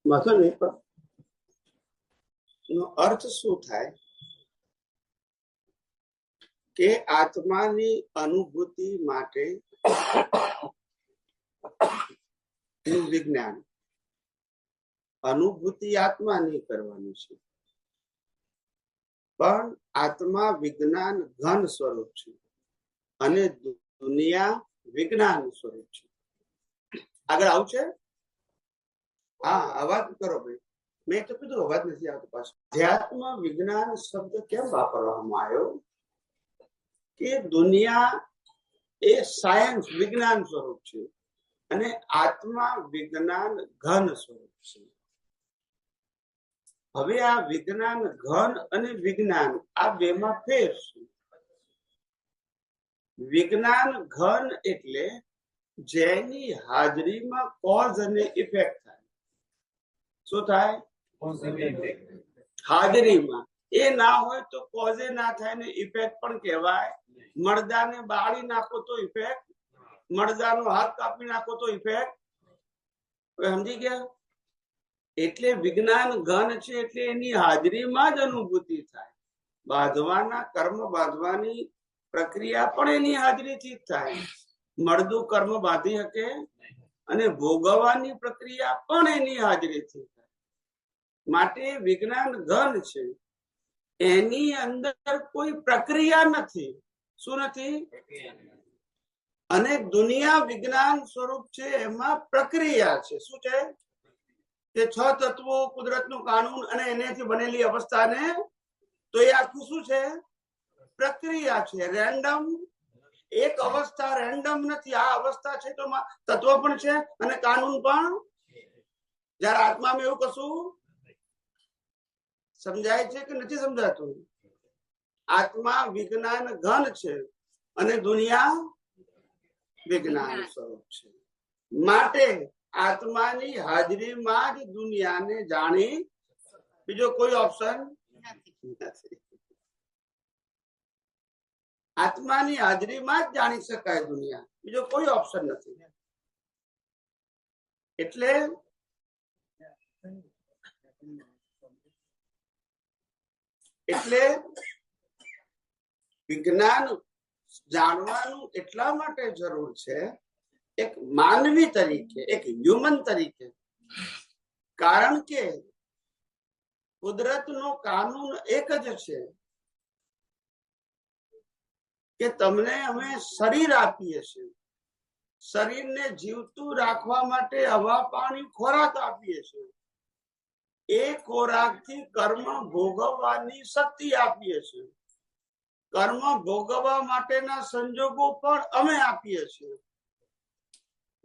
વાંધો નહીં, પણ એનો અર્થ શું થાય કે આત્માની અનુભૂતિ માટે વિજ્ઞાન, અનુભૂતિ આત્માની કરવાની છે, પણ આત્મા વિજ્ઞાન ઘન સ્વરૂપ છે અને દુનિયા વિજ્ઞાન સ્વરૂપ છે. આગળ આવું છે? હા, અવાજ કરો ભાઈ. મેં તો કીધું અવાજ નથી આવતો પાછો. અધ્યાત્મ વિજ્ઞાન શબ્દ કેમ વાપરવામાં આવ્યો? કે દુનિયા એ સાયન્સ વિજ્ઞાન સ્વરૂપ છે અને આત્મા વિજ્ઞાન ઘન સ્વરૂપ છે. હવે આ વિજ્ઞાન ઘન અને વિજ્ઞાન આ બેમાં ફેર છે. વિજ્ઞાન ઘન એટલે જેની હાજરીમાં કોઝ અને ઇફેક્ટ થાય. શું થાય? હાજરીમાં. એ ના હોય તો કોઝે ના થાય ને ઇફેક્ટ પણ કહેવાય. મરદાને બાળી નાખો તો ઇફેક્ટ, મરદાનો હાથ કાપી નાખો તો ઇફેક્ટ. સમજી ગયા? એટલે વિજ્ઞાન ઘન છે એટલે એની હાજરીમાં જ અનુભૂતિ થાય. બાંધવાના કર્મ બાંધવાની પ્રક્રિયા પણ એની હાજરીથી જ થાય. મળદું કર્મ બાંધી શકે અને ભોગવવાની પ્રક્રિયા પણ એની હાજરીથી થાય. માટે વિજ્ઞાન ઘન છે, એની અંદર કોઈ પ્રક્રિયા નથી. શું નથી? અને દુનિયા વિજ્ઞાન સ્વરૂપ છે, એમાં પ્રક્રિયા છે. શું છે? કે 6 તત્વો, કુદરતનું કાનૂન અને એનાથી બનેલી અવસ્થાને, તો એ આખું શું છે? પ્રક્રિયા છે. રેન્ડમ એક અવસ્થા રેન્ડમ નથી. આ અવસ્થા છે તો તત્વ પણ છે અને કાનૂન પણ. જયારે આત્મામાં એવું કશું સમજાય છે કે નથી સમજાતું? આત્મા વિજ્ઞાન ઘન છે અને દુનિયા વિજ્ઞાન સ્વરૂપ છે. માટે આત્માની હાજરીમાં જ દુનિયાને જાણી, બીજો કોઈ ઓપ્શન નથી. આત્માની હાજરીમાં જ જાણી શકાય દુનિયા, બીજો કોઈ ઓપ્શન નથી. એટલે વિજ્ઞાન જાણવાનું એટલા માટે જરૂર છે, એક માનવી તરીકે, એક હ્યુમન તરીકે. કારણ કે કુદરતનો કાનૂન એક જ છે કે તમને અમે શરીર આપીએ છીએ, શરીરને જીવતું રાખવા માટે હવા, પાણી, ખોરાક આપીએ છીએ. એ ખોરાકથી કર્મ ભોગવવાની શક્તિ આપીએ છીએ. કર્મ ભોગવવા માટેના સંજોગો પણ અમે આપીએ છીએ.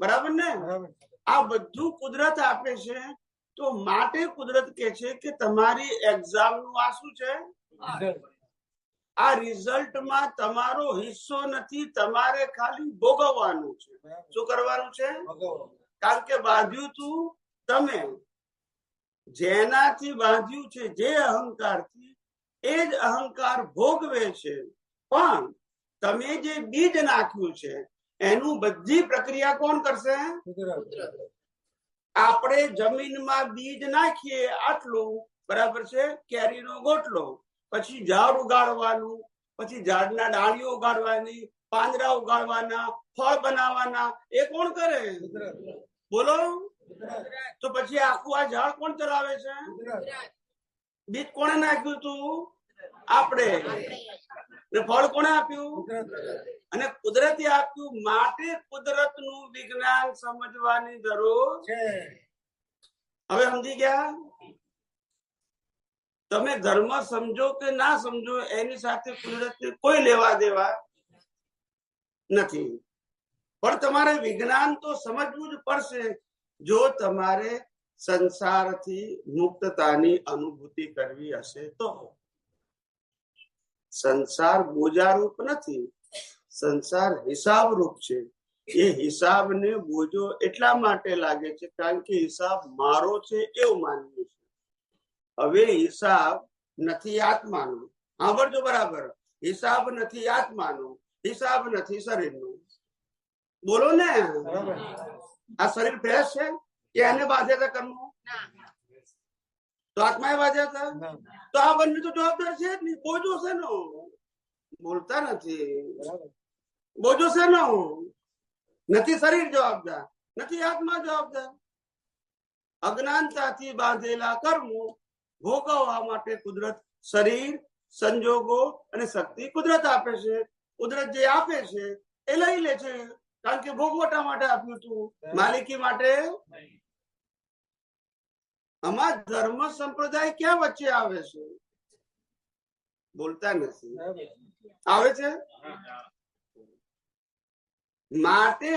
બરાબર ને? આ બધું કુદરત આપે છે. તો માટે કુદરત કે છે કે તમારી એક્ઝામ નું આ શું છે? આ રિઝલ્ટમાં તમારો હિસ્સો નથી. તમારે ખાલી ભોગવવાનું છે. શું કરવાનું છે? કારણ કે બાંધ્યું તું તમે, જેનાથી બાંધ્યું છે, જે અહંકારથી, એ જ અહંકાર ભોગવે છે. પણ તમે જે બીજ નાખ્યું છે એનું બધી પ્રક્રિયા કોણ કરશે? આપણે જમીનમાં બીજ નાખીએ આટલું, બરાબર છે, કેરીનો ગોટલો, પછી ઝાડ ઉગાડવાનું, પછી ઝાડના ડાળીઓ ઉગાડવાની, પાંદડા ઉગાડવાના, ફળ બનાવવાના, એ કોણ કરે? બોલો. તો પછી આખું આ ઝાડ કોણ ચલાવે છે? બીજ કોણે નાખ્યું તું? આપણે. ફળ કોણે આપ્યું? અને કુદરતે આપ્યું. માટે કુદરતનું વિજ્ઞાન સમજવાની જરૂર છે. હવે સમજી ગયા? તમે ધર્મ સમજો કે ના સમજો, એની સાથે કુદરતને કોઈ લેવા દેવા નથી. પણ તમારે વિજ્ઞાન તો સમજવું જ પડશે જો તમારે સંસારથી મુક્તતાની અનુભૂતિ કરવી હશે તો. સંસાર બોજારૂપ નથી, સંસાર હિસાબ રૂપ છે. એ હિસાબને બોજો એટલા માટે લાગે છે કારણ કે હિસાબ મારો છે એવું માનવું છે. હવે હિસાબ નથી આત્માનો. સાંભળજો બરાબર. હિસાબ નથી આત્માનો, હિસાબ નથી શરીરનો. બોલો ને. આ શરીર ફ્રેશ છે કે એને બાધ્યતા કરવું? તો આત્મા એ વાજ્યા હતા. તો આ બંને તો જવાબદાર છે જ નહીં. બોજો છે નો બોલતા નથી. બોજો છે નો નથી. શરીર જવાબદાર નથી, આત્મા જવાબદાર. અજ્ઞાનતાથી બાંધેલા કર્મો ભોગવવા માટે કુદરત શરીર, સંજોગો અને શક્તિ કુદરત આપે છે. કુદરત જે આપે છે એ લઈ લે છે, કારણ કે ભોગવટા માટે આપ્યું હતું, માલિકી માટે. આમાં ધર્મ સંપ્રદાય ક્યાં વચ્ચે આવે છે? બોલતા નથી. આવે છે. માટે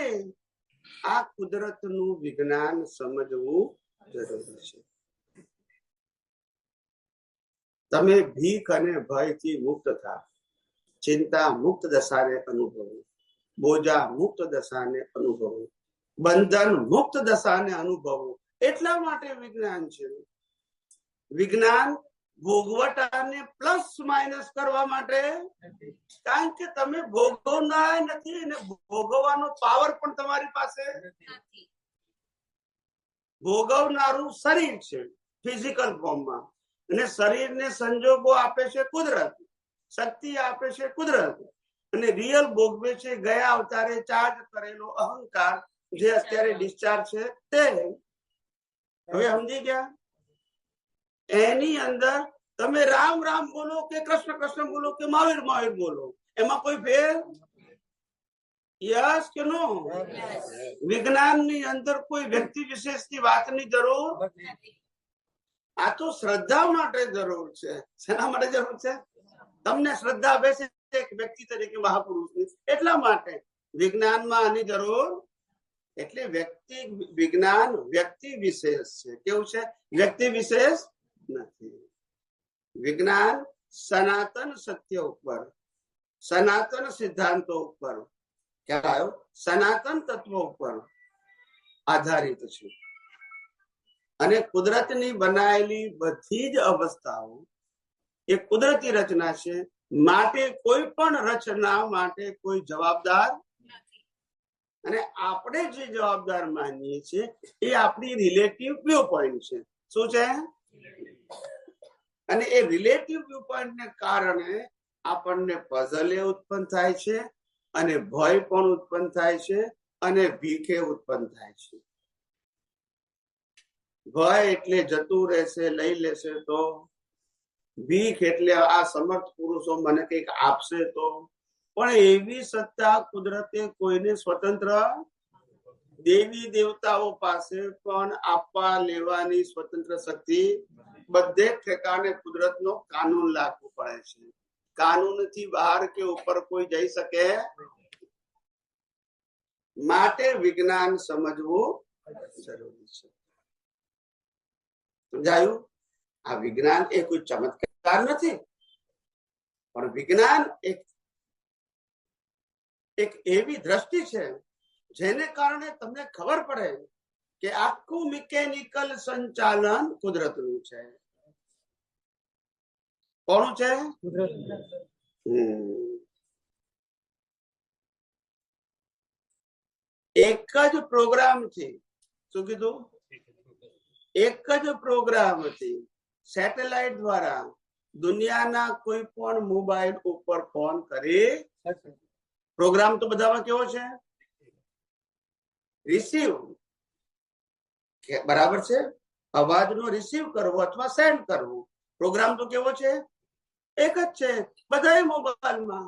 આ કુદરતનું વિજ્ઞાન સમજવું જરૂરી છે. તમે ભીખ અને ભયથી મુક્ત થાવ, ચિંતા મુક્ત દશાને અનુભવો, બોજા મુક્ત દશાને અનુભવો, બંધન મુક્ત દશાને અનુભવો. એટલા માટે વિજ્ઞાન છે. વિજ્ઞાન ભોગવટાને પ્લસ માઇનસ કરવા માટે, કારણ કે તમે ભોગવનાર નથી ને ભોગવવાનો પાવર પણ તમારી પાસે. ભોગવનારું શરીર છે ફિઝિકલ ફોર્મમાં, અને શરીરને સંજોગો આપે છે કુદરત, શક્તિ આપે છે કુદરત, અને રિયલ ભોગવે છે ગયા અવતારે ચાર્જ કરેલો અહંકાર, જે અત્યારે ડિસ્ચાર્જ છે તે. હવે સમજી ગયા? એની અંદર તમે રામ રામ બોલો કે કૃષ્ણ કૃષ્ણ બોલો કે મહાવીર મહાવીર બોલો, એમાં કોઈ ફેર? યસ કે નો? વિજ્ઞાન ની અંદર કોઈ વ્યક્તિ વિશેષ ની વાતની જરૂર. આ તો શ્રદ્ધા માટે જરૂર છે. શેના માટે જરૂર છે? તમને શ્રદ્ધા બેસે એક વ્યક્તિ તરીકે મહાપુરુષની, એટલા માટે વિજ્ઞાનમાં આની જરૂર. એટલે વિજ્ઞાન વ્યક્તિ વિશેષ છે. કેવું છે? વ્યક્તિ વિશેષ નથી. વિજ્ઞાન સનાતન સત્ય ઉપર, સનાતન સિદ્ધાંતો ઉપર, ખ્યાલ આવ્યો? સનાતન તત્વો ઉપર આધારિત છે. અને કુદરતની બનાવેલી બધી જ અવસ્થાઓ એ કુદરતી રચના છે. માટે કોઈ પણ રચના માટે કોઈ જવાબદાર. અને આપણે જે જવાબદાર માનીએ છીએ એ આપણી રિલેટિવ વ્યૂ પોઈન્ટ છે. શું છે? અને એ રિલેટિવ વ્યૂ પોઈન્ટ ને કારણે આપણને પઝલ ઉત્પન્ન થાય છે, અને ભય પણ ઉત્પન્ન થાય છે, અને ભીખે ઉત્પન્ન થાય છે. ભય એટલે જતું રહેશે, લઈ લેશે તો. ભીખ એટલે આ સમર્થ પુરુષો મને કંઈક આપશે તો. પણ એવી સત્તા કુદરતે કોઈને સ્વતંત્ર. દેવી દેવતાઓ પાસે પણ આપવા લેવાની સ્વતંત્ર શક્તિ. બધે ઠેકાણે કુદરતનો કાનૂન લાગુ પડે છે. કાનૂનથી બહાર કે ઉપર કોઈ જઈ શકે. માટે વિજ્ઞાન સમજવું જરૂરી છે. સમજાયું? આ વિજ્ઞાન એ કોઈ ચમત્કાર નથી, પણ વિજ્ઞાન એક એવી દ્રષ્ટિ છે જેને કારણે તમને ખબર પડે કે આખું મિકેનિકલ સંચાલન કુદરતનું છે. કોનું છે? એક જ પ્રોગ્રામથી, શું કીધું? એક જ પ્રોગ્રામથી સેટેલાઇટ દ્વારા દુનિયાના કોઈ પણ મોબાઈલ ઉપર ફોન કરી. પ્રોગ્રામ તો બધામાં કેવો છે? રિસીવ. બરાબર છે? અવાજનો રિસીવ કરવો અથવા સેન્ડ કરવો. પ્રોગ્રામ તો કેવો છે? એક જ છે બધા મોબાઈલમાં.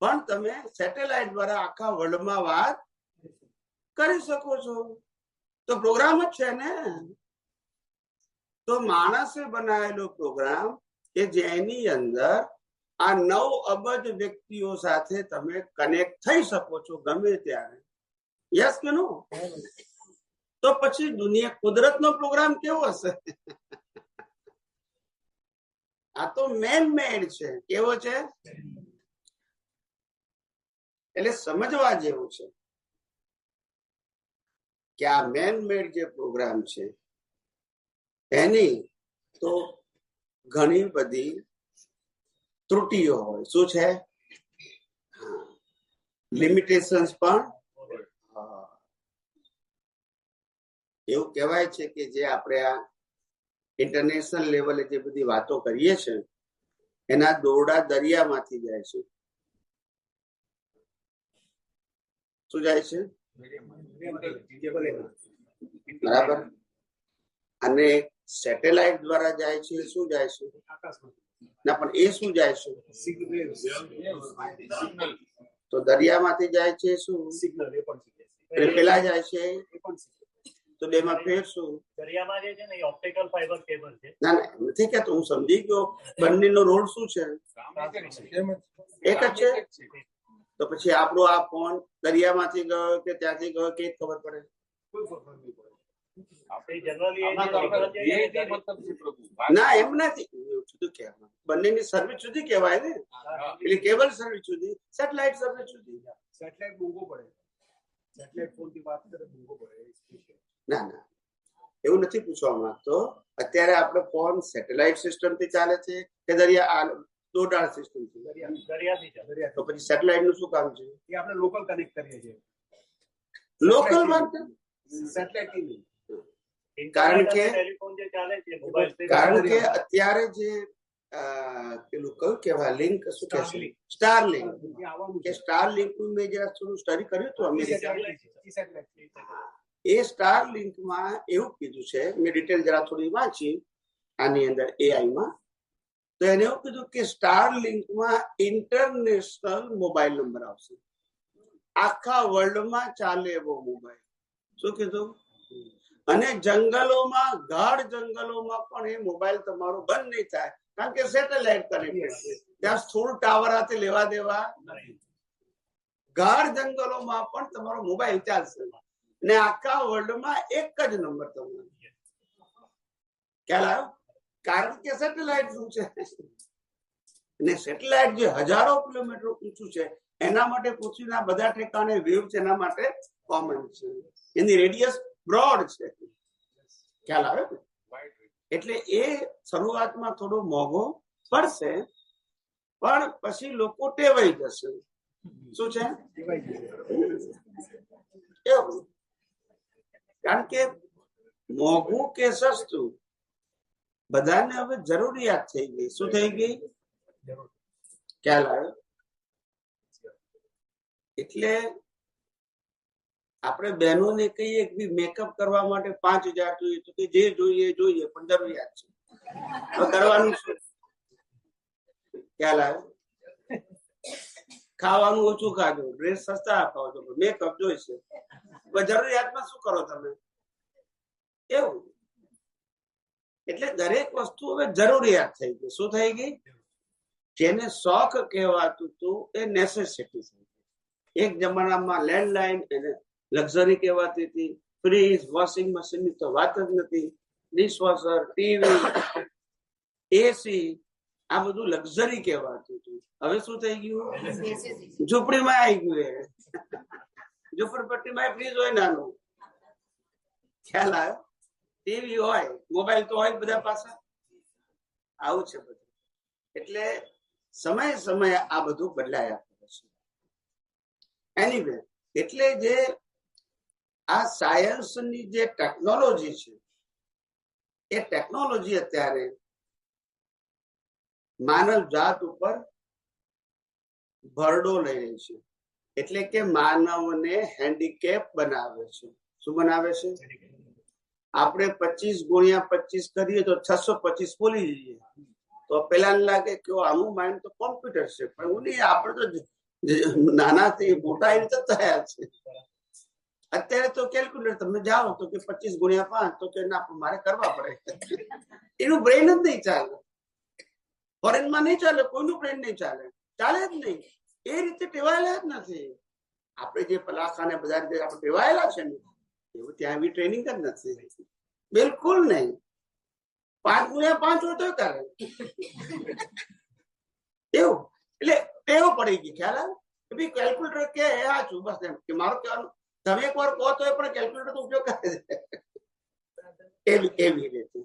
પણ તમે સેટેલાઇટ દ્વારા આખા વર્લ્ડમાં વાત કરી શકો છો. તો પ્રોગ્રામ જ છે ને. તો માણસે બનાવેલો પ્રોગ્રામ કે જેની અંદર આ 9 અબજ વ્યક્તિઓ સાથે તમે કનેક્ટ થઈ શકો છો ગમે ત્યારે. યસ કે નો? તો પછી દુનિયા કુદરતનો પ્રોગ્રામ કેવો હશે? આ તો મેન મેડ છે. કેવો છે? એટલે સમજવા જેવું છે કે આ મેન મેડ જે પ્રોગ્રામ છે એની તો ઘણી બધી ત્રુટીઓ હોય. શું છે? લિમિટેશન્સ પણ. એવું કહેવાય છે કે જે આપણે આ ઇન્ટરનેશનલ લેવલે જે બધી વાતો કરીએ છીએ એના દોરડા દરિયામાંથી જાય છે. શું જાય છે? બરાબર. અને સેટેલાઇટ દ્વારા જાય છે. શું જાય છે? ના, પણ એ શું જાય છે? તો દરિયામાંથી જાય છે શું? એટલે પેલા જાય છે તો બે માં ફેર શું? દરિયામાં જે છે ને એ ઓપ્ટિકલ ફાઈબર કેબલ છે. ના ના, નથી કહેતો, હું સમજી ગયો. બંનેનો રોલ શું છે? એક જ છે. તો પછી આપણો આ ફોન દરિયામાંથી ગયો કે ત્યાંથી ગયો કે ખબર પડે? ના, એમ નથી. જુદું કહેવાય. બંનેની સર્વિસ જુદી કહેવાય ને. એટલે કેબલ સર્વિસ જુદી, સેટેલાઇટ સર્વિસ જુદી. સેટેલાઇટ મોંઘો પડે. સેટેલાઇટ ફોન થી વાત કરે મોંઘો પડે. ના ના, એવું નથી પૂછવા માંગતો. અત્યારે આપણે ફોન સેટેલાઇટ સિસ્ટમ થી ચાલે છે કે દરિયા દોરડાળ સિસ્ટમ થી? તો પછી સેટેલાઇટ નું શું કામ છે? એ આપણે લોકલ કનેક્ટ કરીએ છીએ. લોકલ માટે સેટેલાઇટ કારણ કે અત્યારે જે પેલું કયું કેવાય લિંક, શું કે છે? Star link. કે સ્ટાર લિંક નું મેં જરા થોડું સ્ટડી કર્યું હતું અમેરિકા. એ સ્ટાર લિંકમાં એવું કીધું છે, મેં ડિટેલ જરા થોડી વાંચી આની અંદર એઆઈમાં, તો એને એવું કીધું કે સ્ટાર લિંકમાં ઇન્ટરનેશનલ મોબાઈલ નંબર આવશે. આખા વર્લ્ડમાં ચાલે એવો મોબાઈલ. શું કીધું? અને જંગલોમાં, ગાઢ જંગલોમાં પણ એ મોબાઈલ તમારો બંધ નહીં થાય, કારણ કે સેટેલાઇટ કનેક્ટેડ છે. ત્યાં થોડું ટાવર હાથે લેવા દેવા. ગાઢ જંગલોમાં પણ તમારો મોબાઈલ ચાલશે ને આખા વર્લ્ડમાં એક જ નંબર તમને. ખ્યાલ આવ્યો? કારણ કે સેટેલાઇટ શું છે, અને સેટેલાઇટ જે હજારો કિલોમીટર ઊંચું છે એના માટે પૃથ્વીના બધા ઠેકાણે વેવ છે, એના માટે કોમન છે. એની રેડિયસ બ્રોડ છે. ખ્યાલ આવે? એટલે એ શરૂઆતમાં થોડો મોંઘો પડશે, પણ પછી લોકો ટેવાઈ જશે. શું છે? એવું. કારણ કે મોંઘું કે સસ્તું બધાને હવે જરૂરિયાત થઈ ગઈ. શું થઈ ગઈ? ખ્યાલ આવે? એટલે આપણે બહેનોને કહીએ કે મેકઅપ કરવા માટે 5,000 જોઈએ, તો કે જે જોઈએ જોઈએ, પણ જરૂરિયાત છે. હવે કરવાનું શું? ખ્યાલ આવે? ખાવાનું ઓછું ખાજો, ડ્રેસ સસ્તા અપાવો છો, મેકઅપ જોઈશે. જરૂરિયાતમાં શું કરો તમે? એવું. એટલે દરેક વસ્તુ હવે જરૂરિયાત થઈ ગઈ. શું થઈ ગઈ? જેને શોખ કહેવાતું હતું એ નેસેસિટી થઈ ગઈ. એક જમાનામાં લેન્ડલાઇન એને લક્ઝરી કહેવાતી હતી. ફ્રીજ, વોશિંગ મશીન ની તો વાત જ નથી. ડિશવોશર, ટીવી, એસી, આ બધું લક્ઝરી કહેવાતું હતું. હવે શું થઈ ગયું? ઝૂંપડીમાં આવી ગયું. ઝૂંપડપટ્ટીમાં ફ્રીજ હોય નાનું. ખ્યાલ આવ્યો? ટીવી હોય, મોબાઈલ તો હોય બધા પાસે. આવું છે બધું. એટલે સમય સમયે આ બધું બદલાયા કરે છે. એનીવે, એટલે જે આ સાયન્સની જે ટેકનોલોજી છે, એ ટેકનોલોજી અત્યારે માનવ જાત ઉપર ભરડો લઈ રહી છે. એટલે કે માનવને હેન્ડીકેપ બનાવે છે. શું બનાવે છે? આપણે 25 × 25 કરીએ તો 625 બોલી જઈએ. તો પેલા લાગે કે આનું માઇન્ડ તો કોમ્પ્યુટર છે, પણ એવું નહીં. આપણે તો નાનાથી મોટા એ રીતે થયા છે. અત્યારે તો કેલ્ક્યુલેટર તમે જાઓ તો કે 25 × 5, તો કે ના, મારે કરવા પડે. એનું બ્રેન જ નહીં ચાલે. ફોરેનમાં નહીં ચાલે, કોઈનું બ્રેન નહીં ચાલે. ચાલે જ નહીં. એ રીતે ટેવાયેલા જ નથી. આપણે જે પલાખાને બધા રીતે આપણે ટેવાયેલા છે ને, એવું ત્યાં એવી ટ્રેનિંગ જ નથી. બિલકુલ નહીં. 5 × 5 હોય તો કરે એવું. એટલે ટેવ પડી ગઈ. ખ્યાલ આવે? કેલ્ક્યુલેટર કે સાચું, બસ એમ કે મારું કહેવાનું. તમે એક વાર કહો તો એ પણ કેલ્ક્યુલેટર ઉપયોગ કરે છે એવી રીતે.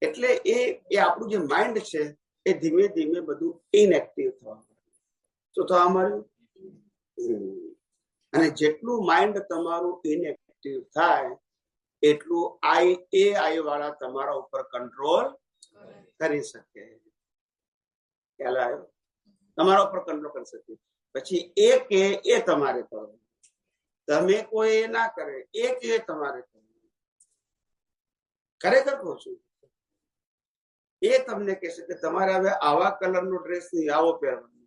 એટલે એ આપણું જે માઇન્ડ છે એ ધીમે ધીમે બધું ઇનએક્ટિવ થવા માંડ્યું. શું થવા માંડ્યું? અને જેટલું માઇન્ડ તમારું ઇનએક્ટિવ થાય એટલું આઈ વાળા તમારા ઉપર કંટ્રોલ કરી શકે. ખ્યાલ આવ્યો? તમારા ઉપર કંટ્રોલ કરી શકે. પછી એ કે એ તમારે કરવું, તમે કોઈ એ ના કરે, એ કે તમારે કરવું. ખરેખર કહું છું, એ તમને કહેશે કે તમારે હવે આવા કલરનો ડ્રેસ નહીં, આવો પહેરવાનો,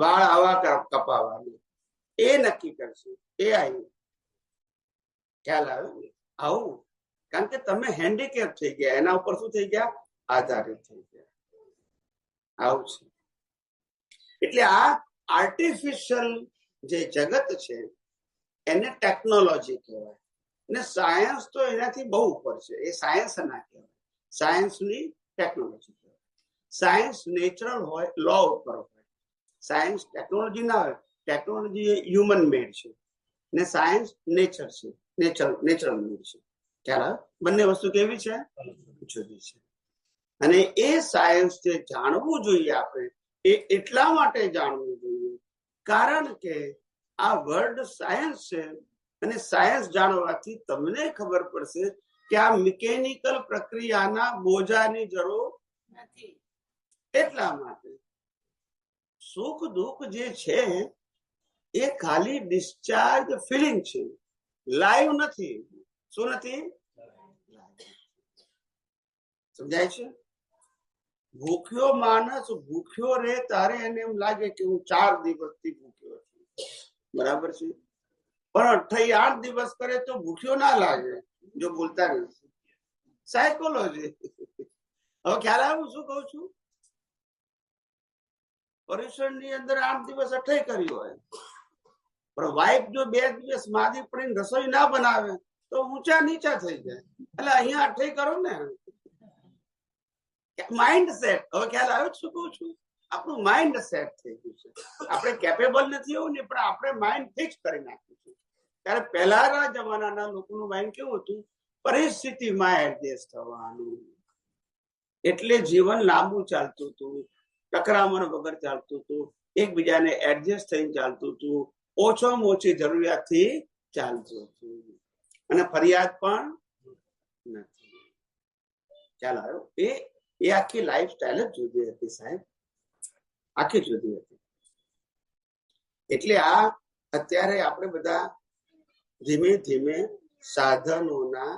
વાળ આવા કપાવવાનું, એ નક્કી કરશે. એ આવ્યું. ખ્યાલ આવ્યો? આવું. કારણ કે તમે હેન્ડીકેપ થઈ ગયા, એના ઉપર શું થઈ ગયા? આધારિત થઈ ગયા. આવું છે. એટલે આ આર્ટિફિશિયલ જે જગત છે એને ટેકનોલોજી કહેવાય, ને સાયન્સ તો એનાથી બહુ ઉપર છે. એ સાયન્સ ના કહેવાય, સાયન્સની ટેકનોલોજી કહેવાય. સાયન્સ નેચરલ હોય, લો ઉપર હોય. સાયન્સ ટેકનોલોજી ના હોય. ટેકનોલોજી એ હ્યુમન મેડ છે ને સાયન્સ નેચર છે, નેચરલ મેડ છે. ખ્યાલ? બંને વસ્તુ કેવી છે? જુદી છે. અને એ સાયન્સ જે જાણવું જોઈએ આપણે, એ એટલા માટે જાણવું જોઈએ કારણ કે આ વર્લ્ડ સાયન્સ છે, અને સાયન્સ જાણવાથી તમને ખબર પડશે કે આ મિકેનિકલ પ્રક્રિયાના બોજાની જરૂર નથી. એટલા માટે સુખ દુઃખ જે છે એ ખાલી ડિસ્ચાર્જ ફિલિંગ છે, લાઈવ નથી. શું નથી? સમજાય છે? ભૂખ્યો માણસ ભૂખ્યો રહે તારે એને એમ લાગે કે હું 4 દિવસથી ભૂખ્યો છું, બરાબર છે? પણ 8 દિવસ કરે તો ભૂખ્યો ના લાગે, જો બોલતા નથી. સાયકોલોજી. હવે ખ્યાલ આવ્યું શું કહું છું? પર્યુષણની અંદર 8 દિવસ અઠાઈ કરી હોય, પણ વાઇફ જો 2 દિવસ માદી પડીને રસોઈ ના બનાવે તો ઊંચા નીચા થઈ જાય. એટલે અહીંયા અઠાઈ કરો ને. Mind set. હવે ખ્યાલ આવ્યો શું કહું છું? આપણું માઇન્ડ સેટ થઈ ગયું છે. આપણે કેપેબલ નથી એવું ને, પણ આપણે માઇન્ડ ફિક્સ કરી નાખ્યું છે. ત્યારે પહેલાના જમાનાના લોકોનું માઇન્ડ કેવું હતું? પરિસ્થિતિમાં એડજસ્ટ થવાનું. એટલે જીવન લાંબુ ચાલતું હતું, ટકરામણ વગર ચાલતું હતું, એકબીજાને એડજસ્ટ થઈને ચાલતું હતું, ઓછામાં ઓછી જરૂરિયાતથી ચાલતું હતું, અને ફરિયાદ પણ નથી. ખ્યાલ આવ્યો? એ આખી લાઈફ સ્ટાઈલ જ જુદી હતી સાહેબ, આખી જુદી હતી. એટલે આ અત્યારે આપણે બધા ધીમે ધીમે સાધનોના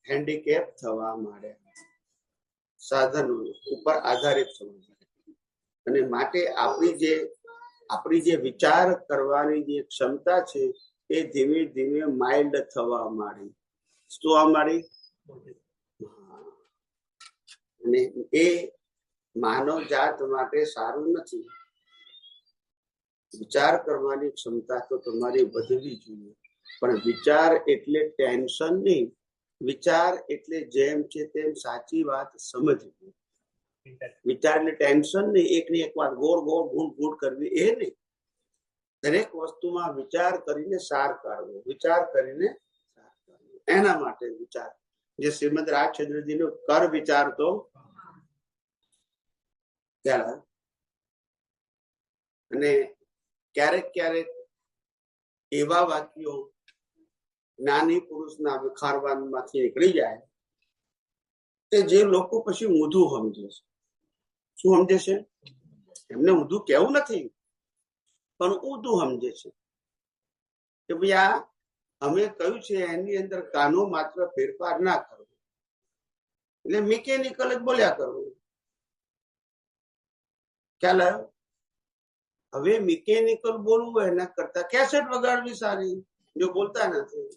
હેન્ડીકેપ થવા માંડ્યા, સાધનો ઉપર આધારિત થવા માંડ્યા. અને માટે આપણી જે વિચાર કરવાની જે ક્ષમતા છે એ ધીમે ધીમે માઇલ્ડ થવા માંડી. શું આ માંડી? અને એ માનવ જાત માટે સારું નથી. વિચાર કરવાની ક્ષમતા તો તમારી વધવી જોઈએ, પણ વિચાર એટલે ટેન્શન નહીં. વિચાર એટલે જેમ છે તેમ સાચી વાત સમજવી. વિચાર એટલે ટેન્શન નહીં, એકની એક વાત ગોળ ગોળ ગુણ ગુણ કરવી, એ નહીં. દરેક વસ્તુમાં વિચાર કરીને સાર કાઢવો, વિચાર કરીને સાર કાઢવો. એના માટે વિચાર, જે શ્રીમદ રાજચંદ્રજી નો કર વિચાર તો ખ્યાલ. અને ક્યારેક ક્યારેક એવા વાક્યો જ્ઞાની પુરુષના વિખારવાનમાંથી નીકળી જાય કે જે લોકો પછી ઊંધું સમજે છે. શું સમજે છે? એમને ઊંધું કેવું નથી, પણ ઊંધું સમજે છે કે ભાઈ આ અમે કહ્યું છે એની અંદર કાનો માત્ર ફેરફાર ના કરવો, એટલે મિકેનિકલ જ બોલ્યા કરવું. ખ્યાલ આવ્યો? હવે મિકેનિકલ બોલવું એના કરતા કેસેટ વગાડવી સારી, જો બોલતા નથી.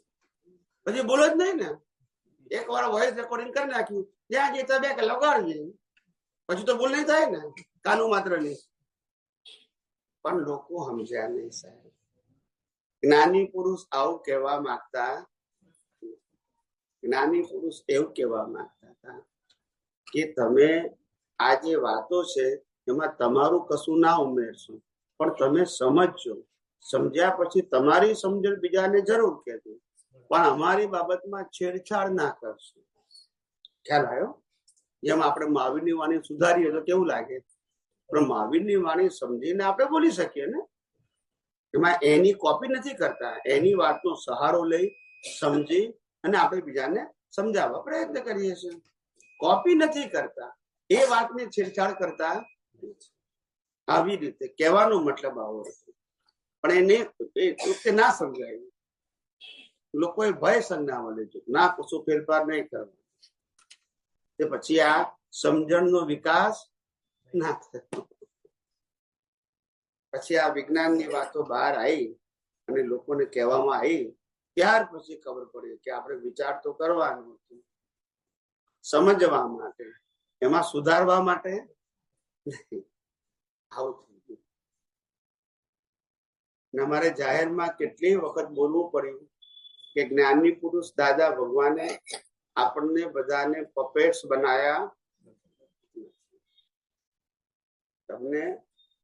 પછી બોલો જ નહીં ને. એક વાર વોઇસ રેકોર્ડિંગ કરી નાખ્યું, જ્યાં જતા 2 કલાક વગાડવી, પછી તો બોલ નહીં થાય ને, કાનું માત્ર નહીં. પણ લોકો સમજ્યા નહીં સાહેબ. જ્ઞાની પુરુષ આવું કહેવા માંગતા, જ્ઞાની પુરુષ એવું કહેવા માંગતા હતા કે તમે આ જે વાતો છે એમાં તમારું કશું ના ઉમેરશો, પણ તમે સમજજો. સમજ્યા પછી તમારી સમજણ બીજાને જરૂર કહેજો, પણ અમારી બાબતમાં છેડછાડ ના કરશો. ખ્યાલ આવ્યો? જેમ આપણે મહાવીરની વાણી સુધારીએ તો કેવું લાગે? પણ મહાવીરની વાણી સમજીને આપણે બોલી શકીએ ને. એમાં એની કોપી નથી કરતા, એની વાતનો સહારો લઈ સમજી અને આપણે બીજાને સમજાવવા પ્રયત્ન કરીએ છીએ. કોપી નથી કરતા, એ વાતને છેડછાડ કરતા નથી. આવી રીતે કહેવાનો મતલબ આવો હતો. પણ એને એ વખતે ના સમજાયું. લોકોએ ભય સંજ્ઞામાં લીધું, ના કશું ફેરફાર નહીં કરવો. તે પછી આ સમજણનો વિકાસ ના થયો. પછી આ વિજ્ઞાનની વાતો બહાર આવી અને લોકોને કહેવામાં આવી, ત્યાર પછી ખબર પડી કે આપણે વિચાર તો કરવાનો હતો, સમજવા માટે, એમાં સુધારવા માટે નહીં. આવું થઈ ગયું. અને અમારે જાહેરમાં કેટલી વખત બોલવું પડ્યું કે જ્ઞાની પુરુષ દાદા ભગવાને આપણને બધાને પપેટ્સ બનાયા, તમને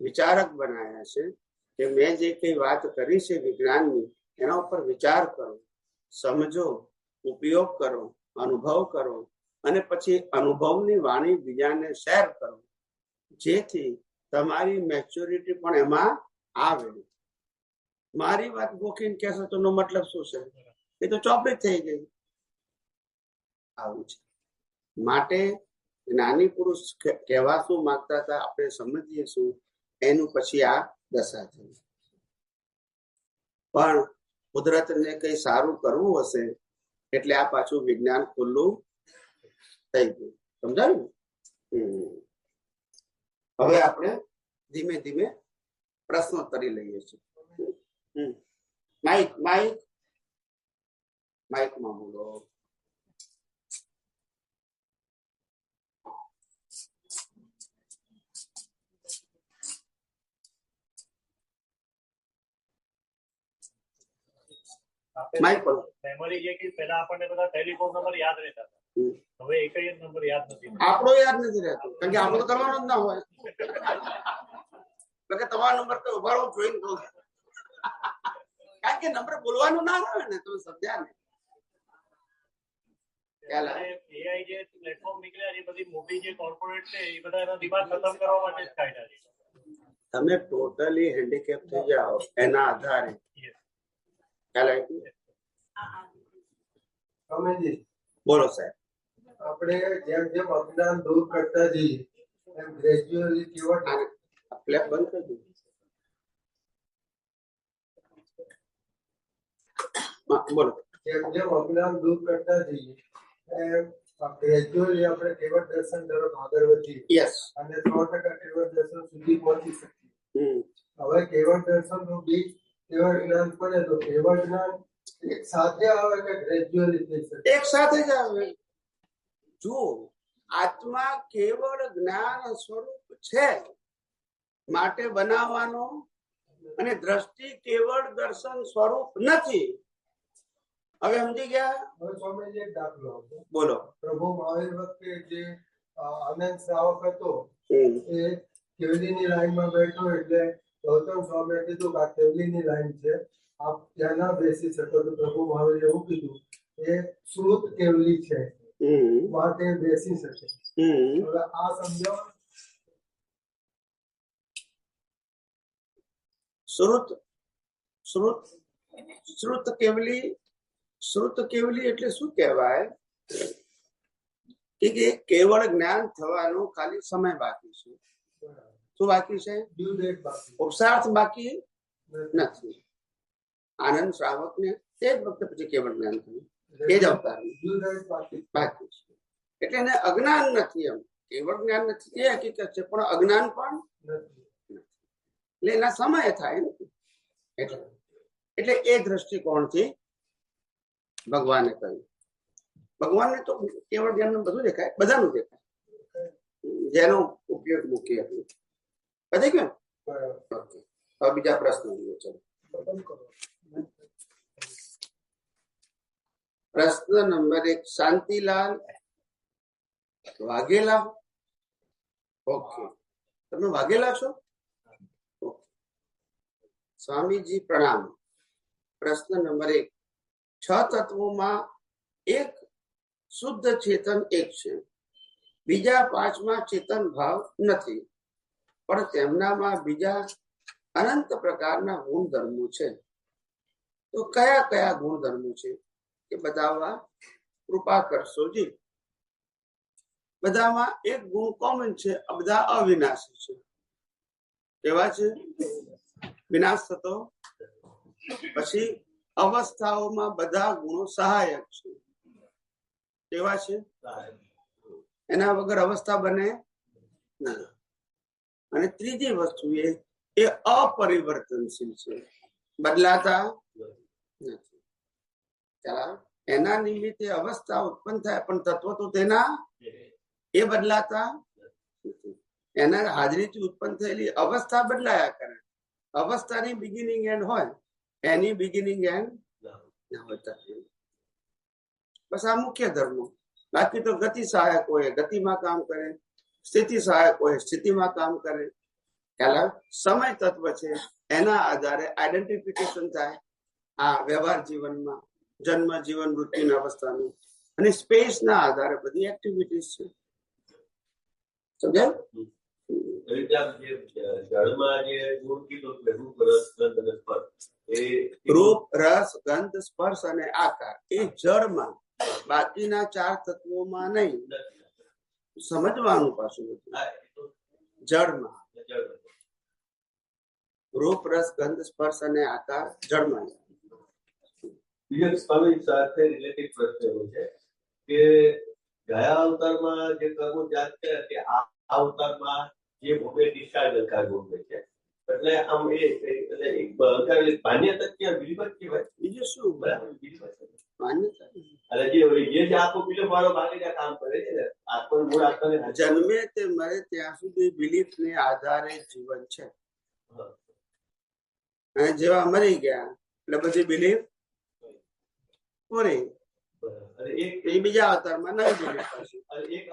વિચારક બનાયા છે કે મેં જે કઈ વાત કરી છે વિજ્ઞાનની, એના ઉપર વિચાર કરો, સમજો, ઉપયોગ કરો, અનુભવ કરો, અને પછી અનુભવની વાણી બીજાને શેર કરો, જેથી તમારી મેચ્યોરિટી પણ એમાં આવે. મારી વાત ગોખીને કહેશો તો નો મતલબ શું છે? એ તો ચોપડી થઈ ગઈ. આવું છે. માટે જ્ઞાની પુરુષ કહેવા શું માંગતા હતા આપણે સમજીએ શું, એનું પછી આ દશા થઈ. પણ કુદરતને કઈ સારું કરવું હશે એટલે આ પાછું વિજ્ઞાન ખુલ્લું થઈ ગયું. સમજાયું? હવે આપણે ધીમે ધીમે પ્રશ્નોત્તરી લઈએ છીએ. માઇક માઇક માઇકમાં બોલો. મેમરી જે કે પહેલા આપણને બધા ટેલિફોન નંબર યાદ રહેતા હતા, હવે એક નંબર યાદ નથી. આપણો યાદ નથી રહેતો, કારણ કે આપણે તો કરવાનો જ ના હોય. એટલે તમારો નંબર તો ઉભાડવો જોઈને કહું, કારણ કે નંબર બોલવાનું ના આવે ને, તમે સમજ્યા ને. એઆઈ જે પ્લેટફોર્મ નીકળ્યા એ બધી મોટી જે કોર્પોરેટ છે એ બધા એના દિમાગ ખતમ કરવા માટે જ કાઢ્યા છે. તમે ટોટલી હેન્ડીકેપ થઈ જાઓ એના આધારે. બોલો સાહેબ. આપણે જેમ જેમ અજ્ઞાન દૂર કરતા જઈએ એમ ગ્રેજ્યુઅલી કેવળ પ્લેટ બંધ કરી દીધું. બોલો. જેમ જેમ અજ્ઞાન દૂર કરતા જઈએ એમ ગ્રેજ્યુઅલી આપણે કેવળ દર્શન તરફ આગળ વધીએ. યસ. અને 100% કેવળ દર્શન સુધી પહોંચી શકીએ. હવે કેવળ દર્શન નું બીજ કેવળ જ્ઞાન પડે તો કેવળ જ્ઞાન એક સાથે આવે કે ગ્રેજ્યુઅલી થઈ શકે? એક સાથે જ આવે. જો આત્મા કેવળ જ્ઞાન સ્વરૂપ છે માટે બનાવવાનો, અને દ્રષ્ટિ કેવળ દર્શન સ્વરૂપ નથી. હવે સમજી ગયા? હવે સ્વામીજી એક દાખલો આપો. બોલો. પ્રભુ મહાવીર વખતે જે અનંત શ્રાવક હતો એ કેવલીની લાઈનમાં બેઠો, એટલે ગૌતમ સ્વામીએ કીધું કે આ કેવલીની લાઈન છે, આપ ત્યાં ના બેસી શકો. તો પ્રભુ મહાવીરે એવું કીધું એ શ્રુત કેવલી છે માટે બેસી શકે. હવે આ સમજાવો. શ્રુત કેવલી એટલે શું કહેવાય કે કેવળ જ્ઞાન થવાનો ખાલી સમય બાકી છે. શું બાકી છે? પુરુષાર્થ બાકી નથી. આનંદ શ્રાવક ને તે જ વખતે પછી કેવળ જ્ઞાન થયું, એ જ અવતાર બાકી છે. એટલે એને અજ્ઞાન નથી. એમ કેવળ જ્ઞાન નથી એ હકીકત છે, પણ અજ્ઞાન પણ નથી. એટલે એના સમય થાય ને. એટલે એ દ્રષ્ટિકોણથી ભગવાને કહ્યું. ભગવાનને તો કેવળ જ્ઞાન બધું દેખાય, બધાનું દેખાય, જેનો ઉપયોગ મૂકીએ આપણે. પતી ગયું? ઓકે. હવે બીજા પ્રશ્ન લઈએ. ચલો, પ્રશ્ન નંબર 1 શાંતિલાલ વાઘેલા. ઓકે, તમે વાઘેલા છો? સ્વામીજી પ્રણામ. પ્રશ્ન નંબર 1, 6 તત્વોમાં એક શુદ્ધ ચેતન એક છે, બીજા 5માં ચેતન ભાવ નથી, પણ તેમનામાં બીજા અનંત પ્રકારના ગુણધર્મો છે. તો કયા કયા ગુણધર્મો છે? એ બતાવવા કૃપા કરશો જી. બધામાં એક ગુણ કોમન છે, આ બધા અવિનાશી છે. કેવા છે? વિનાશ થતો. પછી અવસ્થાઓમાં બધા ગુણો સહાયક છે. કેવા છે? એના વગર અવસ્થા બને નહીં. અને ત્રીજી વસ્તુ એ અપરિવર્તનશીલ છે, બદલાતા નથી. ચાલો, એના નિમિત્તે અવસ્થા ઉત્પન્ન થાય પણ તત્વ તો તેના એ બદલાતા નથી. એના હાજરીથી ઉત્પન્ન થયેલી અવસ્થા બદલાયા કરે. અવસ્થાની બિગિનિંગ એન્ડ હોય, એની બિગિનિંગ એન્ડ ના હોતા. બસ આ મુખ્ય ધર્મો. બાકી તો ગતિ સહાયક હોય ગતિમાં કામ કરે, સ્થિતિ સહાયક હોય સ્થિતિમાં કામ કરે. ખ્યાલ? સમય તત્વ છે, એના આધારે આઈડેન્ટિફિકેશન થાય આ વ્યવહાર જીવનમાં, જન્મ જીવન મૃત્યુની અવસ્થાનું. અને સ્પેસ ના આધારે બધી એક્ટિવિટીઝ છે. સમજાય? રૂપ, રસ, ગંધ, સ્પર્શ અને આકાર એ જળમાં, બાકીના 4 તત્વોમાં નહીં. સમજવાનું પાછું જળમાં. રૂપ, રસ, ગંધ, સ્પર્શ અને આકાર જળમાં. બીજો સ્વામી સાથે રિલેટેડ પ્રશ્ન એવો છે કે ગયા અવતારમાં જે કર્મો જાત છે કે આ અવતારમાં જે ભોગે ડિસ્ચાર્જ અલંકાર ભોગે છે, એટલે આમ એ એટલે એક માન્યતા ક્યાં બિલીવર કહેવાય, બીજું શું? બરાબર માન્યતા. અને જે આખો પીલો વાળો ભાગે કામ કરે છે ને, આત્મા મૂળ આત્માને જન્મે તે મરે ત્યાં સુધી બિલીફ ને આધારે જીવન છે. અને જેવા મરી ગયા એટલે બધી બિલીફ પૂરી. અને એક એ બીજા અવતારમાં નવી બિલીફ હશે. અને એક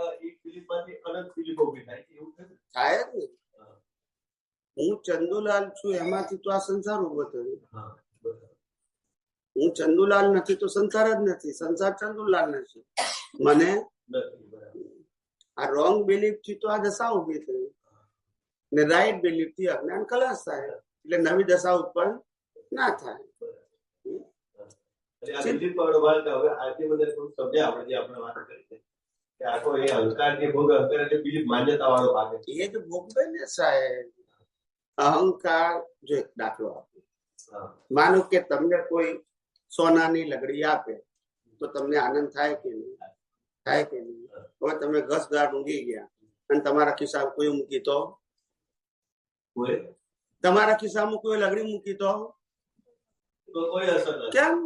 બિલીફમાંથી અનંત બિલીફ ઉભી થાય છે, એવું થાય જ ને. હું ચંદુલાલ છું એમાંથી તો આ સંસાર ઉભો થયો. હું ચંદુલાલ નથી તો સંસાર જ નથી. સંસાર ચંદુલાલ નથી. મને આ રોંગ બિલીફ થી તો આ દશા ઉભી થઈ, ને રાઈટ બિલીફ થી અજ્ઞાન ખલાસ થાય, એટલે નવી દશા ઉત્પન્ન ના થાય. માન્યતા વાળો ભાગ એ જ ભોગવે ને સાહેબ. અહંકાર જો એક દાખલો આપો. માનો કે તમને કોઈ સોનાની લગડી આપે તો તમને આનંદ થાય કે નહીં? થાય કે નહીં? હવે તમે ઘસદાર ઊંઘી ગયા અને તમારા ખિસ્સામાં કોઈ મૂકી તો, તમારા ખિસ્સામાં કોઈ લગડી મૂકી તો કોઈ અસર કેમ?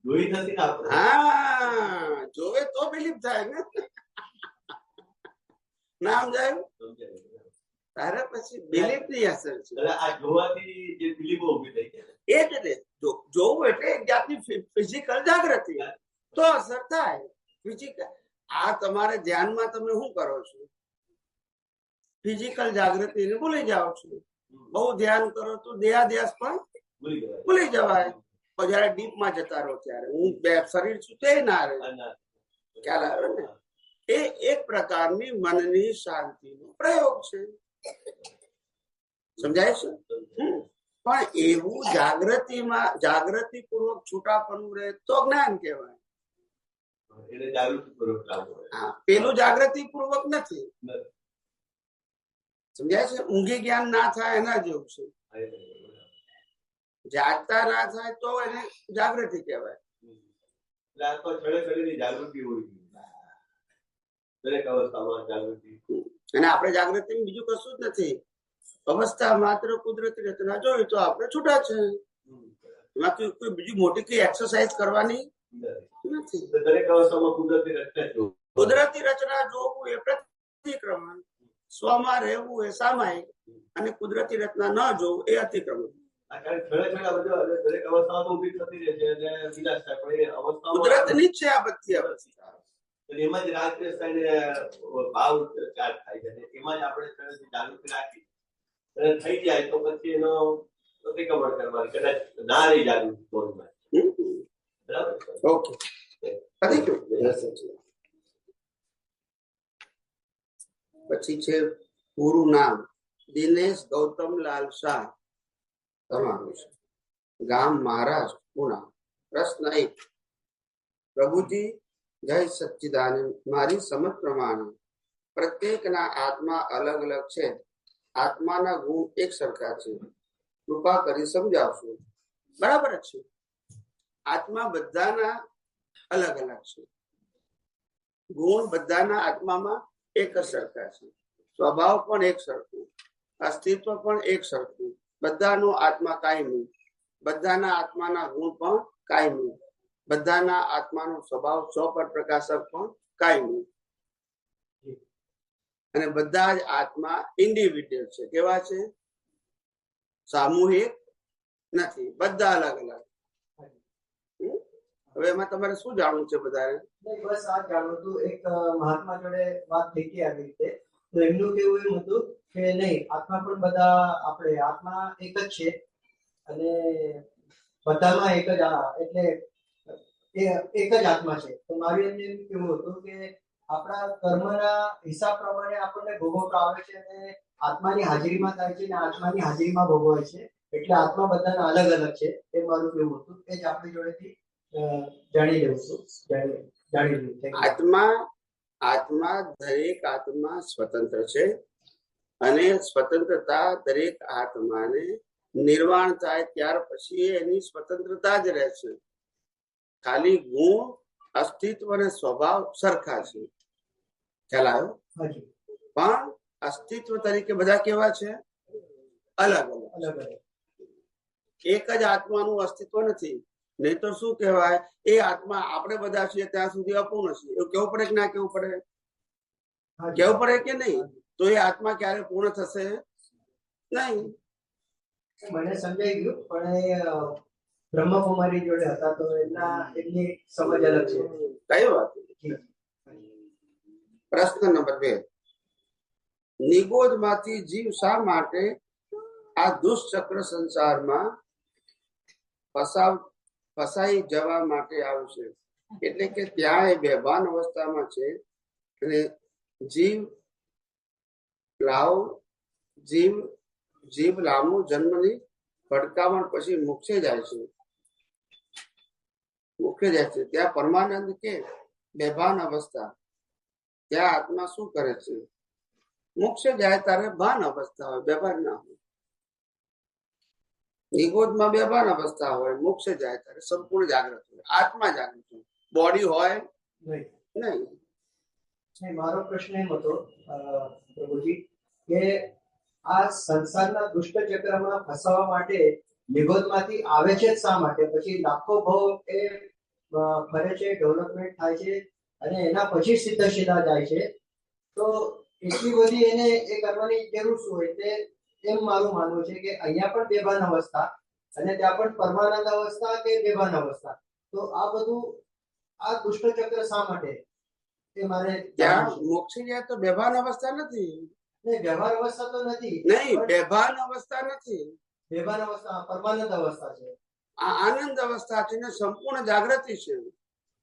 જોઈ નથી ને આપણે. હા, જોવે તો બિલીફ થાય ને. ના સમજાયું? તારે પછી બિલીફ ની અસર છે. આ જોવાથી જે બિલીફો ઉભી થઈ છે એ જ ને. જોવું એટલે એક જાતની ફિઝિકલ જાગૃતિ, તો અસર થાય. ફિઝિકલ આ તમારે ધ્યાનમાં તમે શું કરો છો? ફિઝિકલ જાગૃતિ ને ભૂલી જાઓ છો. બહુ ધ્યાન કરો તો દેહાદ્યાસ પણ ભૂલી જવાય. જયારે ડીપ માં જતા રહો ત્યારે હું બે શરીર છું તે ના રહે. ખ્યાલ આવે ને? એ એક પ્રકારની મનની શાંતિનો પ્રયોગ છે. સમજાય છે? પણ એવું જાગૃતિમાં જાગૃતિ પૂર્વક છૂટાપણું રહે તો જ્ઞાન કહેવાય. એને જાગૃતિ પૂર્વક હા, પેલું જાગૃતિ પૂર્વક નથી. સમજાય છે? ઊંઘી જ્ઞાન ના થાય એના જેવું છે. જાગતા ના થાય તો એને જાગૃતિ કહેવાય. જાગૃતિ હોય દરેક અવસ્થામાં જાગૃતિ. અને આપણે જાગૃતિ બીજું કશું જ નથી. અવસ્થા માત્ર કુદરતી રચના જોઈ તો આપણે છૂટા છે. એમાં કોઈ બીજી મોટી કઈ એક્સરસાઇઝ કરવાની નથી. દરેક અવસ્થામાં કુદરતી રચના કુદરતી રચના જોવું એ પ્રતિક્રમણ, સ્વમાં રહેવું એ સામાયિક, અને કુદરતી રચના ન જોવું એ અતિક્રમણ. દરેક અવસ્થાઓ તો ઉભી થતી રહે છે અને વિનાશ થાય, પણ એ અવસ્થાઓ કુદરતની જ છે આ બધી અવસ્થા. એમાં જ રાગદ્વેષ થઈને ભાવ ચાર્જ થાય છે. એમાં જ આપણે જાગૃતિ રાખી અને થઈ જાય તો પછી એનો પ્રતિક્રમણ કરવાની, કદાચ ના રહી જાગૃતિ બોલમાં. બરાબર. ઓકે, પછી છે પૂરું નામ દિનેશ ગૌતમલાલ શાહ તમારું છે, ગામ મહારાષ્ટ્ર પુના, પ્રશ્ન 1. પ્રભુજી જય સચ્ચિદાનંદ, મારી સમજ પ્રમાણે પ્રત્યેકના આત્મા અલગ અલગ છે, આત્માના ગુણ એક સરખા છે, કૃપા કરી સમજાવશો. બરાબર જ છે. આત્મા બધાના અલગ અલગ છે, ગુણ બધાના આત્મામાં એક જ સરખા છે, સ્વભાવ પણ એક સરખું, અસ્તિત્વ પણ એક સરખું, બધાનો આત્મા કાયમી, બધાના આત્માના ગુણ પણ કાયમી, બધાના આત્માનો સ્વભાવ પ્રકાશક પણ કાયમી, અને બધા જ આત્મા ઇન્ડિવિડ્યુઅલ છે. કેવા છે? સામૂહિક નથી, બધા અલગ અલગ. હવે એમાં તમારે શું જાણવું છે વધારે? બસ આ જાણવું હતું. એક મહાત્મા જોડે વાત થઈ હતી આવી રીતે, તો એમનું કેવું એમ હતું કે નહીં, આત્મા પણ બધા આપણે આત્મા એક જ છે અને બધામાં એક જ એટલે એક જ આત્મા છે. તો મારું એમને એમ કેવું હતું કે આપણા કર્મના હિસાબ પ્રમાણે આપણને ભોગવતા આવે છે અને આત્માની હાજરીમાં થાય છે અને આત્માની હાજરીમાં ભોગવાય છે, એટલે આત્મા બધાના અલગ અલગ છે. એ મારું કેવું હતું. એ જ આપણી જોડેથી જાણી લેવું છું. આત્મા દરેક આત્મા સ્વતંત્ર છે અને સ્વતંત્રતા દરેક આત્માને નિર્વાણ થાય ત્યાર પછી એની સ્વતંત્રતા જ રહેશે. ખાલી ગુણ, અસ્તિત્વ અને સ્વભાવ સરખા છે. ખ્યાલ આવ્યો? પણ અસ્તિત્વ તરીકે બધા કેવા છે? અલગ અલગ. એક જ આત્માનું અસ્તિત્વ નથી. નહીં તો શું કહેવાય? એ આત્મા આપણે બધા છીએ ત્યાં સુધી અપૂર્ણ છે. એવું કેવું પડે કે ના કેવું પડે? કેવું પડે કે નહીં? તો એ આત્મા ક્યારે પૂર્ણ થશે? નહીં. મને સમજાઈ ગયું, પણ એ બ્રહ્મકુમારી જોડે હતા તો એમની સમજ અલગ છે. કઈ વાત? પ્રશ્ન નંબર 2. નિગોદમાંથી જીવ શા માટે આ દુષ્ચક્ર સંસારમાં ફસાઈ જવા માટે આવશે? એટલે કે ત્યાં એ બેભાન અવસ્થામાં છે અને જીવ લાંબુ જન્મની ભટકામણ પછી મોક્ષે જાય છે. ત્યાં પરમાનંદ કે બેભાન અવસ્થા, ત્યાં આત્મા શું કરે છે? મોક્ષે જાય ત્યારે ભાન અવસ્થા હોય, બેભાન ના હોય. નિગોદમાં બેભાન અવસ્થા હોય, મોક્ષે જાય ત્યારે સંપૂર્ણ જાગૃત હોય, આત્મા જાગૃત હોય, બોડી હોય નહીં. મારો પ્રશ્ન એમ હતો પ્રભુજી કે આ સંસારના દુષ્ટ ચક્રમાં ફસાવા માટે નિગોદમાંથી આવે છે શા માટે? પછી લાખો ભાવ એ ફરે છે, ડેવલપમેન્ટ થાય છે અને એના પછી સીધા જાય છે. તો એટલી બધી એને એ કરવાની જરૂર શું હોય? તે એમ મારું માનવું છે કે અહીંયા પણ બેભાન અવસ્થા અને ત્યાં પણ પરમાનંદ અવસ્થા કે બેભાન અવસ્થા. તો આ બધું આ દુષ્ટ ચક્ર શા માટે? એ મારે ત્યાં મોક્ષે જાય તો બેભાન અવસ્થા નથી. વ્યવહાર અવસ્થા તો નથી. નહીં, બેભાન અવસ્થા નથી. બેભાન અવસ્થા પરમાનંદ અવસ્થા છે. આ આનંદ અવસ્થા છે ને સંપૂર્ણ જાગૃતિ છે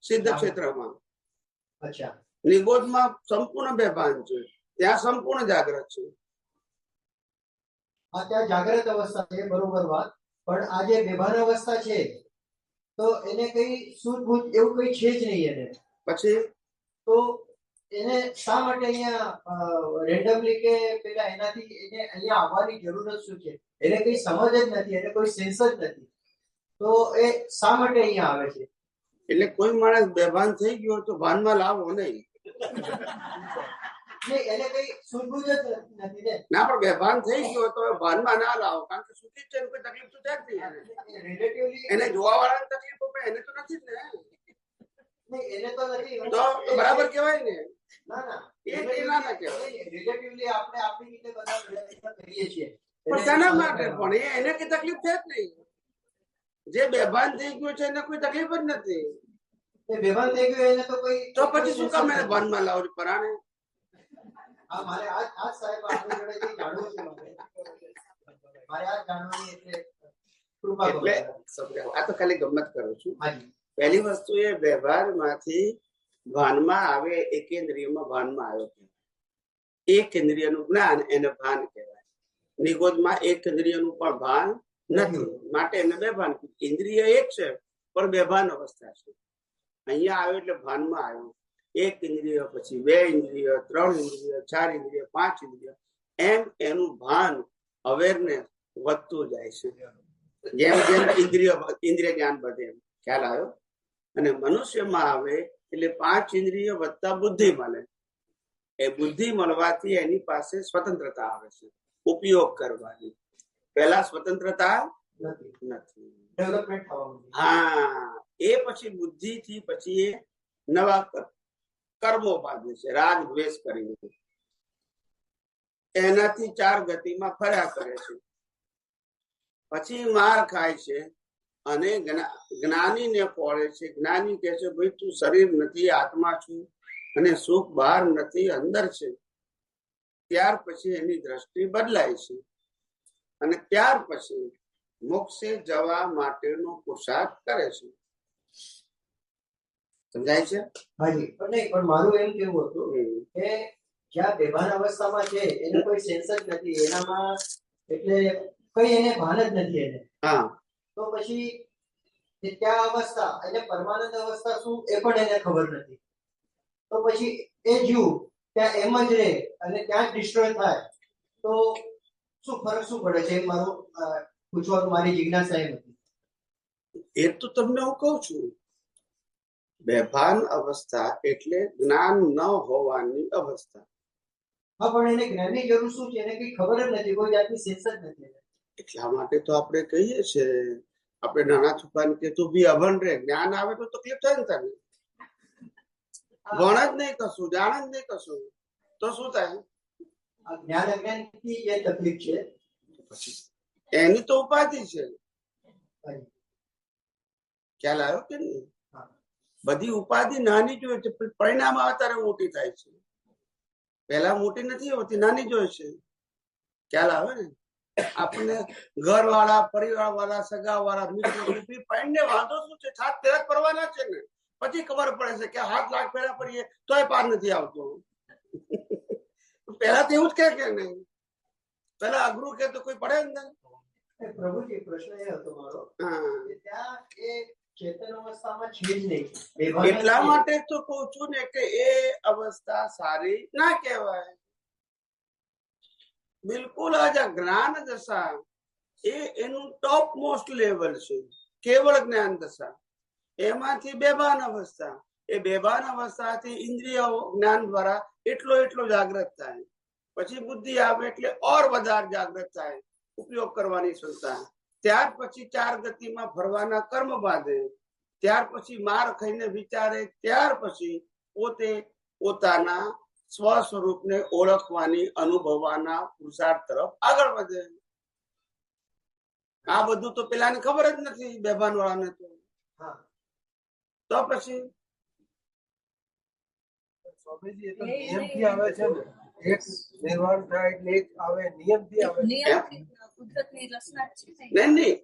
સિદ્ધ ક્ષેત્રમાં. અચ્છા. નિગોદમાં સંપૂર્ણ બેભાન છે, ત્યાં સંપૂર્ણ જાગૃત છે. ત્યાં જાગૃત અવસ્થા છે, બરોબર વાત. પણ આ જે બેભાન અવસ્થા છે તો એને કઈ સૂઝબૂઝ એવું કઈ છે જ નહીં એને. પછી તો એને શા માટે અહીંયા રેન્ડમલી કે પેલા એનાથી એને અહીંયા આવવાની જરૂર જ શું છે? એને કઈ સમજ જ નથી, એને કોઈ સેન્સ જ નથી. તો એ શા માટે અહીંયા આવે છે? એટલે કોઈ માણસ બેભાન થઈ ગયો તો ભાનમાં લાવો નહીં. એને કઈ સૂઝબૂઝ જ નથી ને. ના, પણ બેભાન થઈ ગયો તો ભાનમાં ના લાવો, કારણ કે સુખી છે, કોઈ તકલીફ તો થાય જ નહીં. રિલેટિવલી એને જોવા વાળાને તકલીફ હોય, એને તો નથી જ ને. એને તો નથી તો બરાબર કહેવાય ને. ના ના, એ ના કહેવાય. રિલેટિવલી આપણે આપણી રીતે બધા પ્રયત્ન કરીએ છીએ. પણ શેના માટે? પણ એને કઈ તકલીફ થાય જ નહીં. જે બેભાન થઈ ગયો છે એને કોઈ તકલીફ જ નથી. બેભાન થઈ ગયો એને તો કોઈ. તો પછી શું કામ એને ભાનમાં લાવો પરાણે? હા, મારે આજ સાહેબ આપણી જોડેથી જાણવું છે. મારે આજ જાણવાની એટલે કૃપા કરો. એટલે સમજાવો, આ તો ખાલી ગમત કરું છું. હાજી. પહેલી વસ્તુ એ વ્યવહારમાંથી ભાનમાં આવે, એકેન્દ્રિયમાં ભાનમાં આવ્યો. એક ઇન્દ્રિયનું જ્ઞાન એને ભાન કહેવાય. નિગોદમાં એક ઇન્દ્રિયનું પણ ભાન નથી, માટે એને બેભાન. ઇન્દ્રિય એક છે પણ બેભાન અવસ્થા છે. અહીંયા આવ્યો એટલે ભાનમાં આવ્યો. 1 ઇન્દ્રિય, પછી 2 ઇન્દ્રિય, 3 ઇન્દ્રિય, 4 ઇન્દ્રિય, 5 ઇન્દ્રિય, એમ એનું ભાન અવેરનેસ વધતું જાય છે. જેમ જેમ ઇન્દ્રિય જ્ઞાન વધે એમ ખ્યાલ આવ્યો. અને મનુષ્યમાં આવે એટલે 5 ઇન્દ્રિય વધતા બુદ્ધિ મળે. એ બુદ્ધિ મળવાથી એની પાસે સ્વતંત્રતા આવે છે ઉપયોગ કરવાની. પહેલા સ્વતંત્રતા નથી. ડેવલપમેન્ટ થવા માંડ્યું. હા, એ પછી બુદ્ધિ થી પછી એ નવા કર્મો બાંધે છે, રાગ દ્વેષ કરીને. એનાથી 4 ગતિમાં ફર્યા કરે છે. પછી માર ખાય છે અને જ્ઞાનીને પોળે છે. જ્ઞાની કહે છે, ભાઈ તું શરીર નથી, આત્મા છું અને સુખ બહાર નથી, અંદર છે. ત્યાર પછી એની દ્રષ્ટિ બદલાય છે અને ત્યાર પછી મોક્ષે જવા માટેનો પુરુષાર્થ કરે છે. સમજાય છે? હાજી. પણ નહીં, પણ મારું એમ કેવું હતું કે જ્યાં બેભાન અવસ્થામાં છે એને કોઈ સેન્સ જ નથી એનામાં, એટલે કઈ એને ભાન જ નથી એને. હા, તો પછી ત્યાં અવસ્થા એટલે પરમાનંદ અવસ્થા શું એ પણ એને ખબર નથી. તો પછી એ જીવ ત્યાં એમ જ રહે અને ત્યાં જ ડિસ્ટ્રોય થાય તો શું ફરક શું પડે છે? મારું પૂછવાનું, મારી જિજ્ઞાસા એમ હતી. એ તો તમને હું કહું છું. બેભાન અવસ્થા એટલે જ્ઞાન ન હોવાની અવસ્થા. હા, પણ એને જ્ઞાનની જરૂર શું છે? એને કઈ ખબર જ નથી, કોઈ જાતની સેન્સ જ નથી. એટલા માટે તો આપણે કહીએ છીએ, આપણે નાના છોકરાને કે તું બી અભણ રે, જ્ઞાન આવે તો તકલીફ થાય ને તને. ભણ જ નહીં કશું, જાણ જ નહીં કશું, તો શું થાય? આ જ્ઞાન અજ્ઞાન થી એ તકલીફ છે. એની તો ઉપાધિ છે. ખ્યાલ આવ્યો કે નહીં? બધી ઉપાધિ નાની જોઈએ છે, પરિણામ આવે ત્યારે મોટી થાય છે. પહેલા મોટી નથી હોતી, નાની જોઈએ છે. ખ્યાલ આવે ને? આપણને ઘર વાળા, પરિવાર વાળા, સગા વાળા, મિત્રો પરિણને વાંધો શું છે? 7 ફેરા કરવાના છે ને. પછી ખબર પડે છે કે 7 લાખ ફેરા પડીએ તોય પાર નથી આવતો. પેલા તો એવું જ કે નહીં, પેલા અઘરું કે તો કોઈ પડે જ નહીં. પ્રભુજી, પ્રશ્ન એ હતો મારો હા, કે ત્યાં એ ચેતન અવસ્થામાં છે જ નહીં. એટલા માટે તો કઉ છું ને કે એ અવસ્થા સારી ના કહેવાય. બિલકુલ આજ જ્ઞાન દશા એ એનું ટોપ મોસ્ટ લેવલ છે, કેવળ જ્ઞાન દશા. એમાંથી બેભાન અવસ્થા, એ બેભાન અવસ્થાથી ઇન્દ્રિય જ્ઞાન દ્વારા એટલો જાગૃત થાય. પછી બુદ્ધિ આવે એટલે ઓર વધારે જાગૃત થાય, ઉપયોગ કરવાની ક્ષમતા. ત્યાર પછી 4 ગતિમાં ફરવાના કર્મ બાંધે. ત્યાર પછી માર ખાઈને વિચારે. ત્યાર પછી પોતે પોતાના સ્વ સ્વરૂપને ઓળખવાની, અનુભવવાના પુરુષાર્થ તરફ આગળ વધે. આ બધું તો પેલાને ખબર જ નથી, બેભાન વાળાને. તો પછી સ્વામીજી, એ તો નિયમથી આવે છે ને. એક નિર્વાણ થાય એટલે એક આવે, નિયમથી આવે. કુદરતની રચના જ છે. નહીં,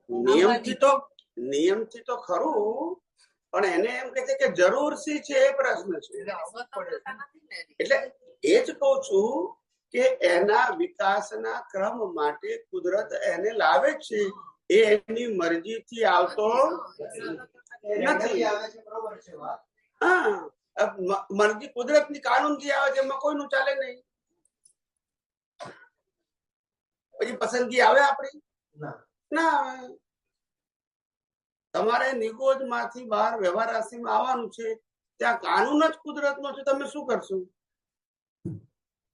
નિયમથી તો ખરું, પણ એને એમ કે છે કે જરૂર શી છે એ પ્રશ્ન છે. એટલે એ જ કઉ છું કે એના વિકાસના ક્રમ માટે કુદરત એને લાવે છે. એ એની મરજીથી આવતો નથી. હા, મરજી કુદરતની કાનૂનથી આવે છે, એમાં કોઈનું ચાલે નહીં. પછી પસંદગી આવે આપણી? ના આવે. તમારે નિગોજ માંથી બહાર વ્યવહાર રાશિમાં આવવાનું છે. ત્યાં કાનૂન જ કુદરતનો છે. તમે શું કરશો?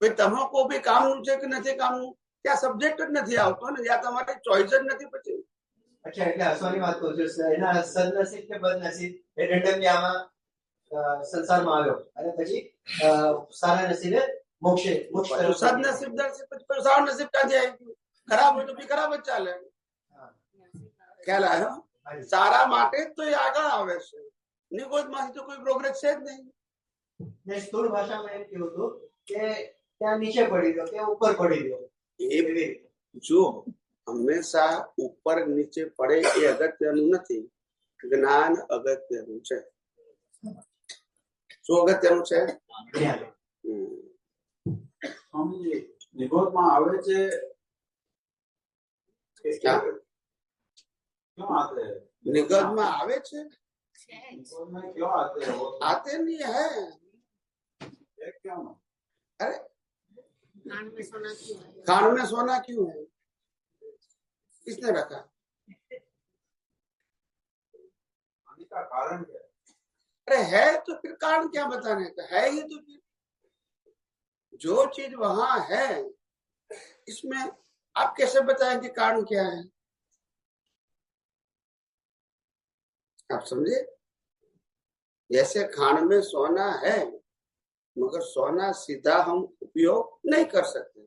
ભાઈ તમાકુ બી કામનું છે કે નથી કામનું, ત્યાં સબ્જેક્ટ જ નથી આવતો ને, ત્યાં તમારે ચોઈસ જ નથી. પછી અચ્છા, એટલે હસવાની વાત કહું છું. એના સદનસીબ કે બદનસીબ એ રેન્ડમલી આમાં સંસારમાં આવ્યો અને પછી સારા નસીબે મોક્ષ સદનસીબ પછી સારા નસીબ ક્યાંથી આવી ગયું? ખરાબ હોય તો બી ખરાબ જ ચાલે. ખ્યાલ આવ્યો? સારા માટે જ તો એ આગળ આવે છે. નિગોજ માંથી તો કોઈ પ્રોગ્રેસ છે જ નહીં. સ્થૂળ ભાષામાં એમ કેવું હતું કે ત્યાં નીચે પડી ગયો કે ઉપર પડી ગયો. એ જો હંમેશા ઉપર નીચે પડે એ અગત્યનું નથી, જ્ઞાન અગત્યનું છે. શું અગત્યનું છે? નિગોજમાં આવે છે નિગોજમાં આવે છે में क्यों आते हैं वो? आते नहीं है क्यों? अरे खान में सोना क्यों है? किसने रखा? का कारण क्या है? अरे है तो फिर कारण क्या बताने का? है ही तो फिर जो चीज वहां है इसमें आप कैसे बताएंगे कारण क्या है? आप समझे? जैसे खान में सोना है मगर सोना सीधा हम उपयोग नहीं कर सकते,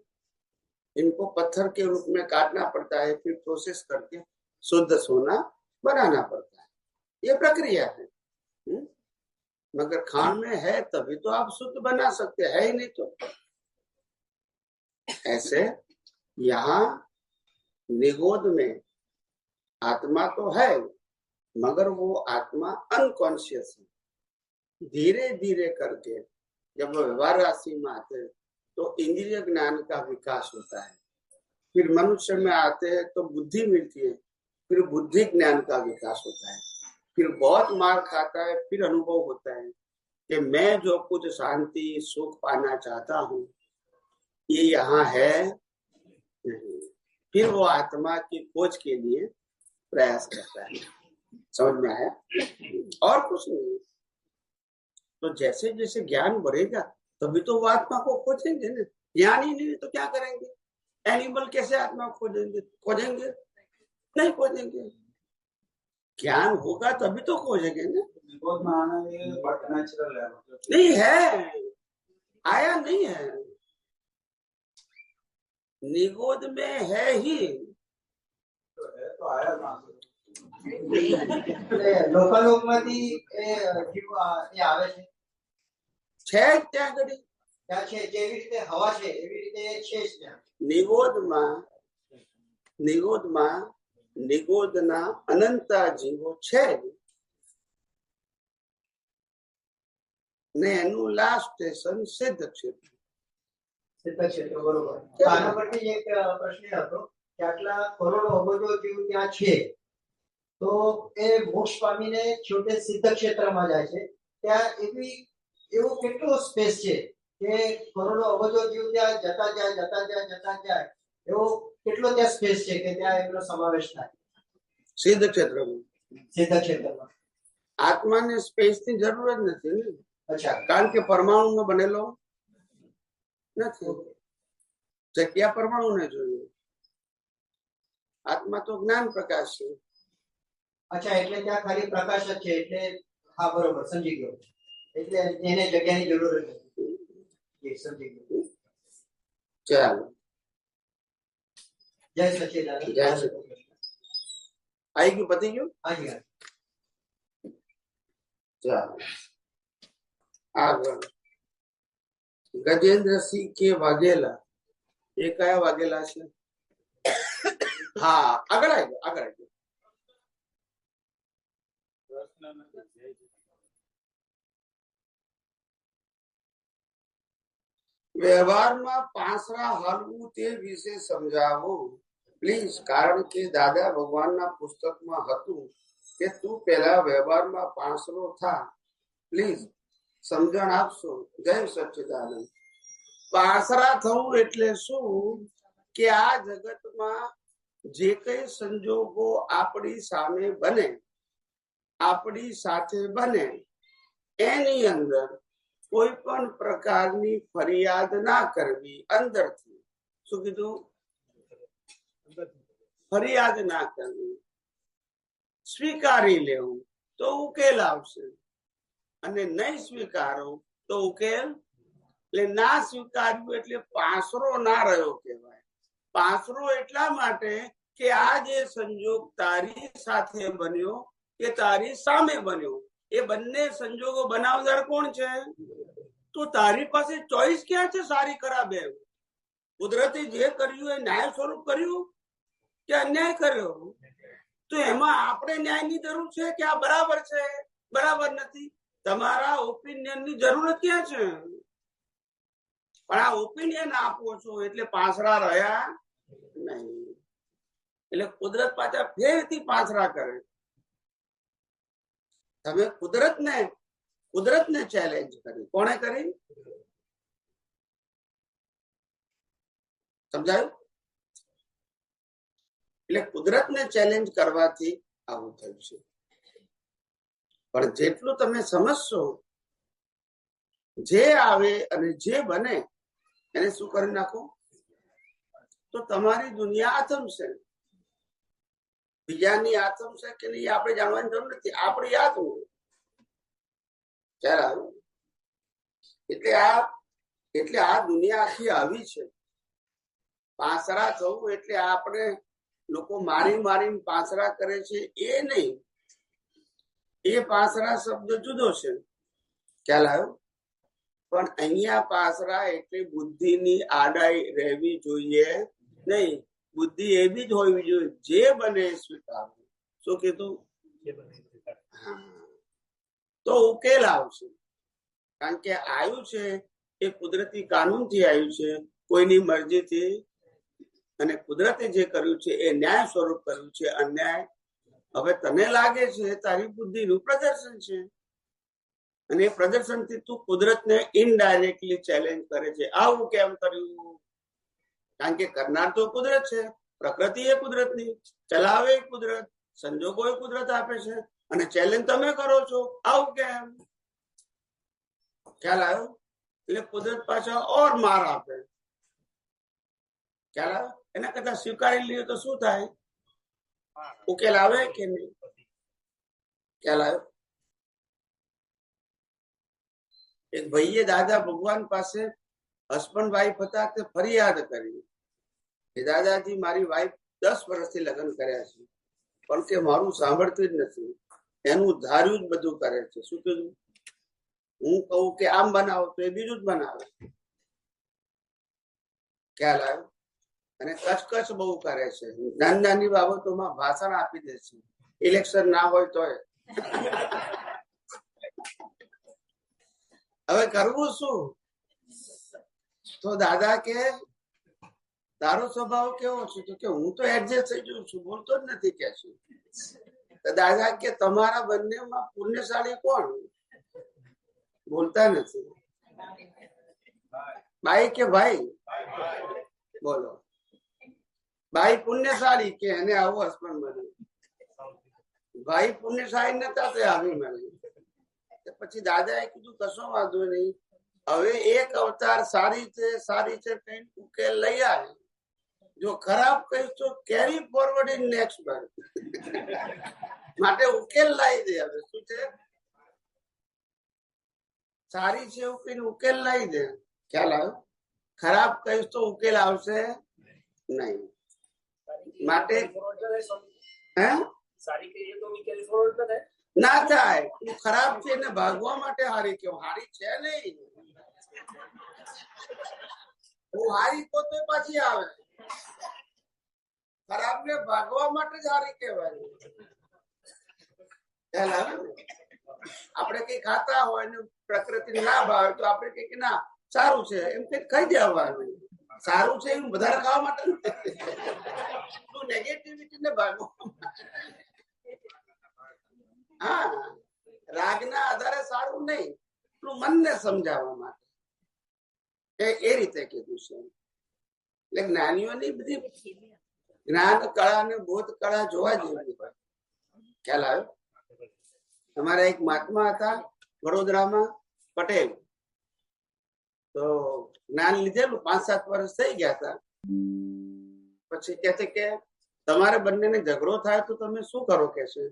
इनको पत्थर के रूप में काटना पड़ता है, फिर प्रोसेस करके शुद्ध सोना बनाना पड़ता है, ये प्रक्रिया है। मगर खान में है तभी तो आप शुद्ध बना सकते हैं, ही नहीं तो। ऐसे यहाँ निगोद में आत्मा तो है मगर वो आत्मा अनकॉन्शियस है। धीरे धीरे करके जब व्यवहार राशि में आते तो इंद्रिय ज्ञान का विकास होता है, फिर मनुष्य में आते हैं तो बुद्धि मिलती है, फिर बुद्धि ज्ञान का विकास होता है, फिर बहुत मार खाता है, फिर अनुभव होता है कि मैं जो कुछ शांति सुख पाना चाहता हूँ ये यहाँ है नहीं। फिर वो आत्मा की खोज के लिए प्रयास करता है। समझ में आया? और कुछ नहीं। तो जैसे जैसे ज्ञान बढ़ेगा तभी तो वो आत्मा को खोजेंगे ना। ज्ञान ही नहीं तो क्या करेंगे? एनिमल कैसे आत्मा को खोजेंगे? खोजेंगे नहीं, खोजेंगे। ज्ञान होगा तभी तो खोजेंगे ना। निगोद में आना ये बट नेचुरल है, नहीं है, आया नहीं है, निगोद में है ही तो आया कहाँ से? લોકલોકમાંથી એ જીવ એ આવે છે ત્યાં ઘડી ત્યાં છે, જેવી રીતે હવા છે એવી રીતે છે જ ત્યાં. નિગોદમાં નિગોદના અનંતા જીવો છે ને એનું લાસ્ટ સ્ટેશન સિદ્ધ ક્ષેત્ર. સિદ્ધ ક્ષેત્ર, બરોબર. આના પરથી એક પ્રશ્ન હતો કે આટલા કરોડો અબજો જીવ ત્યાં છે તો એ મોક્ષ પામીને છોટે સિદ્ધ ક્ષેત્રમાં જાય છે, ત્યાં એવો કેટલો સ્પેસ છે કે કરોડો અબજો જીવ ત્યાં જતા જાય એવો કેટલો ત્યાં સ્પેસ છે કે ત્યાં એમનો સમાવેશ થાય સિદ્ધ ક્ષેત્રમાં? સિદ્ધ ક્ષેત્રમાં આત્માને સ્પેસની જરૂર જ નથી ને. અચ્છા, કારણ કે પરમાણુનો બનેલો નથી, જગ્યા પરમાણુને જોઈએ. આત્મા તો જ્ઞાન પ્રકાશ છે. અચ્છા, એટલે ત્યાં ખાલી પ્રકાશ જ છે. એટલે હા, બરોબર, સમજી ગયો. એટલે એને જગ્યાની જરૂર જ નથી. સમજી ગયો. ચાલો, જય સચ્ચિદાનંદ. જય સચ્ચિદાનંદ. આવી ગયું? પતી ગયું? હાજી. ચાલો આગળ. ગજેન્દ્રસિંહ કે વાઘેલા, એ કયા વાઘેલા છે? હા, આગળ આવી ગયો, આગળ આવી ગયો. વ્યવહારમાં પાંસરા હાલવું તે વિશે સમજાવો પ્લીઝ. કારણ કે દાદા ભગવાનના પુસ્તકમાં હતું કે તું પેલા વ્યવહારમાં પાંસરો થા. પ્લીઝ સમજણ આપશો? જય સચ્ચિદાનંદ. પાંસરા થવું એટલે શું કે આ જગતમાં જે કઈ સંજોગો આપણી સામે બને, આપણી સાથે બને, એની અંદર કોઈ પણ પ્રકારની ફરિયાદ ના કરવી. અંદરથી શું કીધું? ફરિયાદ ના કરવી, સ્વીકારી લેવું તો ઉકેલ આવશે, અને નહીં સ્વીકારો તો ઉકેલ એટલે ના સ્વીકાર્યું એટલે પાંસરો ના રહ્યો કહેવાય. પાંસરો એટલા માટે કે આ જે સંજોગ તારી સાથે બન્યો કે તારી સામે બન્યો, એ બંને સંજોગો બનાવનાર કોણ છે? તો તારી પાસે ચોઈસ ક્યાં છે સારી ખરાબ એમ? કુદરતે જે કર્યું એ ન્યાય સ્વરૂપ કર્યું કે અન્યાય કર્યો? તો એમાં આપણે ન્યાયની જરૂર છે કે આ બરાબર છે બરાબર નથી? તમારા ઓપિનિયન ની જરૂરત ક્યાં છે? પણ આ ઓપિનિયન આપો છો એટલે પાંસરા રહ્યા નહીં. એટલે કુદરત પાછા ફેરથી પાંસરા કરે. તમે કુદરતને ચેલેન્જ કરી. કોણે કરી? સમજાયું? એટલે કુદરતને ચેલેન્જ કરવાથી આવું થયું છે. પણ જેટલું તમે સમજશો, જે આવે અને જે બને એને શું કરી નાખો, તો તમારી દુનિયા આથમશે. બીજાની આથમશે કે નહીં આપણે જાણવાની જરૂર નથી, આપણી આત્મ ખ્યાલ આવ્યો? એટલે આ દુનિયા આખી આવી છે. પાંસરા થવું એટલે આપણે લોકો મારીને પાંસરા કરે છે એ નહીં, એ પાંસરા શબ્દ જુદો છે. ખ્યાલ આવ્યો? પણ અહીંયા પાંસરા એટલે બુદ્ધિની આડાઈ રહેવી જોઈએ નહીં. બુદ્ધિ એવી જ હોવી જોઈએ જે બને સ્વીકારવું. શું કીધું? તો ઉકેલ આવશે. કારણ કે આવ્યું છે એ કુદરતી કાનૂનથી આવ્યું છે, કોઈની મરજીથી. અને કુદરતે જે કર્યું છે એ ન્યાય સ્વરૂપ કર્યું છે. અન્યાય હવે તને લાગે છે તારી બુદ્ધિનું પ્રદર્શન છે, અને એ પ્રદર્શનથી તું કુદરતને ઇનડાયરેક્ટલી ચેલેન્જ કરે છે. આવું કેમ કર્યું? કારણ કે કરનાર તો કુદરત છે, પ્રકૃતિ એ કુદરતની, ચલાવે કુદરત, સંજોગો એ કુદરત આપે છે, અને ચેલેન્જ તમે કરો છો. આવું કેમ? ખ્યાલ આવ્યો? એટલે કુદરત પાછા ઓર માર આપે. ખ્યાલ આવ્યો? એના કરતા સ્વીકારી લઈએ તો શું થાય? ઉકેલ આવે કે નહીં? ખ્યાલ આવ્યો? એક ભાઈએ દાદા ભગવાન પાસે હસબન્ડ વાઈફ હતા તે ફરિયાદ કરી કે દાદાજી મારી વાઈફ 10 વર્ષથી લગ્ન કર્યા છે, પણ કે મારું સાંભળતું જ નથી, એનું ધાર્યું જ બધું કરે છે. શું કીધું? હું કહું કે આમ બનાવો તો એ બીજું જ બનાવે. ખ્યાલ આવ્યો? અને કચકચ બહુ કરે છે, નાની બાબતોમાં ભાષણ આપી દે છે, ઇલેક્શન ના હોય તો. હવે કરવું શું? તો દાદા કે તારો સ્વભાવ કેવો છે? તો કે હું તો એડજસ્ટ થઈ જઉં છું, બોલતો જ નથી કે છે. તો દાદા કે તમારા બંનેમાં પુણ્યશાળી કોણ? બોલતા નથી. બાઈ કે ભાઈ? બોલો. ભાઈ પુણ્યશાળી કે એને આવો હસબન્ડ મળ્યું. ભાઈ પુણ્યશાળી નતા તે આવી મળ્યું. પછી દાદાએ કીધું કશો વાંધો નહીં, હવે એક અવતાર સારી છે કઈ ઉકેલ લઈ આવે. જો ખરાબ કહીશ તો carry forward in next birth. માટે ઉકેલ લાવી દે. હવે શું છે? સારી છે એવું કઈ ઉકેલ લાવી દે. ખ્યાલ આવ્યો? ખરાબ કહીશ તો ઉકેલ આવશે નહીં. માટે ના થાય. તું ખરાબ છે ને ભાગવા માટે હારી કેવું? હારી છે નહીં. હું હારી તો પાછી આવે. ખરાબ ને ભાગવા માટે જ હારી કહેવાય. આપણે કઈ ખાતા હોય ને પ્રકૃતિ ના ભાવે તો આપણે કઈ ના સારું છે એમ કઈ ખાઈ દેવાનું. સારું છે એમ વધારે ખાવા માટે નેગેટિવિટી ને ભાગવા. હા, રાગના આધારે સારું નહીં, મનને સમજાવવા માટે એ રીતે કીધું છે. એટલે જ્ઞાનીઓની બધી જ્ઞાન કળા ને બોધ કળા જોવા જેવી હોય. ખ્યાલ આવ્યો? અમારા એક મહાત્મા હતા વડોદરામાં, પટેલ. તો જ્ઞાન લીધેલું 5-7 વર્ષ થઈ ગયા હતા. પછી કે છે કે તમારે બંનેને ઝઘડો થાય તો તમે શું કરો કે છે,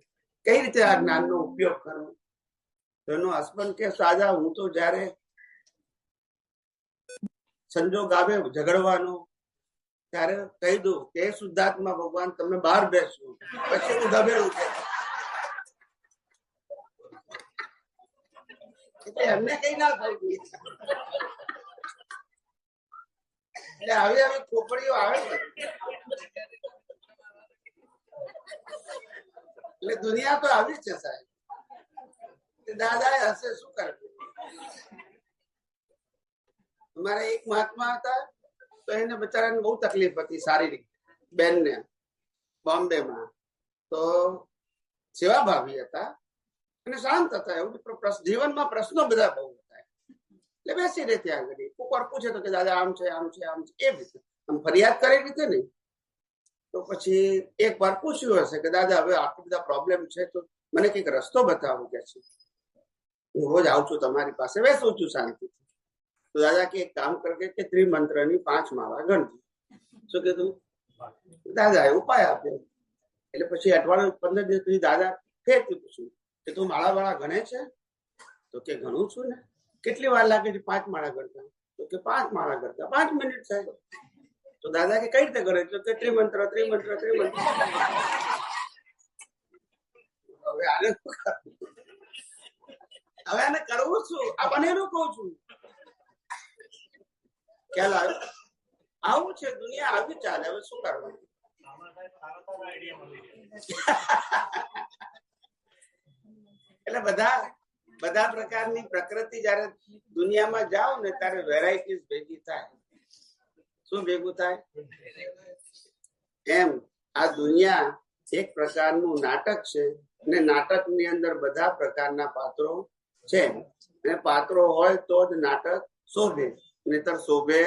કઈ રીતે આ જ્ઞાનનો ઉપયોગ કરો? તો એનો હસબન્ડ કે સાજા હું તો જયારે સંજોગ આવે ઝઘડવાનો ત્યારે કહી દઉં કે શુદ્ધાત્મા ભગવાન તમે બહાર બેસો, પછી હું ધબેલું કે એમને કઈ ના થઈ ગઈ. એટલે આવી આવી ખોપડીઓ આવે ને, એટલે દુનિયા તો આવી છે સાહેબ. દાદા હશે શું કરે? અમારે એક મહાત્મા હતા તો એને બચારાને બહુ તકલીફ હતી શારીરિક, બેનને બોમ્બેમાં. તો સેવાભાવી હતા અને શાંત હતા. એવું જીવનમાં પ્રશ્નો બધા બહુ હતા. એટલે બેસી રહે ત્યાં આગળ. કોક વાર પૂછે તો કે દાદા આમ છે આમ છે આમ છે, એ રીતે આમ ફરિયાદ કરી રીતે નહીં. તો પછી એક વાર પૂછ્યું હશે કે દાદા હવે આટલા બધા પ્રોબ્લેમ છે તો મને કંઈક રસ્તો બતાવો કે છે. હું રોજ આવું છું તમારી પાસે, બેસું છું શાંતિથી. તો દાદા કે એક કામ કરકે કે ત્રિમંત્રની 5 માળા ગણજો. શું કીધું? દાદા એ ઉપાય આપ્યો. એટલે પછી અઠવાડિયું 15 દિવસ પછી દાદા ફેરથી પૂછ્યું કે તું માળા વાળા ગણે છે? તો કે ગણું છું ને. કેટલી વાર લાગે છે 5 માળા ગણતા? તો કે 5 માળા ગણતા 5 મિનિટ થાય. તો દાદા કે કઈ રીતે ગણે? તો કે ત્રિમંત્ર ત્રિમંત્ર ત્રિમંત્ર. હવે આને કરવું શું? આ બનેલું કઉ છું. ખ્યાલ આવ્યો? આવું છે દુનિયા, આવી ચાલે. હવે શું કરવાનું? આમાં સાહેબ સારા સારા આઈડિયા મળી રહ્યા. એટલે બધા પ્રકારની પ્રકૃતિ જયારે દુનિયામાં જાઓ ને ત્યારે વેરાયટીઝ ભેગી થાય. શું ભેગું થાય? એમ આ દુનિયા એક પ્રકારનું નાટક છે અને નાટકની અંદર બધા પ્રકારના પાત્રો છે. અને પાત્રો હોય તો જ નાટક શોભે, નહીતર શોભે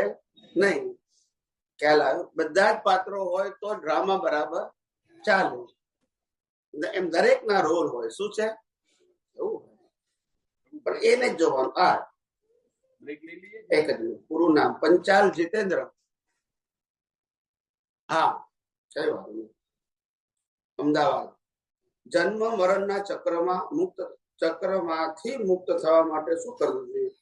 નહીં. ખ્યાલ આવ્યો? બધા જ પાત્રો હોય તો ડ્રામા બરાબર ચાલે. એમ દરેકના રોલ હોય. શું છે એવું? પણ એને જ જોવાનું. આ એક જ પૂરું નામ પંચાલ જીતેન્દ્ર. હા, કઈ વાત નહીં. અમદાવાદ. જન્મ મરણના ચક્રમાંથી મુક્ત થવા માટે શું કરવું જોઈએ?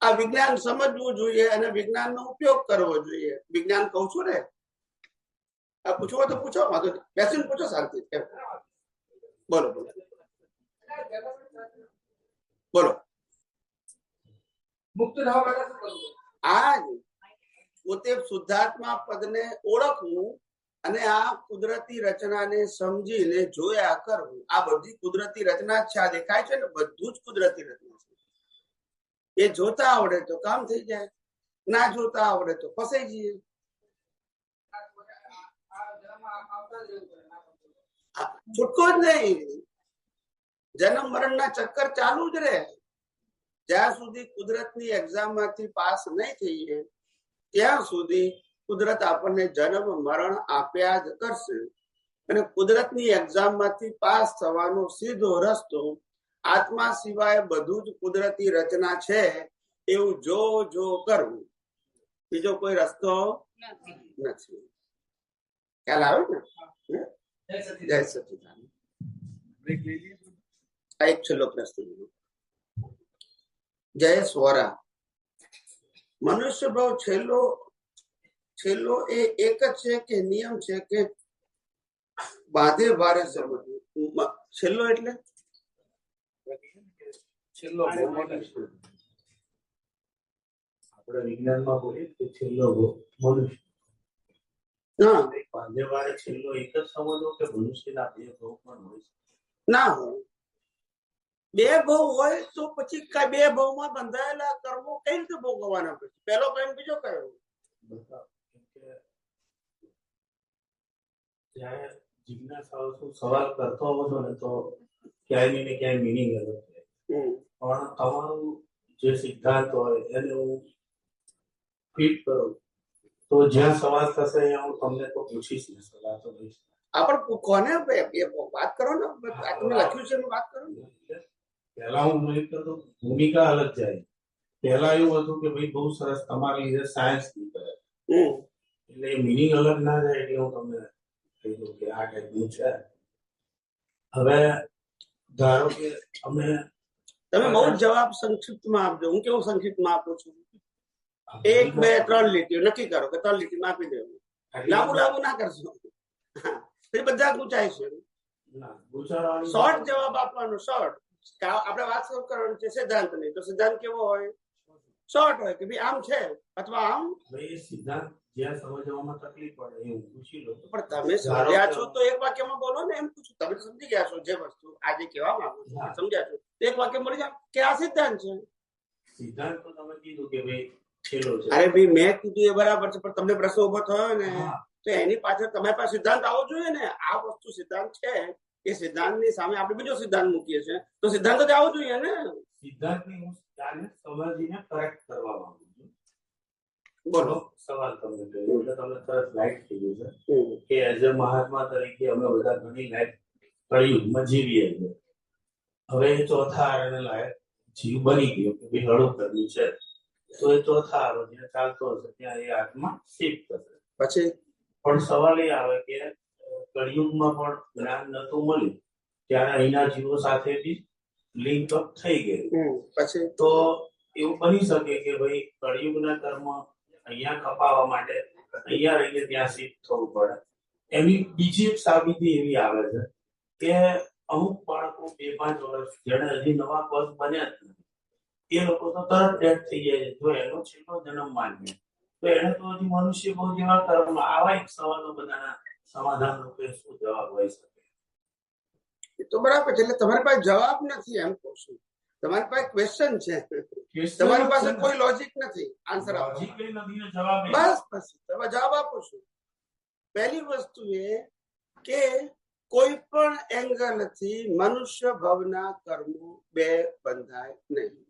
આ વિજ્ઞાન સમજવું જોઈએ અને વિજ્ઞાનનો ઉપયોગ કરવો જોઈએ. વિજ્ઞાન કહું છું ને, આ પૂછવો તો પૂછો, વાંધો નહીં. બેસીને પૂછો શાંતિ. બોલો બોલો બોલો. મુક્ત થવા માટે શું કરવું? આ જ પોતે શુદ્ધાત્મા પદને ઓળખવું અને આ કુદરતી રચનાને સમજીને જોયા કરવું. આ બધી કુદરતી રચના છે. આ દેખાય છે ને, બધું જ કુદરતી રચના છે. એ જોતા આવડે તો કામ થઈ જાય, ના જોતા આવડે તો ફસાઈ જઈએ. છૂટકો જ નહીં. જન્મ મરણના ચક્કર ચાલુ જ રહે. જ્યાં સુધી કુદરતની એક્ઝામમાંથી પાસ નહીં થઈએ ત્યાં સુધી કુદરત આપણને જન્મ મરણ આપ્યા જ કરશે. અને કુદરતની એક્ઝામમાંથી પાસ થવાનો સીધો રસ્તો આત્મા સિવાય બધું જ કુદરતી રચના છે એવું જો કરવું. બીજો કોઈ રસ્તો નથી. ખ્યાલ આવે ને? જય સચિદાનંદ. આ એક છેલ્લો પ્રશ્ન. જય સ્વરા. મનુષ્ય ભાવ છેલ્લો એ એક જ છે કે નિયમ છે કે બાધે ભારે સમજવું? છેલ્લો એટલે છેલ્લો આપણે વિજ્ઞાનમાં બોલીએ કે છેલ્લો મનુષ્ય. ના, બાંધેવાળે છેલ્લો એક જ સમજો કે મનુષ્યના બે ભાવ પણ હોય છે? ના હોય. બે ભાવ હોય તો પછી કઈ બે ભાવમાં બંધાયેલા કર્મો કઈ રીતે ભોગવવાના? પછી પહેલો કયો બીજો કયો? જ્યારે જિજ્ઞાસા સવાલ કરતો હોવો છો ને તો ક્યાંય ને ક્યાંય મિનિંગ અલગ છે. પણ તમારું જે સિદ્ધાંત હોય એને હું ફિટ કરું તો જ્યાં સવાલ થશે અહીંયા હું તમને તો પૂછીશ ને, સલાહ તો લઈશ. આપણ કોને વાત કરો ને, તમે લખ્યું છે વાત કરો ને. પહેલા હું નહીં કરતો, ભૂમિકા અલગ જાય. પહેલા એવું હતું કે ભાઈ બહુ સરસ તમારી લીધે સાયન્સ નીકળે એટલે મિનિંગ અલગ ના જાય એટલે હું તમને કહી દઉં કે આ ટાઈપનું છે. હવે ધારો કે અમે તમે બહુ જવાબ સંક્ષિપ્તમાં આપજો. હું કેવું સંક્ષિપ્તમાં આપું છું? 1, 2, 3 લીટીઓ નક્કી કરો કે 3 લીટીમાં આપી દેવું. લાંબુ ના કરશો. એ બધા ગુંચાય છે. શોર્ટ જવાબ આપવાનો. શોર્ટ. આપણે વાત શરૂ કરવાની છે સિદ્ધાંત નહીં તો સિદ્ધાંત કેવો હોય? શોર્ટ હોય કે ભાઈ આમ છે અથવા આમ. સિદ્ધાંત જ્યાં સમજવામાં તકલીફ પડે એવું પૂછી લો. પણ તમે સમજ્યા છો તો એક વાક્યમાં બોલો ને. એમ પૂછું તમે સમજી ગયા છો જે વસ્તુ આજે કહેવા માંગુ છું સમજ્યા છો એક વાક્ય મળી જાય કે આ સિદ્ધાંત છે. સિદ્ધાંત તો તમે કીધું કે ભાઈ છેલ્લો છે. અરે ભાઈ મેં કીધું એ બરાબર છે પણ તમને પ્રશ્ન ઉભો થયો ને તો એની પાછળ તમારી પાસે સિદ્ધાંત આવવો જોઈએ ને. આ વસ્તુ સિદ્ધાંત છે એ સિદ્ધાંતની સામે આપણે બીજો સિદ્ધાંત મૂકીએ છીએ તો સિદ્ધાંત જ આવવો જોઈએ ને. સિદ્ધાંતની હું આને સમજીને કરેક્ટ કરવા માંગુ છું. બોલો. સવાલ તમને કહ્યું એટલે તમને તરત લાઈટ થઈ ગયું છે કે એઝ અ મહાત્મા તરીકે અમે બધા ઘણી લાઈફ કળિયુગમાં જીવીએ છીએ. હવે એ ચોથા આરને લાયક જીવ બની ગયો કે ભાઈ હળું કરવી છે તો એ ચોથા આરો જ્યાં ચાલતો હશે ત્યાં એ આત્મા શિફ્ટ થશે. પછી પણ સવાલ એ આવે કે કળિયુગમાં પણ જ્ઞાન નતું મળ્યું ત્યારે અહીંના જીવો સાથે બી લિંક અપ થઈ ગયું. પછી તો એવું બની શકે કે ભાઈ કળિયુગના કર્મ અહીંયા કપાવવા માટે અહીંયા રહીને ત્યાં શિફ્ટ થવું પડે. એની બીજી એક સાબિતી એવી આવે છે કે અમુક બાળકો 2-5 વર્ષ જેને હજી નવા પગ બન્યા જ નથી એ લોકો તો તરત ડેડ થઈ જાય છે. જો એનો છેલ્લો જન્મ માનીએ તો એને તો હજી મનુષ્ય બહુ જેવા કર્મ. આવા એક સવાલો બધાના સમાધાન રૂપે શું જવાબ હોઈ શકે? એ તો બરાબર છે. એટલે તમારી પાસે જવાબ નથી એમ કહું છું. તમારી પાસે ક્વેશ્ચન છે, તમારી પાસે કોઈ લોજિક નથી આન્સર આપવા. બસ પછી તમે જવાબ આપો છો. પહેલી વસ્તુ એ કે કોઈ પણ એંગલ થી મનુષ્ય ભવના કર્મો બે બંધાય નહીં.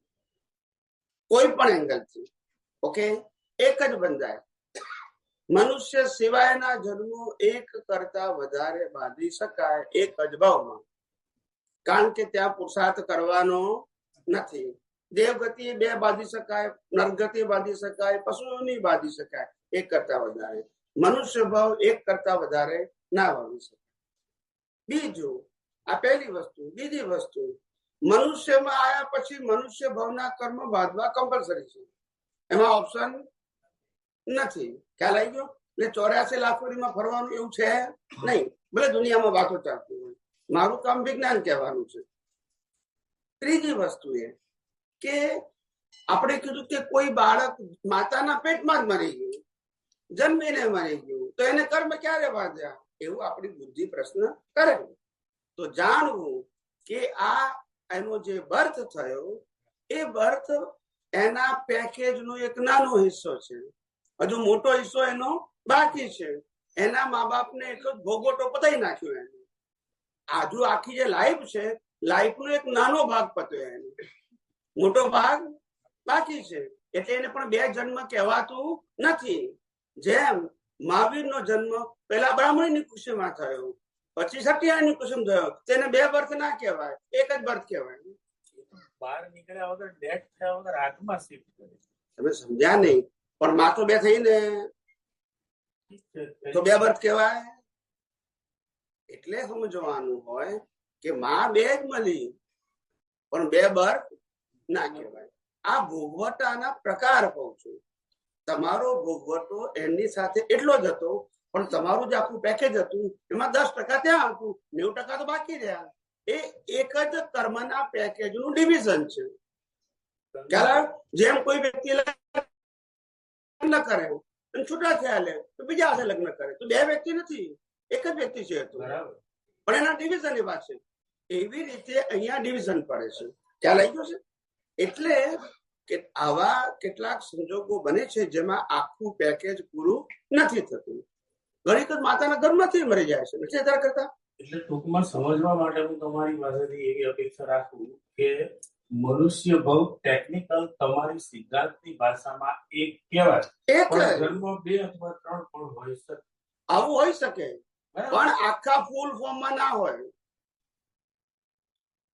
કોઈ પણ એંગલ થી ઓકે એક જ બંધાય. મનુષ્ય સિવાયના જન્મો એક કરતા વધારે બાંધી શકાય એક જ ભાવમાં, કારણ કે ત્યાં પુરુષાર્થ કરવાનો નથી. દેવગતિ 2 બાંધી શકાય, નરગતિ બાંધી શકાય, પશુઓની બાંધી શકાય એક કરતા વધારે. મનુષ્ય ભાવ એક કરતા વધારે ના બાંધી શકાય. બીજું આ પહેલી વસ્તુ. બીજી વસ્તુ મનુષ્યમાં આવ્યા પછી મનુષ્ય ભાવના કર્મ બાંધવા કમ્પલસરી છે, એમાં ઓપ્શન નથી. ખ્યાલ આવી ગયો? એટલે 84 લાખોડીમાં ફરવાનું એવું છે નહીં, ભલે દુનિયામાં વાતો ચાલતી હોય. મારું કામ વિજ્ઞાન કહેવાનું છે. ત્રીજી વસ્તુ એ કે આપણે કીધું કે કોઈ બાળક માતાના પેટમાં જ મરી ગયું, જન્મીને મરી ગયું, તો એને કર્મ ક્યારે બાંધ્યા એવું આપણી બુદ્ધિ પ્રશ્ન કરે. તો જાણવું કે આ એનો જે બર્થ થયો એ બર્થ એના પેકેજ નો એક નાનો હિસ્સો છે, હજુ મોટો હિસ્સો એનો બાકી છે. એના મા બાપને એટલો જ ભોગવટો પતાઈ નાખ્યો એને. આજુ આખી જે લાઈફ છે, લાઈફ નો એક નાનો ભાગ પત્યો એને, મોટો ભાગ બાકી છે. એટલે એને પણ 2 જન્મ કહેવાતું નથી. જેમ મહાવીર નો જન્મ પેલા બ્રાહ્મણી ની કુશીમાં થયો, પછી સટિયાની કુસુમ થયો, તેને 2 બર્થ ના કહેવાય, એક જ બર્થ કહેવાય. બહાર નીકળ્યા વગર ડેથ થયા વગર આત્મા શિફ્ટ કરે. તમે સમજ્યા નહીં, પણ માં તો 2 થઈ ને, તો 2 બર્થ કહેવાય. એટલે સમજવાનું હોય કે માં 2 જ મળી પણ 2 બર્થ ના કહેવાય. આ ભોગવટાના પ્રકાર કહું છું. તમારો ભોગવટો એમની સાથે એટલો જ હતો, પણ તમારું જે આખું પેકેજ હતું એમાં 10% ત્યાં હતું, 90% તો બાકી રહ્યા. એ એક જ કર્મના પેકેજ નું ડિવિઝન છે. જેમ કોઈ વ્યક્તિ લગ્ન કરે અને છૂટા થયા લે તો બીજા સાથે લગ્ન કરે, તો 2 વ્યક્તિ નથી, એક જ વ્યક્તિ છે, પણ એના ડિવિઝન એવા છે. એવી રીતે અહીંયા ડિવિઝન પડે છે. ખ્યાલ આવી ગયો છે? એટલે કે આવા કેટલાક સંજોગો બને છે જેમાં આખું પેકેજ પૂરું નથી થતું. ઘણી વખત માતાના ગર્ભમાંથી મરી જાય છે, નથી અધર કરતા. એટલે ટૂંકમાં સમજવા માટે હું તમારી પાસેથી એવી અપેક્ષા રાખું કે મનુષ્ય ભવ ટેકનિકલ તમારી સિદ્ધાંતની ભાષામાં એક કહેવાય, પણ જન્મ 2 અથવા 3 પણ હોઈ શકે. આવું હોઈ શકે, પણ આખા ફૂલ ફોર્મમાં ના હોય.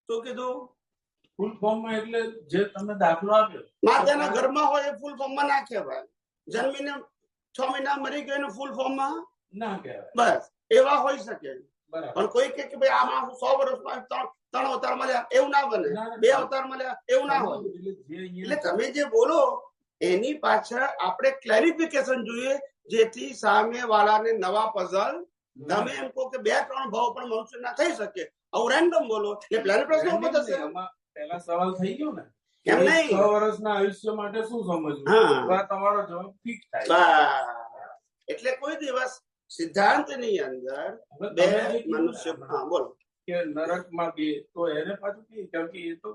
શું કીધું? ફૂલ ફોર્મમાં એટલે જે તમે દાખલો આપ્યો માતાના ઘરમાં હોય એ ફૂલ ફોર્મમાં ના કહેવાય. જન્મીને 6 મહિના મરી ગયો ફૂલ ફોર્મમાં ના કહેવાય. બસ એવા હોઈ શકે. પણ કોઈ કે ભાઈ આમાં 100 વર્ષમાં 3 અવતાર મળ્યા એવું ના બને, 2 અવતાર મળ્યા એવું ના હોય. એટલે તમે જે બોલો એની પાછળ આપણે ક્લેરિફિકેશન જોઈએ, જેથી સામે વાળાને નવા પઝલ. તમે એમ કહો કે 2-3 ભાવ પણ મનુષ્ય ના થઈ શકે, આવું રેન્ડમ બોલો એટલે પ્લાન પ્રશ્ન ઉભો થશે. પહેલા સવાલ થઈ ગયો ને, એમ નહીં 100 વર્ષના આયુષ્ય માટે શું સમજવું, તમારો જવાબ ફિક્સ થાય. એટલે કોઈ દિવસ સિદ્ધાંતની અંદર 2 મનુષ્ય. હા બોલો. કે નરકમાં 2 તો એને પાછું કેમ કે એ તો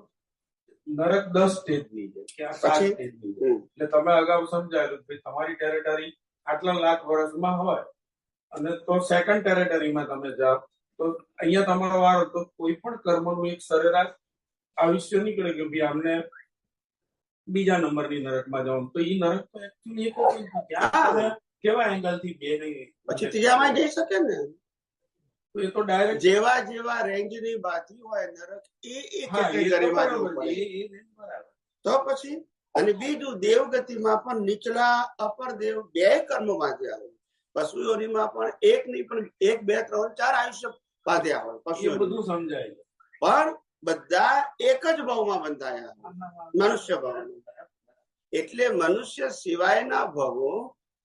નરક 10 સ્ટેજની છે કે આ 7 સ્ટેજની છે. એટલે તમે અગાઉ સમજાયેલું કે તમારી ટેરેટરી આટલા લાખ વર્ષમાં હોય અને તો સેકન્ડ ટેરેટરીમાં તમે જાઓ તો અહીંયા તમારો વારો, તો કોઈ પણ કર્મનું એક સરેરાશ આયુષ્ય નીકળે કે ભાઈ આમને બીજા નંબરની નરકમાં જવાનું, તો એ નરક તો એકચ્યુઅલી એક જ છે. ત્યાં તમે કેવા એંગલ થી બે નહીં પછી ત્રીજામાં જઈ શકે ને. તો એ તો ડાયરેક્ટ જેવા જેવા રેન્જની બાકી હોય નરક એ કેટેગરીમાં જવું પડે. તો પછી અને બીજું દેવગતિમાં પણ નીચલા અપર દેવ બે કર્મ બાંધ્યા હોય. પશુઓનીમાં પણ એક નહીં પણ 1, 2, 3, 4 આયુષ્ય બાંધ્યા હોય પશુઓ. બધું સમજાય છે. પણ બધા એક જ ભાવમાં બંધાયા મનુષ્ય ભાવમાં. એટલે મનુષ્ય સિવાયના ભાવો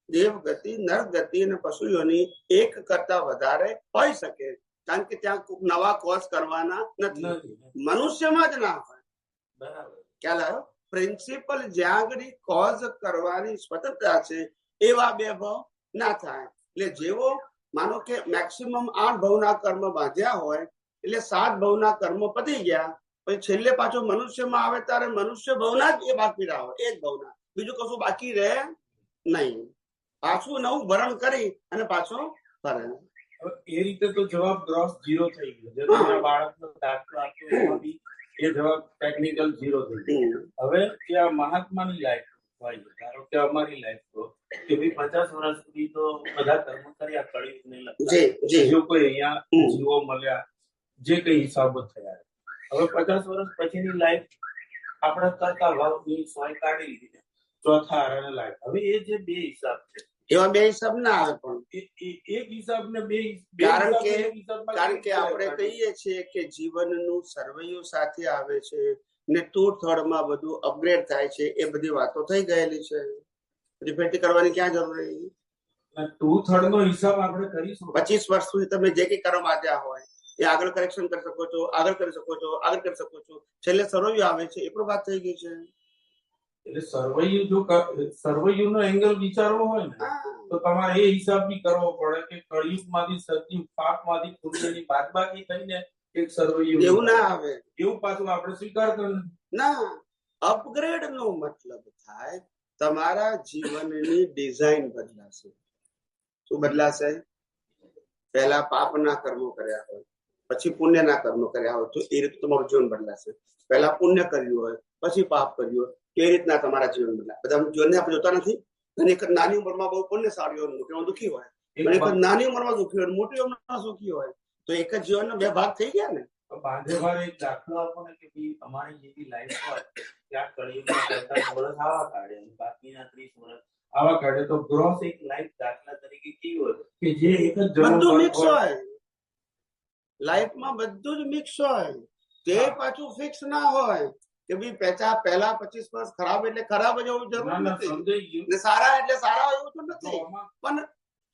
દેવગતિ, નરગતિ અને પશુઓની એક કરતા વધારે હોઈ શકે, કારણ કે ત્યાં નવા કોર્સ કરવાના નથી. મનુષ્યમાં જ ના હોય. બરાબર. ખ્યાલ આવ્યો? પ્રિન્સિપલ જ્યાં આગળ કોઝ કરવાની સ્વતંત્રતા છે એવા બે ભાવ ના થાય. એટલે જેવો માનો કે મેક્સિમમ 8 ભાવના કર્મ બાંધ્યા હોય એટલે 7 ભાવના કર્મ પતી ગયા, પછી છેલ્લે પાછો મનુષ્યમાં આવે ત્યારે મનુષ્ય ભાવના જ એ બાકી રહ્યા હોય, એક ભાવના, બીજું કશું બાકી રહે નહીં. પાછું નવું ભરણ કરી અને પાછો ભરે. એ રીતે તો જવાબ ગ્રોસ 0 થઈ ગયો. જે તમે બાળકનો દાખલો આપ્યો એમાં બી એ જવાબ ટેકનિકલ 0 થઈ ગયો. હવે ત્યાં મહાત્માની લાઈફ હોય, ધારો કે અમારી લાઈફ તો કે ભાઈ 50 વર્ષ સુધી તો બધા કર્મ કર્યા, કળિયુગને લગતા જો કોઈ અહીંયા જીવો મળ્યા, જે કઈ હિસાબો થયા. હવે 50 વર્ષ પછીની લાઈફ આપણે કરતા ભાવની સોય કાઢી લીધી, ચોથા આરાને લાઈફ. હવે એ જે બે હિસાબ છે એવા બે હિસાબ ના આવે. પણ એક હિસાબ ને બે કારણ કે આપણે કહીએ છીએ કે જીવનનું સર્વૈયું સાથે આવે છે ને ટુ થર્ડમાં બધું અપગ્રેડ થાય છે. એ બધી વાતો થઈ ગયેલી છે, રિપીટ કરવાની ક્યાં જરૂર રહી? 2/3 નો હિસાબ આપણે કરીશું. 25 વર્ષ સુધી તમે જે કઈ કર્મ આદ્યા હોય એ આગળ કરેક્શન કરી શકો છો, આગળ કરી શકો છો, આગળ કરી શકો છો. છેલ્લે સર્વૈયું આવે છે, એ પણ વાત થઈ ગઈ છે. એટલે સર્વૈયું નો એંગલ વિચારવો હોય ને તો તમારે એ હિસાબ બી કરવો પડે કે કળિયુગ માંથી સતયુગ, પાપ માંથી પુણ્યની બાદબાકી થઈને એક સર્વૈયું. એવું ના આવે. એવું પાછું આપણે સ્વીકાર કરવું ના. અપગ્રેડ નો મતલબ થાય તમારા જીવનની ડિઝાઇન બદલાશે. શું બદલાશે? પહેલા પાપના કર્મો કર્યા હોય, પછી પુણ્યના કર્મો કર્યા હોય, તો એ રીતે તમારું જીવન બદલાશે. પહેલા પુણ્ય કર્યું હોય, પછી પાપ કર્યું હોય, એ રીતના તમારા જીવન બદલાય. બધા જીવનને આપણે જોતા નથી. અને એક નાની ઉંમરમાં બહુ પુણ્યશાળી હોય, મોટી દુઃખી હોય. અને એક નાની ઉંમરમાં દુઃખી હોય, મોટી ઉંમરમાં સુખી હોય, તો એક જ જીવનના બે ભાગ થઈ ગયા ને. બાંધેવાર એક દાખલો આપો ને કે ભાઈ અમારી જે બી લાઈફ હોય ત્યાં કળિયુગમાં 45 વર્ષ આવા કાઢે અને બાકીના 30 વર્ષ આવા કાઢે, તો ગ્રોસ એક લાઈફ દાખલા તરીકે કેવી હોય કે જે એક જ બધું મિક્સ હોય લાઈફમાં, બધું જ મિક્સ હોય. તે પાછું ફિક્સ ના હોય કે ભાઈ પહેલા 25 વર્ષ ખરાબ એટલે ખરાબ જ હોવું જરૂર નથી, ને સારા એટલે સારા એવું તો નથી. પણ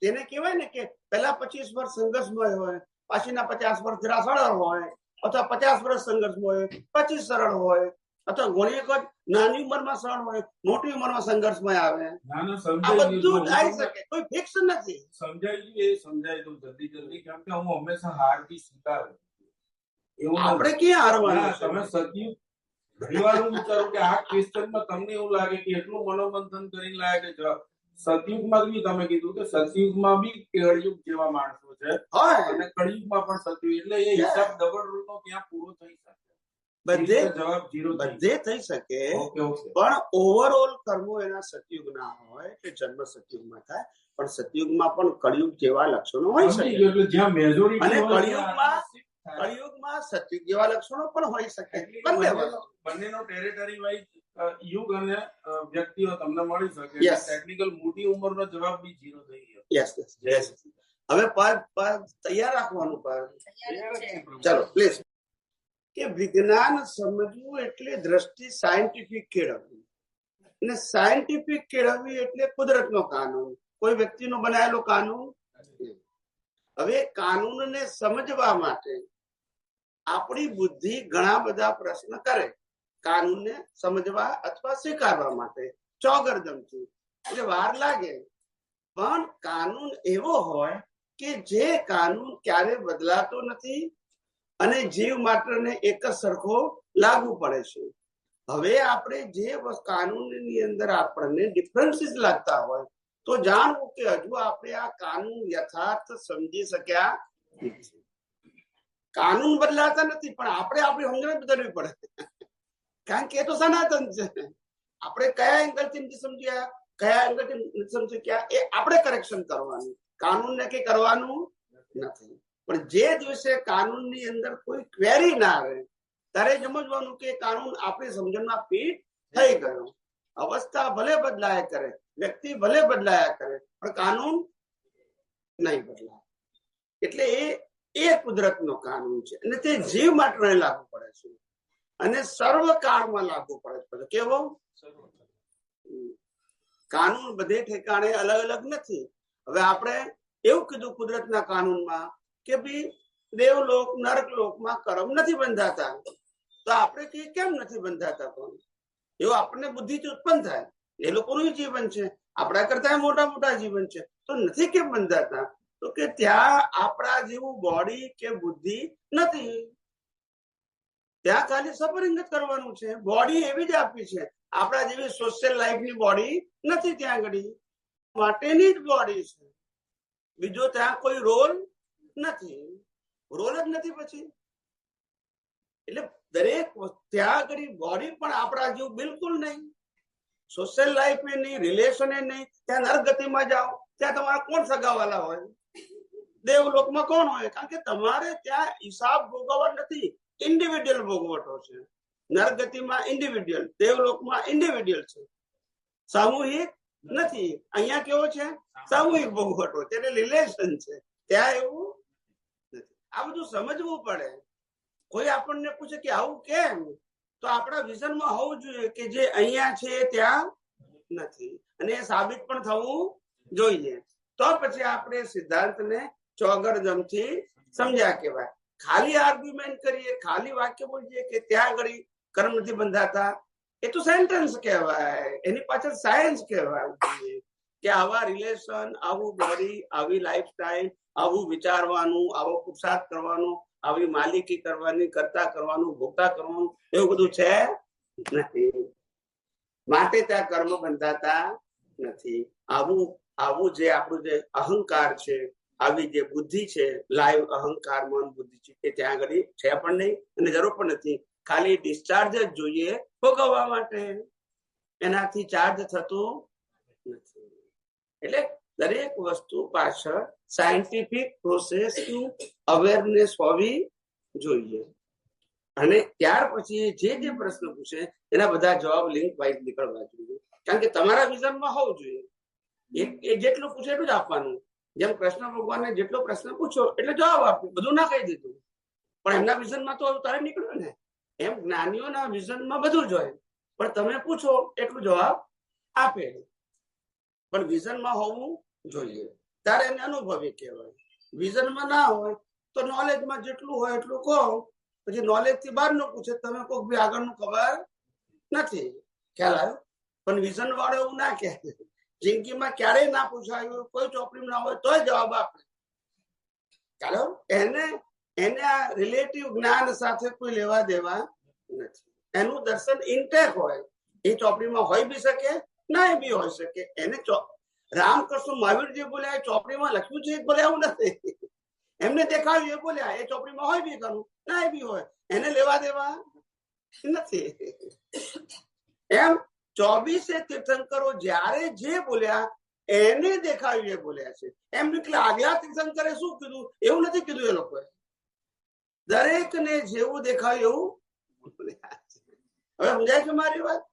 તેને કહેવાય ને કે પહેલા 25 વર્ષ સંઘર્ષમય હોય, પાછીના 50 વર્ષ જરા સરળ હોય, અથવા 50 વર્ષ સંઘર્ષમય હોય, 25 સરળ હોય, અથવા ઘણી વખત નાની ઉંમરમાં સરળ હોય, મોટી ઉંમરમાં સંઘર્ષમય આવે. આ બધું આવી શકે, કોઈ ફિક્સ નથી. સમજાય એ સમજાય તો જલ્દી કેમ કે હું હંમેશા હાર થી સ્વીકારું. એવું આપણે ક્યાં હારવાના? તમે સત્યુગ ઘણી વાર હું વિચારું કે આ ક્વેશ્ચનમાં તમને એવું લાગે કે એટલું મનોમંથન કરીને લાગે કે સતયુગમાં બી તમે કીધું કે સતયુગમાં બી કળિયુગ જેવા માણસો છે અને કળિયુગમાં પણ સતયુગ, એટલે એ હિસાબ ડબલ રૂલ નો ત્યાં પૂરો થઈ શકે. બધે થઈ શકે, પણ ઓવરઓલ કર્મો એના સતયુગ ના હોય કે જન્મ સતયુગમાં થાય, પણ સતયુગમાં પણ કળિયુગ જેવા લક્ષણો હોય શકે. અને કળિયુગમાં સતયુગ જેવા લક્ષણો પણ હોઈ શકે. બંનેનો ટેરિટરી વાઇઝ યુગ અને વ્યક્તિઓ તમને મળી શકે. ટેકનિકલ મોટી ઉંમરનો જવાબ બી 0 થઈ ગયો. યસ. હવે તૈયાર રાખવાનું. ચાલો પ્લીઝ. કે વિજ્ઞાન સમજવું એટલે દ્રષ્ટિ સાયન્ટિફિક કેળવવી, અને સાયન્ટિફિક કેળવવી એટલે કુદરતનો કાનૂન, કોઈ વ્યક્તિનો બનાવેલો કાનૂન. હવે કાનૂનને સમજવા માટે આપણી બુદ્ધિ ઘણા બધા પ્રશ્ન કરે, કાનૂનને સમજવા અથવા સ્વીકારવા માટે ચોગરદમથી, એટલે વાર લાગે. પણ કાનૂન એવો હોય કે જે કાનૂન ક્યારે બદલાતો નથી અને જીવ માત્રને એક જ સરખો લાગુ પડે છે. હવે આપણે જે કાનૂનની અંદર આપણને ડિફરન્સીસ લાગતા હોય તો જાણવું કે હજુ આપણે આ કાનૂન યથાર્થ સમજી શક્યા નથી. કાનૂન બદલાતા નથી, પણ આપણે આપણી સમજણ બદલવી પડે, કારણ કે એ તો સનાતન છે. આપણે કયા એંગલ થી નથી સમજ્યા, કયા એંગલ થી નથી સમજ્યા, એ આપણે કરેક્શન કરવાનું, કાનૂન ને કઈ કરવાનું નથી. પણ જે દિવસે કાનૂનની અંદર કોઈ ક્વેરી ના આવે ત્યારે સમજવાનું કે કાનૂન આપણી સમજણમાં ફિટ થઈ ગયો. અવસ્થા ભલે બદલાયા કરે, વ્યક્તિ ભલે બદલાયા કરે, પણ કાનૂન નહીં બદલાય. એટલે એ કુદરતનો કાનૂન છે અને તે જીવ માટે લાગુ પડે છે અને સર્વ કાળમાં લાગુ પડે છે. કેવો કાનૂન બધે ઠેકાણે અલગ અલગ નથી. હવે આપણે એવું કીધું કુદરતના કાનૂનમાં કે ભાઈ દેવલોક નરકલોકમાં કર્મ નથી બંધાતા, તો આપણે કેમ નથી બંધાતા? પણ એવું આપણને બુદ્ધિથી ઉત્પન્ન થાય. એ લોકોનું જીવન છે, આપણા કરતા મોટા મોટા જીવન છે, તો નથી કેમ બંધાતા? તો કે ત્યાં આપણા જેવું બોડી કે બુદ્ધિ નથી. ત્યાં ખાલી સપરિંગ કરવાનું છે. બોડી એવી જ આપી છે, આપણા જેવી સોશિયલ લાઈફની બોડી નથી ત્યાં આગળ, માટેની જ બોડી છે. બીજો ત્યાં કોઈ રોલ નથી, રોલ જ નથી. પછી એટલે દરેક ત્યાં આગળ બોડી પણ આપણા જેવું બિલકુલ નહીં, સોશિયલ લાઈફ નહીં, રિલેશન નહીં. ત્યાં નરગતિમાં જાઓ, ત્યાં તમારા કોણ સગાવાલા હોય? દેવલોકમાં કોણ હોય? કારણ કે તમારે ત્યાં હિસાબ ભોગવવા નથી, ઇન્ડિવિડ્યુઅલ ભોગવટો છે. નરગતિમાં ઇન્ડિવિડ્યુઅલ, દેવલોકમાં ઇન્ડિવિડ્યુઅલ છે, સામૂહિક નથી. અહીંયા કેવો છે? સામૂહિક ભોગવટો, તેને રિલેશન છે. ત્યાં એવું નથી. આ બધું સમજવું પડે. કોઈ આપણને પૂછે કે આવું કેમ, તો આપણા વિઝનમાં હોવું જોઈએ કે જે અહીંયા છે ત્યાં નથી, અને એ સાબિત પણ થવું જોઈએ. તો પછી આપણે સિદ્ધાંતને ચોગરજમથી સમજ્યા કહેવાય. ખાલી આર્ગ્યુમેન્ટ કરીએ, ખાલી વાક્ય બોલીએ કે ત્યાં આગળ કર્મ નથી બંધાતા, એ તો સેન્ટેન્સ કહેવાય. એની પાછળ સાયન્સ કહેવાય કે આવા રિલેશન, આવું બોડી, આવી લાઈફસ્ટાઈલ, આવું વિચારવાનું, આવો પુરુષાર્થ કરવાનો, આવી માલિકી કરવાની, કરતા કરવાનું, ભોગતા કરવાનું, એવું બધું છે નથી. માટે ત્યાં કર્મ બંધાતા નથી. આવું જે આપણું જે અહંકાર છે, આવી જે બુદ્ધિ છે, લાઈવ અહંકાર મન બુદ્ધિ છે, એ ત્યાં આગળ છે પણ નહીં અને જરૂર પણ નથી. ખાલી ડિસ્ચાર્જ જ જોઈએ ભોગવવા માટે, એનાથી ચાર્જ થતું નથી. એટલે દરેક વસ્તુ પાછળ સાયન્ટિફિક પ્રોસેસનું અવેરનેસ હોવી જોઈએ. અને ત્યાર પછી જે પ્રશ્ન પૂછે એના બધા જવાબ લિંક વાઇઝ નીકળવા જોઈએ. કારણ કે તમારા વિઝનમાં હોવું જોઈએ. એ જેટલું પૂછે એટલું જ આપવાનું. જેમ કૃષ્ણ ભગવાનને જેટલો પ્રશ્ન પૂછો એટલે જવાબ આપ્યો, બધું ના કહી દીધું. પણ એમના વિઝનમાં તો તારે નીકળ્યું ને. એમ જ્ઞાનીઓના વિઝનમાં બધું જ હોય, પણ તમે પૂછો એટલું જવાબ આપે. પણ વિઝનમાં હોવું જોઈએ, ત્યારે એને અનુભવી કહેવાય. વિઝનમાં ના હોય તો નોલેજમાં જેટલું હોય એટલું કહો. પછી નોલેજ થી બહાર નું પૂછે, તમે કોઈ બી આગળનું ખબર નથી, ખ્યાલ આવ્યો? પણ વિઝન વાળો એવું ના કહે. જિંદગીમાં ક્યારેય ના પૂછાયું, કોઈ ચોપડીમાં ના હોય તોય જવાબ આપે. ચાલો, એને આ રિલેટિવ જ્ઞાન સાથે કોઈ લેવા દેવા નથી. એનું દર્શન ઇન્ટેક હોય, એ ચોપડીમાં હોય બી શકે, ના બી હોય શકે. એને રામકૃષ્ણ મહાવીર જે બોલ્યા એ ચોપડીમાં લખ્યું છે બોલ્યા એવું નથી. એમને દેખાડ્યું એ બોલ્યા, એ ચોપડીમાં હોય બી ખરું, ના બી હોય, એને લેવા દેવા નથી. એમ 24 તીર્થંકરો જ્યારે જે બોલ્યા એને દેખાડ્યું એ બોલ્યા છે. એમ એટલે આગલા તીર્થંકરે શું કીધું એવું નથી કીધું એ લોકોએ. દરેક ને જેવું દેખાયું એવું બોલ્યા છે. હવે સમજાય છે મારી વાત?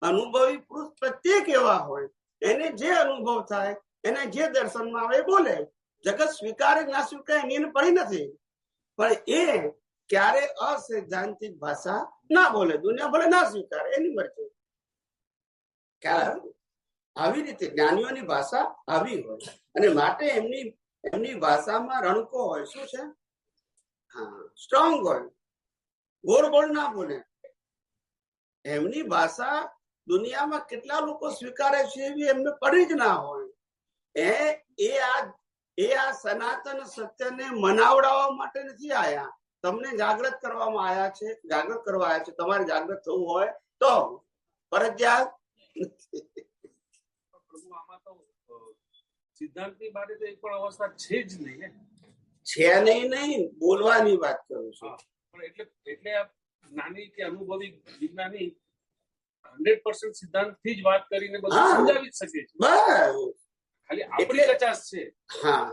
અનુભવી પુરુષ પ્રત્યેક એવા હોય, એને જે અનુભવ થાય, એને જે દર્શનમાં આવે બોલે. જગત સ્વીકારે ના સ્વીકારે એની પડી નથી, પણ એ ક્યારે અસૈદ્ધાંતિક ભાષા ના બોલે. દુનિયા ભલે ના સ્વીકારે, એની મરજી. આવી રીતે જ્ઞાનીઓની ભાષા આવી હોય, અને માટે એમની ભાષામાં રણકો હોય. શું છે? હા, સ્ટ્રોંગ હોય, ગોળ ના બોલે. એમની ભાષા દુનિયામાં કેટલા લોકો સ્વીકારે છે એવી એમને પડી જ ના હોય. એ આ સનાતન સત્યને મનાવડાવવા માટે નથી આયા, તમને જાગૃત કરવામાં આયા છે, જાગૃત કરવા આવ્યા છે. તમારે જાગૃત થવું હોય તો ફરજિયાત સિદ્ધાંતની માટે તો એક પણ અવસ્થા છે જ નહીં. છે નહીં બોલવાની વાત કરું છું. પણ એટલે આ નાની કે અનુભવી વિજ્ઞાની 100% સિદ્ધાંત થી જ વાત કરીને બધું હા. સમજાવી જ શકે છે. બસ ખાલી આપણી એટલે- કચાશ છે, હા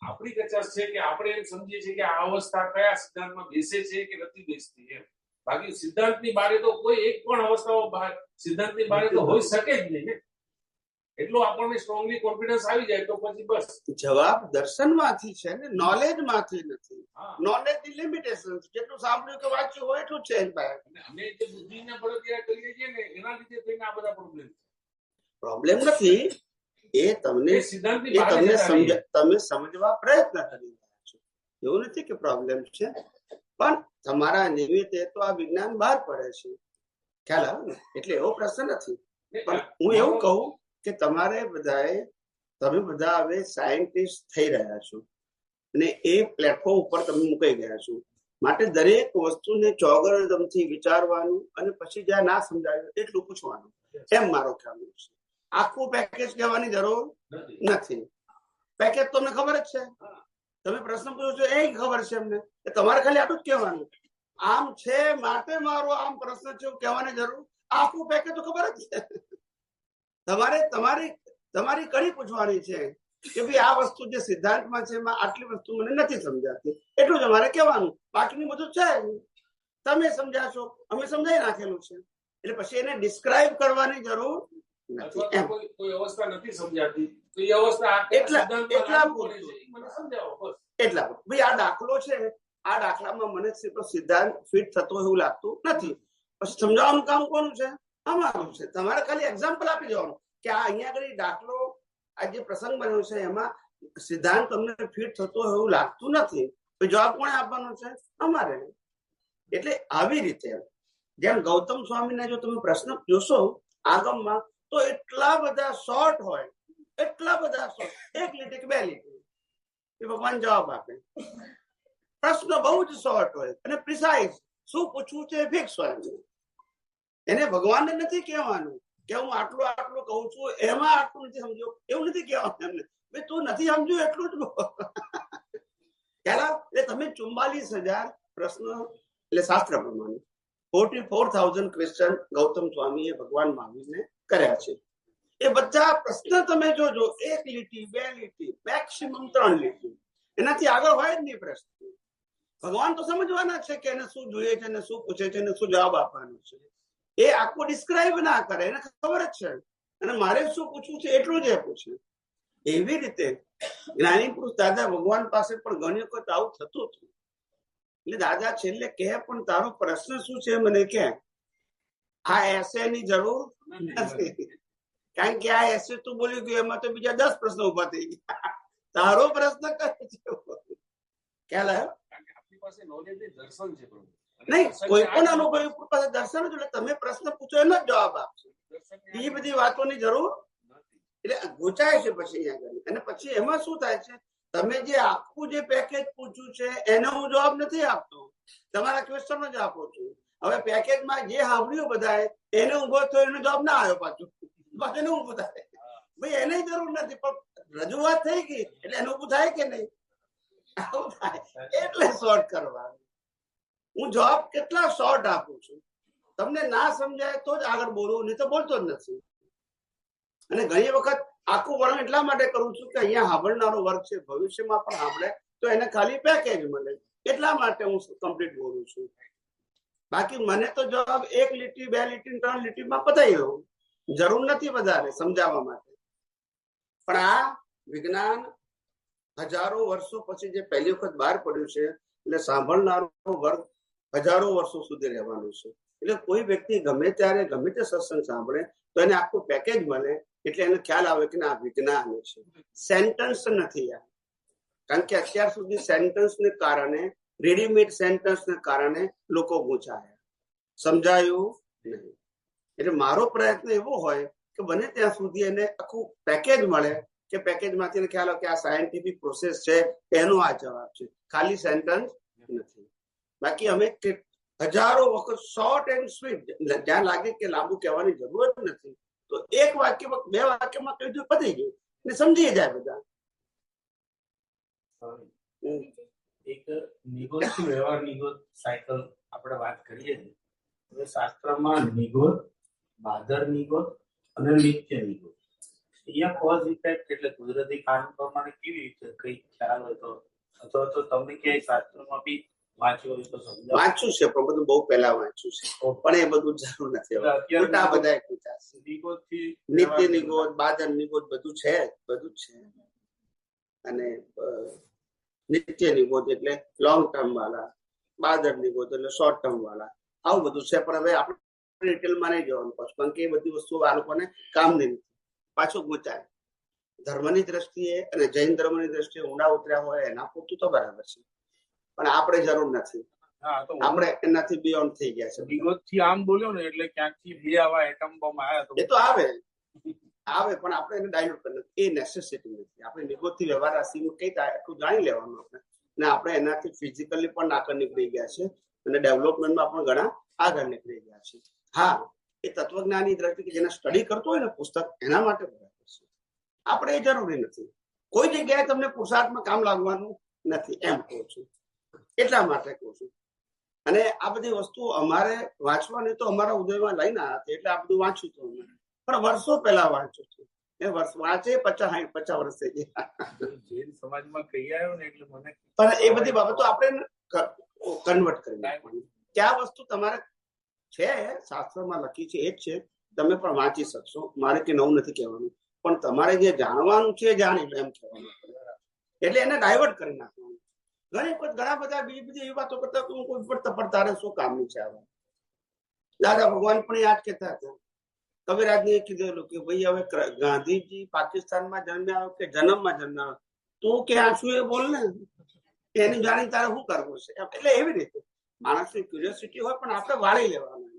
આપણી કચાશ છે કે આપણે એમ સમજીએ છીએ કે આ અવસ્થા કયા સિદ્ધાંતમાં બેસે છે કે નથી બેસતી એમ. બાકી સિદ્ધાંતની બારે તો કોઈ એક પણ અવસ્થાઓ સિદ્ધાંતની બારે તો હોઈ શકે જ નહીં ને. એટલો આપણને સ્ટ્રોંગલી કોન્ફિડન્સ આવી જાય તો પછી બસ. જવાબ દર્શનમાંથી છે ને નોલેજ માંથી નથી. હા. નોલેજ ની લિમિટેશન જેટલું સાંભળ્યું કે વાંચ્યું હોય એટલું છે એની પાસે. અને અમે જે બુદ્ધિને બળદિયા કરીએ છીએ ને એના લીધે થઈને આ બધા પ્રોબ્લેમ પ્રોબ્લેમ નથી એ તમને એ સિદ્ધાંતની એ બહાર તમને જતા રહીએ. તમે સમજવા પ્રયત્ન કરી રહ્યા છો. એવું નથી કે પ્રોબ્લેમ છે, પણ તમારા નિમિત્તે તો આ વિજ્ઞાન બહાર પડે છે. ખ્યાલ આવે ને? એટલે એવો પ્રશ્ન નથી. પણ હું એવું કહું કે તમારે બધાએ તમે બધા હવે સાયન્ટિસ્ટ થઈ રહ્યા છો અને એ પ્લેટફોર્મ ઉપર તમે મુકાઈ ગયા છો. માટે દરેક વસ્તુને ચોગરદમથી વિચારવાનું અને પછી જ્યાં ના સમજાયું એટલું પૂછવાનું, એમ મારો ખ્યાલ છે. આખું પેકેજ કહેવાની જરૂર નથી. પેકેજ તો અમને ખબર જ છે. તમે પ્રશ્ન પૂછો છો એ ખબર છે અમને. તમારે ખાલી આટલું જ કહેવાનું, આમ છે માટે મારો આમ પ્રશ્ન છે એવું કહેવાની જરૂર. આખું પેકેજ તો ખબર જ છે. તમારી કડી પૂછવાની છે કે ભાઈ આ વસ્તુ જે સિદ્ધાંતમાં છે એમાં આટલી વસ્તુ મને નથી સમજાતી, એટલું જ અમારે કહેવાનું. બાકીનું બધું છે તમે સમજાશો, અમે સમજાઈ નાખેલું છે. એટલે પછી એને ડિસ્ક્રાઇબ કરવાની જરૂર નથી એમ. કોઈ અવસ્થા નથી સમજાતી તો એ અવસ્થા એટલા મને સમજાવો બસ. એટલા ભાઈ આ દાખલો છે, આ દાખલામાં મને સિદ્ધાંત ફિટ થતો એવું લાગતું નથી. પછી સમજાવવાનું કામ કોનું છે? અમારું છે. તમારે ખાલી એક્ઝામ્પલ આપી દેવાનું કે આ અહીંયા આગળ દાખલો આ જે પ્રસંગ બન્યો છે એમાં સિદ્ધાંત તમને ફિટ થતો એવું લાગતું નથી. તો જવાબ કોણે આપવાનો છે? અમારે. એટલે આવી રીતે જેમ ગૌતમ સ્વામીને જો તમે પ્રશ્ન જોશો આગમમાં તો એટલા બધા શોર્ટ હોય, એટલા બધા શોર્ટ, એક લીટી કે બે લીટી એ ભગવાન જવાબ આપે. પ્રશ્ન બહુ જ શોર્ટ હોય અને પ્રિસાઇઝ. શું પૂછવું છે ફિક્સ હોય. એને ભગવાનને નથી કહેવાનું કે હું આટલું આટલું કહું છું એમાં આટલું નથી સમજ્યો, એવું નથી કહેવાનું એમને. ભાઈ તું નથી સમજ્યું એટલું જ એટલે તમે 44,000 પ્રશ્ન એટલે શાસ્ત્ર પ્રમાણે 44,000 ક્વેશ્ચન ગૌતમ સ્વામીએ ભગવાન મહાવીરને કર્યા છે. એ બધા પ્રશ્ન તમે જોજો, એક લીટી, બે લીટી, મેક્સિમમ 3 લીટી, એનાથી આગળ હોય જ નહીં પ્રશ્ન. ભગવાન તો સમજવાના છે કે એને શું જોઈએ છે, એને શું પૂછે છે, એને શું જવાબ આપવાનો છે. એ આખું ડિસ્ક્રાઇબ ના કરે, એને ખબર જ છે અને મારે શું પૂછવું છે એટલું જ એ પૂછે. એવી રીતે જ્ઞાની પુરુષ દાદા ભગવાન પાસે પણ ઘણી વખત આવું થતું હતું. એટલે દાદા છેલ્લે કહે પણ તારો પ્રશ્ન શું છે મને કે. આ એસે ની જરૂર નથી, કારણ કે આ એસે તું બોલી ગયું એમાં તો બીજા 10 પ્રશ્નો ઉભા થઈ ગયા. તારો પ્રશ્ન કયો છે? ખ્યાલ આવ્યો? આપણી પાસે નોલેજ દર્શન છે પ્રભુ. નહીં, કોઈ પણ અનુભવી પાસે દર્શન જ. એટલે તમે પ્રશ્ન પૂછો એનો જ જવાબ આપશો. એ બધી વાતોની જરૂર એટલે ગુચાય છે પછી અહીંયા આગળ. અને પછી એમાં શું થાય છે, તમે જે આખું જે પેકેજ પૂછ્યું છે એનો હું જવાબ નથી આપતો, તમારા ક્વેશ્ચન જ આપું છું. હવે પેકેજમાં જે સાંભળ્યું બધાએ એને ઉભો થયો એનો જવાબ ના આવ્યો પાછું એને ઉભું થાય. ભાઈ એને જરૂર નથી પણ રજૂઆત થઈ ગઈ એટલે એનું ઉભું થાય કે નહીં? આવું થાય. એટલે શોર્ટ કરવાનું. હું જવાબ કેટલા શોર્ટ આપું છું. તમને ના સમજાય તો જ આગળ બોલવું, નહીં તો બોલતો જ નથી. અને ઘણી વખત આખું વર્ણન એટલા માટે કરું છું કે અહીંયા સાંભળનારો વર્ગ છે, ભવિષ્યમાં પણ સાંભળે તો એને ખાલી પેકેજ મળે, એટલા માટે હું કમ્પ્લીટ બોલું છું. બાકી મને તો જવાબ 1 લીટી, 2 લીટી, 3 લીટીમાં પતાવી દઉં. જરૂર નથી વધારે સમજાવવા માટે. પણ આ વિજ્ઞાન હજારો વર્ષો પછી જે પહેલી વખત બહાર પડ્યું છે એટલે સાંભળનારો વર્ગ હજારો વર્ષો સુધી રહેવાનું છે. એટલે કોઈ વ્યક્તિ ગમે ત્યારે ગમે તે સત્સંગ સાંભળે તો એને આખું પેકેજ મળે. એટલે એને ખ્યાલ આવે કે આ વિજ્ઞાન છે, સેન્ટન્સ નથી આ. કારણ કે અત્યાર સુધી સેન્ટન્સને કારણે, રેડીમેડ સેન્ટન્સને કારણે લોકો ગુંચાયા, સમજાયું નહીં. એટલે મારો પ્રયત્ન એવો હોય કે બને ત્યાં સુધી એને આખું પેકેજ મળે કે પેકેજમાંથી ખ્યાલ આવે કે આ સાયન્ટિફિક પ્રોસેસ છે, એનો આ જવાબ છે, ખાલી સેન્ટન્સ નથી. બાકી અમે હજારો વખત શોર્ટ એન્ડ સ્વીટ, જ્યાં લાગે કે લાંબુ કહેવાની જરૂર જ નથી તો 1 વાક્યમાં 2 વાક્યમાં કહી દઉં, પતી ગયું ને સમજી જાય બધા. એક નિગોદથી વ્યવહાર નિગોદ સાયકલ આપણે વાત કરીએ છીએ. હવે શાસ્ત્રમાં નિગોદ, બાદર નિગોદ અને નિત્ય નિગોદ. અહીંયા કોઝ ઇફેક્ટ એટલે કુદરતી કાનૂન પ્રમાણે કેવી રીતે કઈ ખ્યાલ હોય તો, અથવા તો તમે ક્યાંય શાસ્ત્રમાં બી વાંચ્યું હોય તો સમજાવો. વાંચ્યું છે પણ બધું બહુ પહેલા વાંચ્યું છે, પણ એ બધું જરૂર નથી. હવે ઉલટા બધા પૂછાશે. નિગોદથી નિત્ય નિગોદ, બાદર નિગોદ બધું છે, બધું જ છે. અને નિત્ય નિગોદ એટલે લોંગ ટર્મ વાળા, બાદર નિગોદ એટલે શોર્ટ ટર્મ વાળા, આવું બધું છે. પણ હવે આપણે ડિટેલમાં નહીં જવાનું પાછું, કારણ કે એ બધી વસ્તુઓ આ લોકોને કામ નહીં. પાછું ગુંચાય ધર્મની દ્રષ્ટિએ અને જૈન ધર્મની દ્રષ્ટિએ ઊંડા ઉતર્યા હોય એના પૂરતું તો બરાબર છે, પણ આપણે જરૂર નથી. આપણે એનાથી બિયોન્ડ થઈ ગયા છે. નિગોદથી આમ બોલ્યો ને એટલે ક્યાંકથી બે આવા એટમ બોમ્બ આવ્યા એ તો આવે પણ આપણે એને ડાયલ્યુટ કરી નથી. એ નેસેસિટી નથી. આપણે નિગોદથી વ્યવહાર રાશિનું કઈ એટલું જાણી લેવાનું આપણે, અને આપણે એનાથી ફિઝિકલી પણ આગળ નીકળી ગયા છે અને ડેવલપમેન્ટમાં પણ ઘણા આગળ નીકળી ગયા છે. હા, એ તત્વજ્ઞાનની દ્રષ્ટિએ જેને સ્ટડી કરતો હોય ને પુસ્તક, એના માટે બરાબર છે. આપણે એ જરૂરી નથી. કોઈ જગ્યાએ તમને પુરુષાર્થમાં કામ લાગવાનું નથી એમ કહું છું, એટલા માટે કહું છું. અને આ બધી વસ્તુઓ અમારે વાંચવાની તો અમારા ઉદયમાં લઈને આવ્યા હતા, એટલે આ બધું વાંચ્યું હતું અમે, પણ વર્ષો પહેલા વાંચ્યું હતું. એ વર્ષ વાંચે 50 વર્ષ થઈ ગયા. જૈન સમાજમાં કહી આવ્યો ને એટલે મને પણ એ બધી બાબતો આપણે કન્વર્ટ કરી નાખવાની. કે આ વસ્તુ તમારે છે, શાસ્ત્રમાં લખી છે, એ જ છે, તમે પણ વાંચી શકશો. મારે કે નવું નથી કહેવાનું, પણ તમારે જે જાણવાનું છે જાણી લો એમ કહેવાનું. એટલે એને ડાયવર્ટ કરી નાખવાનું. ઘણી વખત ઘણા બધા બીજી બધી એવી વાતો કરતા હું કોઈ પણ તારે શું કામની છે આવા. દાદા ભગવાન પણ યાદ કહેતા હતા. કબીરાજને કીધેલું કે ભાઈ હવે ગાંધીજી પાકિસ્તાનમાં જન્મ્યા કે જન્મમાં જન્મ્યા, તું ક્યાં છું એ બોલ ને, એની જાણી તારે શું કરવું છે. એટલે એવી રીતે માણસની ક્યુરિયોસિટી હોય, પણ આપણે વાળી લેવાનું,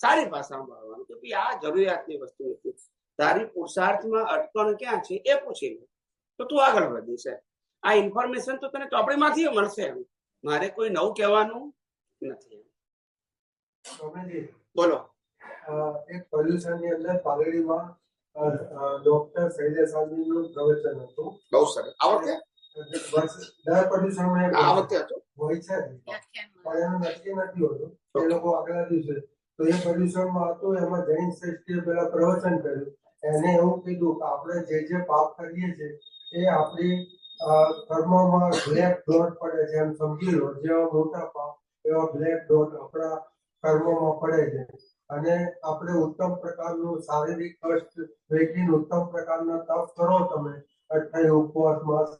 સારી ભાષામાં વાળવાનું કે ભાઈ આ જરૂરિયાતની વસ્તુ નથી, તારી પુરુષાર્થમાં અટકણ ક્યાં છે એ પૂછી લે તો તું આગળ વધી છે. આ ઇન્ફોર્મેશન તો તને ચોપડીમાંથી મળશે. એમ મારે કોઈ નવું કહેવાનું નથી. બોલો. એક પોલ્યુશન ની અંદર પાલડીમાં ડોક્ટર શૈલેષ આદિનું પ્રવચન હતું. બહુ સરસ. આ વખતે દર પોલ્યુશનમાં આ વખતે હતું હોય છે, પણ એનું નક્કી નથી હોતું. એ લોકો આગલા દિવસે તો એ પોલ્યુશનમાં હતું. એમાં જૈન શ્રેષ્ઠીએ પેલા પ્રવચન કર્યું. એને એવું કીધું કે આપણે જે પાપ કરીએ છીએ એ આપણી કર્મોમાં બ્લેક ડોટ પડે છે, એમ સમજી લો. જેવા મોટા પાપ એવા બ્લેક ડોટ આપણા કર્મોમાં પડે છે. અને આપણે ઉત્તમ પ્રકારનું શારીરિક કષ્ટ વેઠીને ઉત્તમ પ્રકારના તપ કરો તમે, અઠાઈ ઉપવાસ, માસ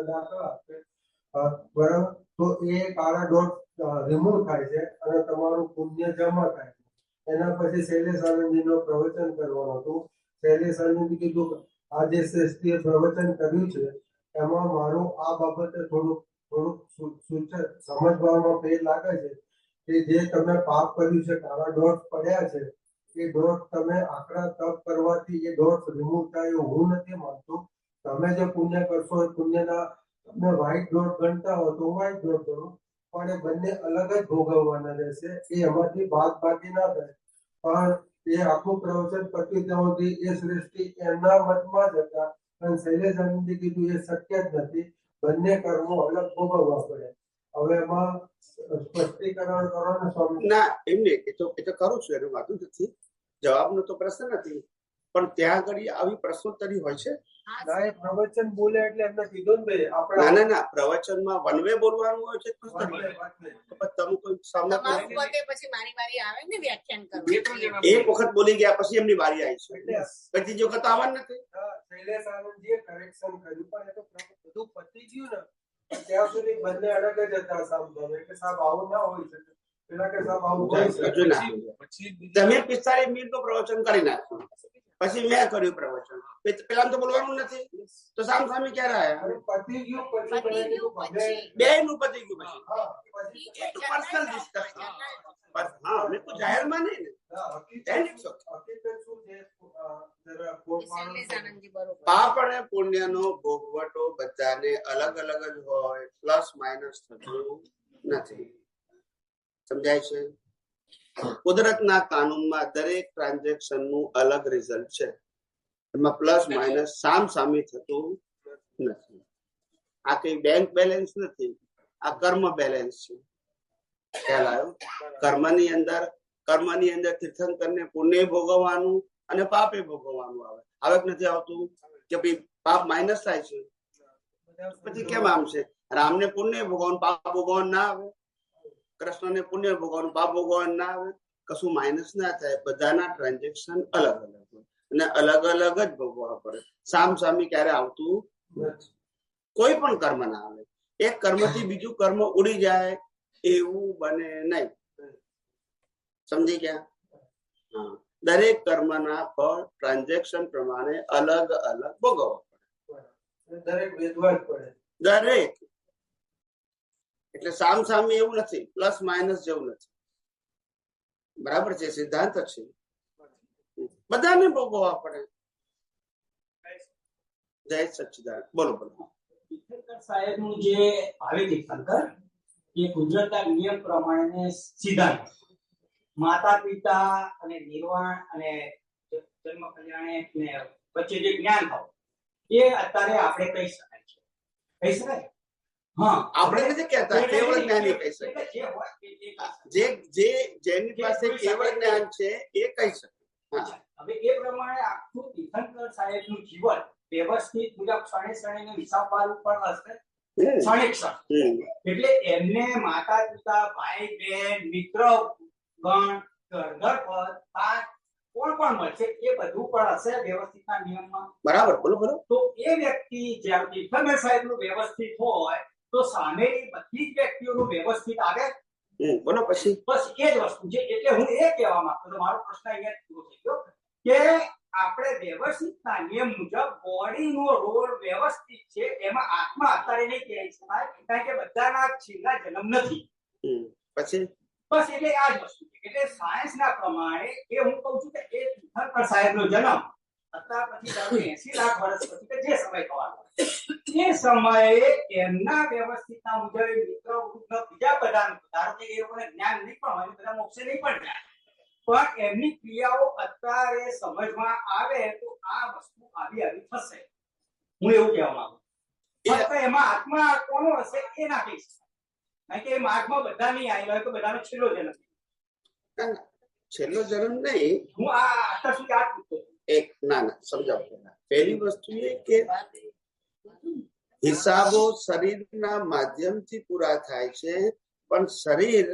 દાખલા બરાબર, તો એ કાળા ડોટ રિમૂવ થાય છે અને તમારું પુણ્ય જમા થાય છે. એના પછી શૈલેષ આનંદજીનો પ્રવચન કરવાનું હતું. શૈલેષ આનંદજી કીધું આ જે શ્રેષ્ઠીએ પ્રવચન કર્યું છે એમાં મારું આ બાબતે થોડુંક સમજવામાં ફેર લાગે છે કે જે તમે પાપ કર્યું છે, કાળા ડોટ પડ્યા છે, એ ડોટ તમે આકરા તપ કરવાથી એ ડોટ રિમૂવ થાય એવું હું નથી માનતું. તમે જે પુણ્ય કરશો એ પુણ્યના તમે વ્હાઈટ ડોટ ગણતા હો તો વ્હાઈટ ડોટ ગણો, પણ એ બંને અલગ જ ભોગવવાના રહેશે. એ એમાંથી બાદ બાકી ના થાય. પણ એ આખું પ્રવચન પત્યું ત્યાં સુધી એ સૃષ્ટિ એમના મતમાં જ હતા. અને શૈલેષ આનંદજી કીધું એ શક્ય જ નથી, બંને કર્મો અલગ ભોગવવા પડે. હવે એમાં સ્પષ્ટીકરણ કરો ને સ્વામી. ના, એમને એ તો કરું છું, એનું વાંધો નથી. જવાબનો તો પ્રશ્ન નથી, પણ ત્યાં આગળ આવી પ્રશ્નોત્તરી હોય છે. ના, એ પ્રવચન બોલે એટલે એમને કીધું ને ના, પ્રવચનમાં વન વે બોલવાનું હોય છે. તમે કોઈ સામે પછી મારી વારી આવે ને વ્યાખ્યાન કરવા. એક વખત બોલી ગયા પછી એમની વારી આવી છે, પછી ત્રીજી વખત આવવાનું નથી. શૈલેષ આનંદજીએ કરેક્શન કર્યું, પણ એ તો બધું પતી ગયું ને ત્યાં સુધી બંને અલગ જ હતા. સાહેબ કે સાહેબ આવું ના હોય શકે, પેલા કે સાહેબ આવું હોય શકે. તમે 45 મિનિટનું પ્રવચન કરી નાખ્યું, પછી મેં કર્યું પ્રવચન, પેલા તો બોલવાનું નથી, તો સામે ક્યારે આવ્યા? પતી ગયું બે નું પતી ગયું. પછી એ તો પર્સનલ ડિસ્કશન. હા, મેં તો જાહેરમાં નહીં ને. પાપ અને પુણ્યનો ભોગવટો બધાને અલગ અલગ જ હોય, પ્લસ માઇનસ થતું નથી. સમજાય છે? કુદરતના કાનૂનમાં દરેક ટ્રાન્ઝેક્શન નું અલગ રિઝલ્ટ છે. એમાં પ્લસ માઇનસ સામસામે થતું નથી. આ કઈ બેંક બેલેન્સ નથી, આ કર્મ બેલેન્સ છે. ખ્યાલ આવ્યો? કર્મની અંદર તીર્થંકરને પુણ્ય ભોગવવાનું અને પાપે ભોગવવાનું આવે કે નથી આવતું? કે ભાઈ પાપ માઇનસ થાય છે, પછી કેમ આમ છે? રામને પુણ્ય ભોગવવાનું પાપ ભોગવવાનું ના આવે, કૃષ્ણને પુણ્ય ભોગવવાનું પાપ ભોગવવાનું ના આવે, કશું માઇનસ ના થાય. બધાના ટ્રાન્ઝેક્શન અલગ અલગ હોય અને અલગ અલગ જ ભોગવવા પડે. સામસામી ક્યારે આવતું નથી. કોઈ પણ કર્મ ના આવે. એક કર્મથી બીજું કર્મ ઉડી જાય એવું બને નહીં. સમજી ગયા? હા, દરેક કર્મના ફળ ટ્રાન્ઝેક્શન પ્રમાણે અલગ અલગ ભોગવવા પડે. દરેક વેદવા જ પડે. દરેક એટલે સામસામી એવું નથી, પ્લસ માઇનસ જેવું નથી. બરાબર છે, સિદ્ધાંત છે. બધાને ભોગવવા પડે. જય સચ્ચિદાનંદ. બોલો બોલો. તીર્થંકર સાહેબનું જે ભાવે તીર્થંકર એ કુદરતના નિયમ પ્રમાણે સિદ્ધાંત માતા પિતા અને નિર્વાણ અને જન્મ કલ્યાણ વચ્ચે જે જ્ઞાન ભાવ એ અત્યારે આપણે કહી શકાય છે. કહી શકાય? હા, આપણે નથી કહેતા કેવળ જ્ઞાની કહી શકે. જેની પાસે કેવળ જ્ઞાન છે એ કહી શકે. હવે એ પ્રમાણે આખું તીર્થંકર સાહેબનું જીવન વ્યવસ્થિત મુજબ ક્ષણે હિસાબ વાળું પણ હશે. એટલે એમને માતા પિતા ભાઈ બહેન મિત્ર ગણ ઘર પર કોણ પણ મળશે એ બધું પણ હશે વ્યવસ્થિતના નિયમમાં. બરાબર. બોલો બોલો. તો એ વ્યક્તિ જ્યારે તીર્થંકર સાહેબનું વ્યવસ્થિત હોય તો સામેની બધી જ વ્યક્તિઓનું વ્યવસ્થિત આવે. બોલો પછી. બસ એ જ વસ્તુ છે. એટલે હું એ કહેવા માંગતો હતો, મારો પ્રશ્ન અહીંયા પૂરો થઈ ગયો કે આપણે વ્યવસ્થિતના નિયમ મુજબ બોડીનો રોલ વ્યવસ્થિત છે, એમાં આત્મા અત્યારે નહીં કહી શકાય કારણ કે બધાના છેલ્લા જન્મ નથી. પછી બસ એટલે આ જ વસ્તુ છે. એટલે સાયન્સના પ્રમાણે એ હું કહું છું કે એ તીર્થંકર સાહેબનો જન્મ અત્યાર પછી 80 લાખ વર્ષ પછી કે જે સમય થવાનો એ સમયે એમના વ્યવસ્થિતના મુજબ મિત્રો બીજા બધા ધારો કે એ લોકોને જ્ઞાન નહીં પણ હોય, બધા મોક્ષે નહીં પણ જાય, પણ એમની ક્રિયાઓ અત્યારે સમજમાં આવે તો આ વસ્તુ આવી થશે. હું એવું કહેવા માંગુ. ફક્ત એમાં આત્મા કોનો હશે એ ના કહી શકાય કારણ કે એ માર્ગમાં બધા નહીં આવેલા હોય તો બધાનો છેલ્લો જન્મ. છેલ્લો જન્મ નહીં. હું આ અત્યાર સુધી આ પૂછતો એક ના સમજાવો. પહેલી વસ્તુ એ કે હિસાબો શરીરના માધ્યમથી પૂરા થાય છે, પણ શરીર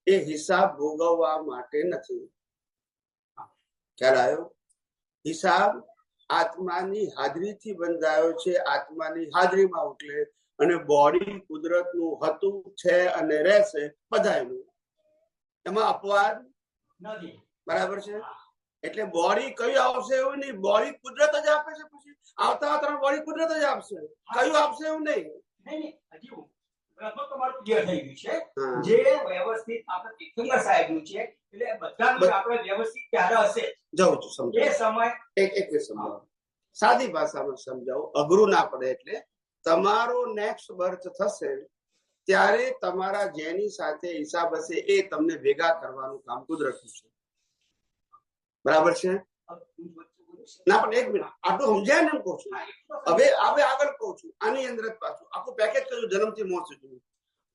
એ હિસાબ ભોગવવા માટે નથી. ખ્યાલ આવ્યો? હિસાબ આત્માની હાજરીથી બંધાયો છે. આત્માની હાજરીમાં ઉકલે અને બોડી કુદરતનું હતું છે અને રહેશે બધાયનું. એમાં અપવાદ નથી. બરાબર છે. એટલે બોડી કયું આવશે એવું નહીં, બોડી કુદરત જ આપે છે. પછી આવતા બોડી કુદરત જ આપશે, કયું આપશે એવું નહીં. તમારું ક્લિયર થઈ ગયું છે. જે વ્યવસ્થિત આપણે તીર્થંકર સાહેબનું છે એટલે બધાનું આપણે વ્યવસ્થિત ક્યારે હશે જવું છું સમજો. એ સમય એક સમજાવો, સાદી ભાષામાં સમજાવો, અઘરું ના પડે. એટલે તમારો નેક્સ્ટ બર્થ થશે ત્યારે તમારા જેની સાથે હિસાબ હશે એ તમને ભેગા કરવાનું કામ કુદરતનું છે. બરાબર છે? ના પણ એક મિનિટ, આટલું સમજાય ને એમ કહું છું. હવે આગળ કહું છું. આની અંદર જ પાછું આખું પેકેજ કર્યું જન્મથી મોત સુધી.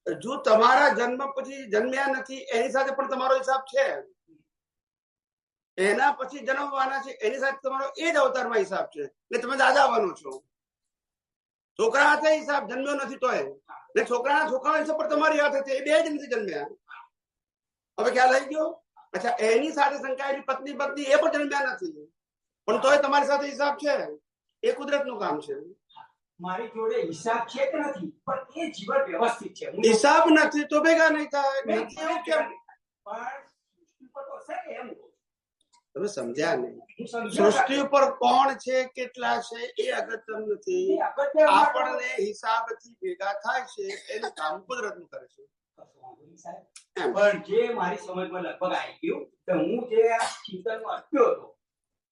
જો તમારા જન્મ પછી જન્મ્યા નથી એની સાથે પણ તમારો હિસાબ છે, એના પછી જન્મવાના છે એની સાથે તમારો એ જ અવતારમાં હિસાબ છે. ને તમે દાદા બનો છો. છોકરા હાથે હિસાબ જન્મ્યો નથી તોય, ને છોકરાના હિસાબ પર તમારી હાથે છે, એ બે જ નથી જન્મ્યા. હવે ખ્યાલ આવી ગયો? અચ્છા, એની સાથે સંકળાયેલી પત્ની એ પણ જન્મ્યા નથી, પણ તોય તમારી સાથે હિસાબ છે. એ કુદરતનું કામ છે. મારી જોડે હિસાબ છે કે નથી પણ એ જીવન વ્યવસ્થિત છે. હિસાબ નથી તો ભેગા નહીં થાય. નથી એવું કેમ? તમે સમજ્યા નહીં. સૃષ્ટિ ઉપર કોણ છે કેટલા છે એ અગત્યનું નથી. આપણને હિસાબથી ભેગા થાય છે એનું કામ કુદરતનું કરે છે. પણ જે મારી સમજમાં લગભગ આવી ગયું કે હું જે આ ચિંતનમાં અટક્યો હતો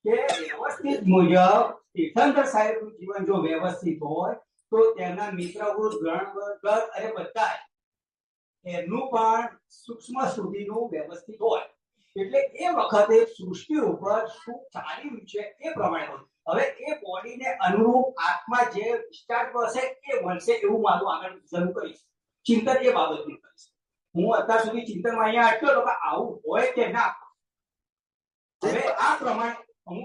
કે વ્યવસ્થિત મુજબ તીર્થંકર સાહેબનું જીવન જો વ્યવસ્થિત હોય તો તેમના મિત્ર વૃદ્ધ ગણ અને બધા એમનું પણ સૂક્ષ્મ સુધીનું વ્યવસ્થિત હોય એટલે એ વખતે સૃષ્ટિ ઉપર શું ચાલી રહ્યું છે એ પ્રમાણે હોય. હવે એ બોડીને અનુરૂપ આત્મા જે ડિસ્ચાર્જ કરશે એ મળશે એવું મારું આગળ શરૂ કરીશ. ચિંતન એ બાબતનું કરીશ. હું અત્યાર સુધી ચિંતનમાં અહીંયા અટક્યો તો કે આવું હોય કે ના. હવે આ પ્રમાણે હું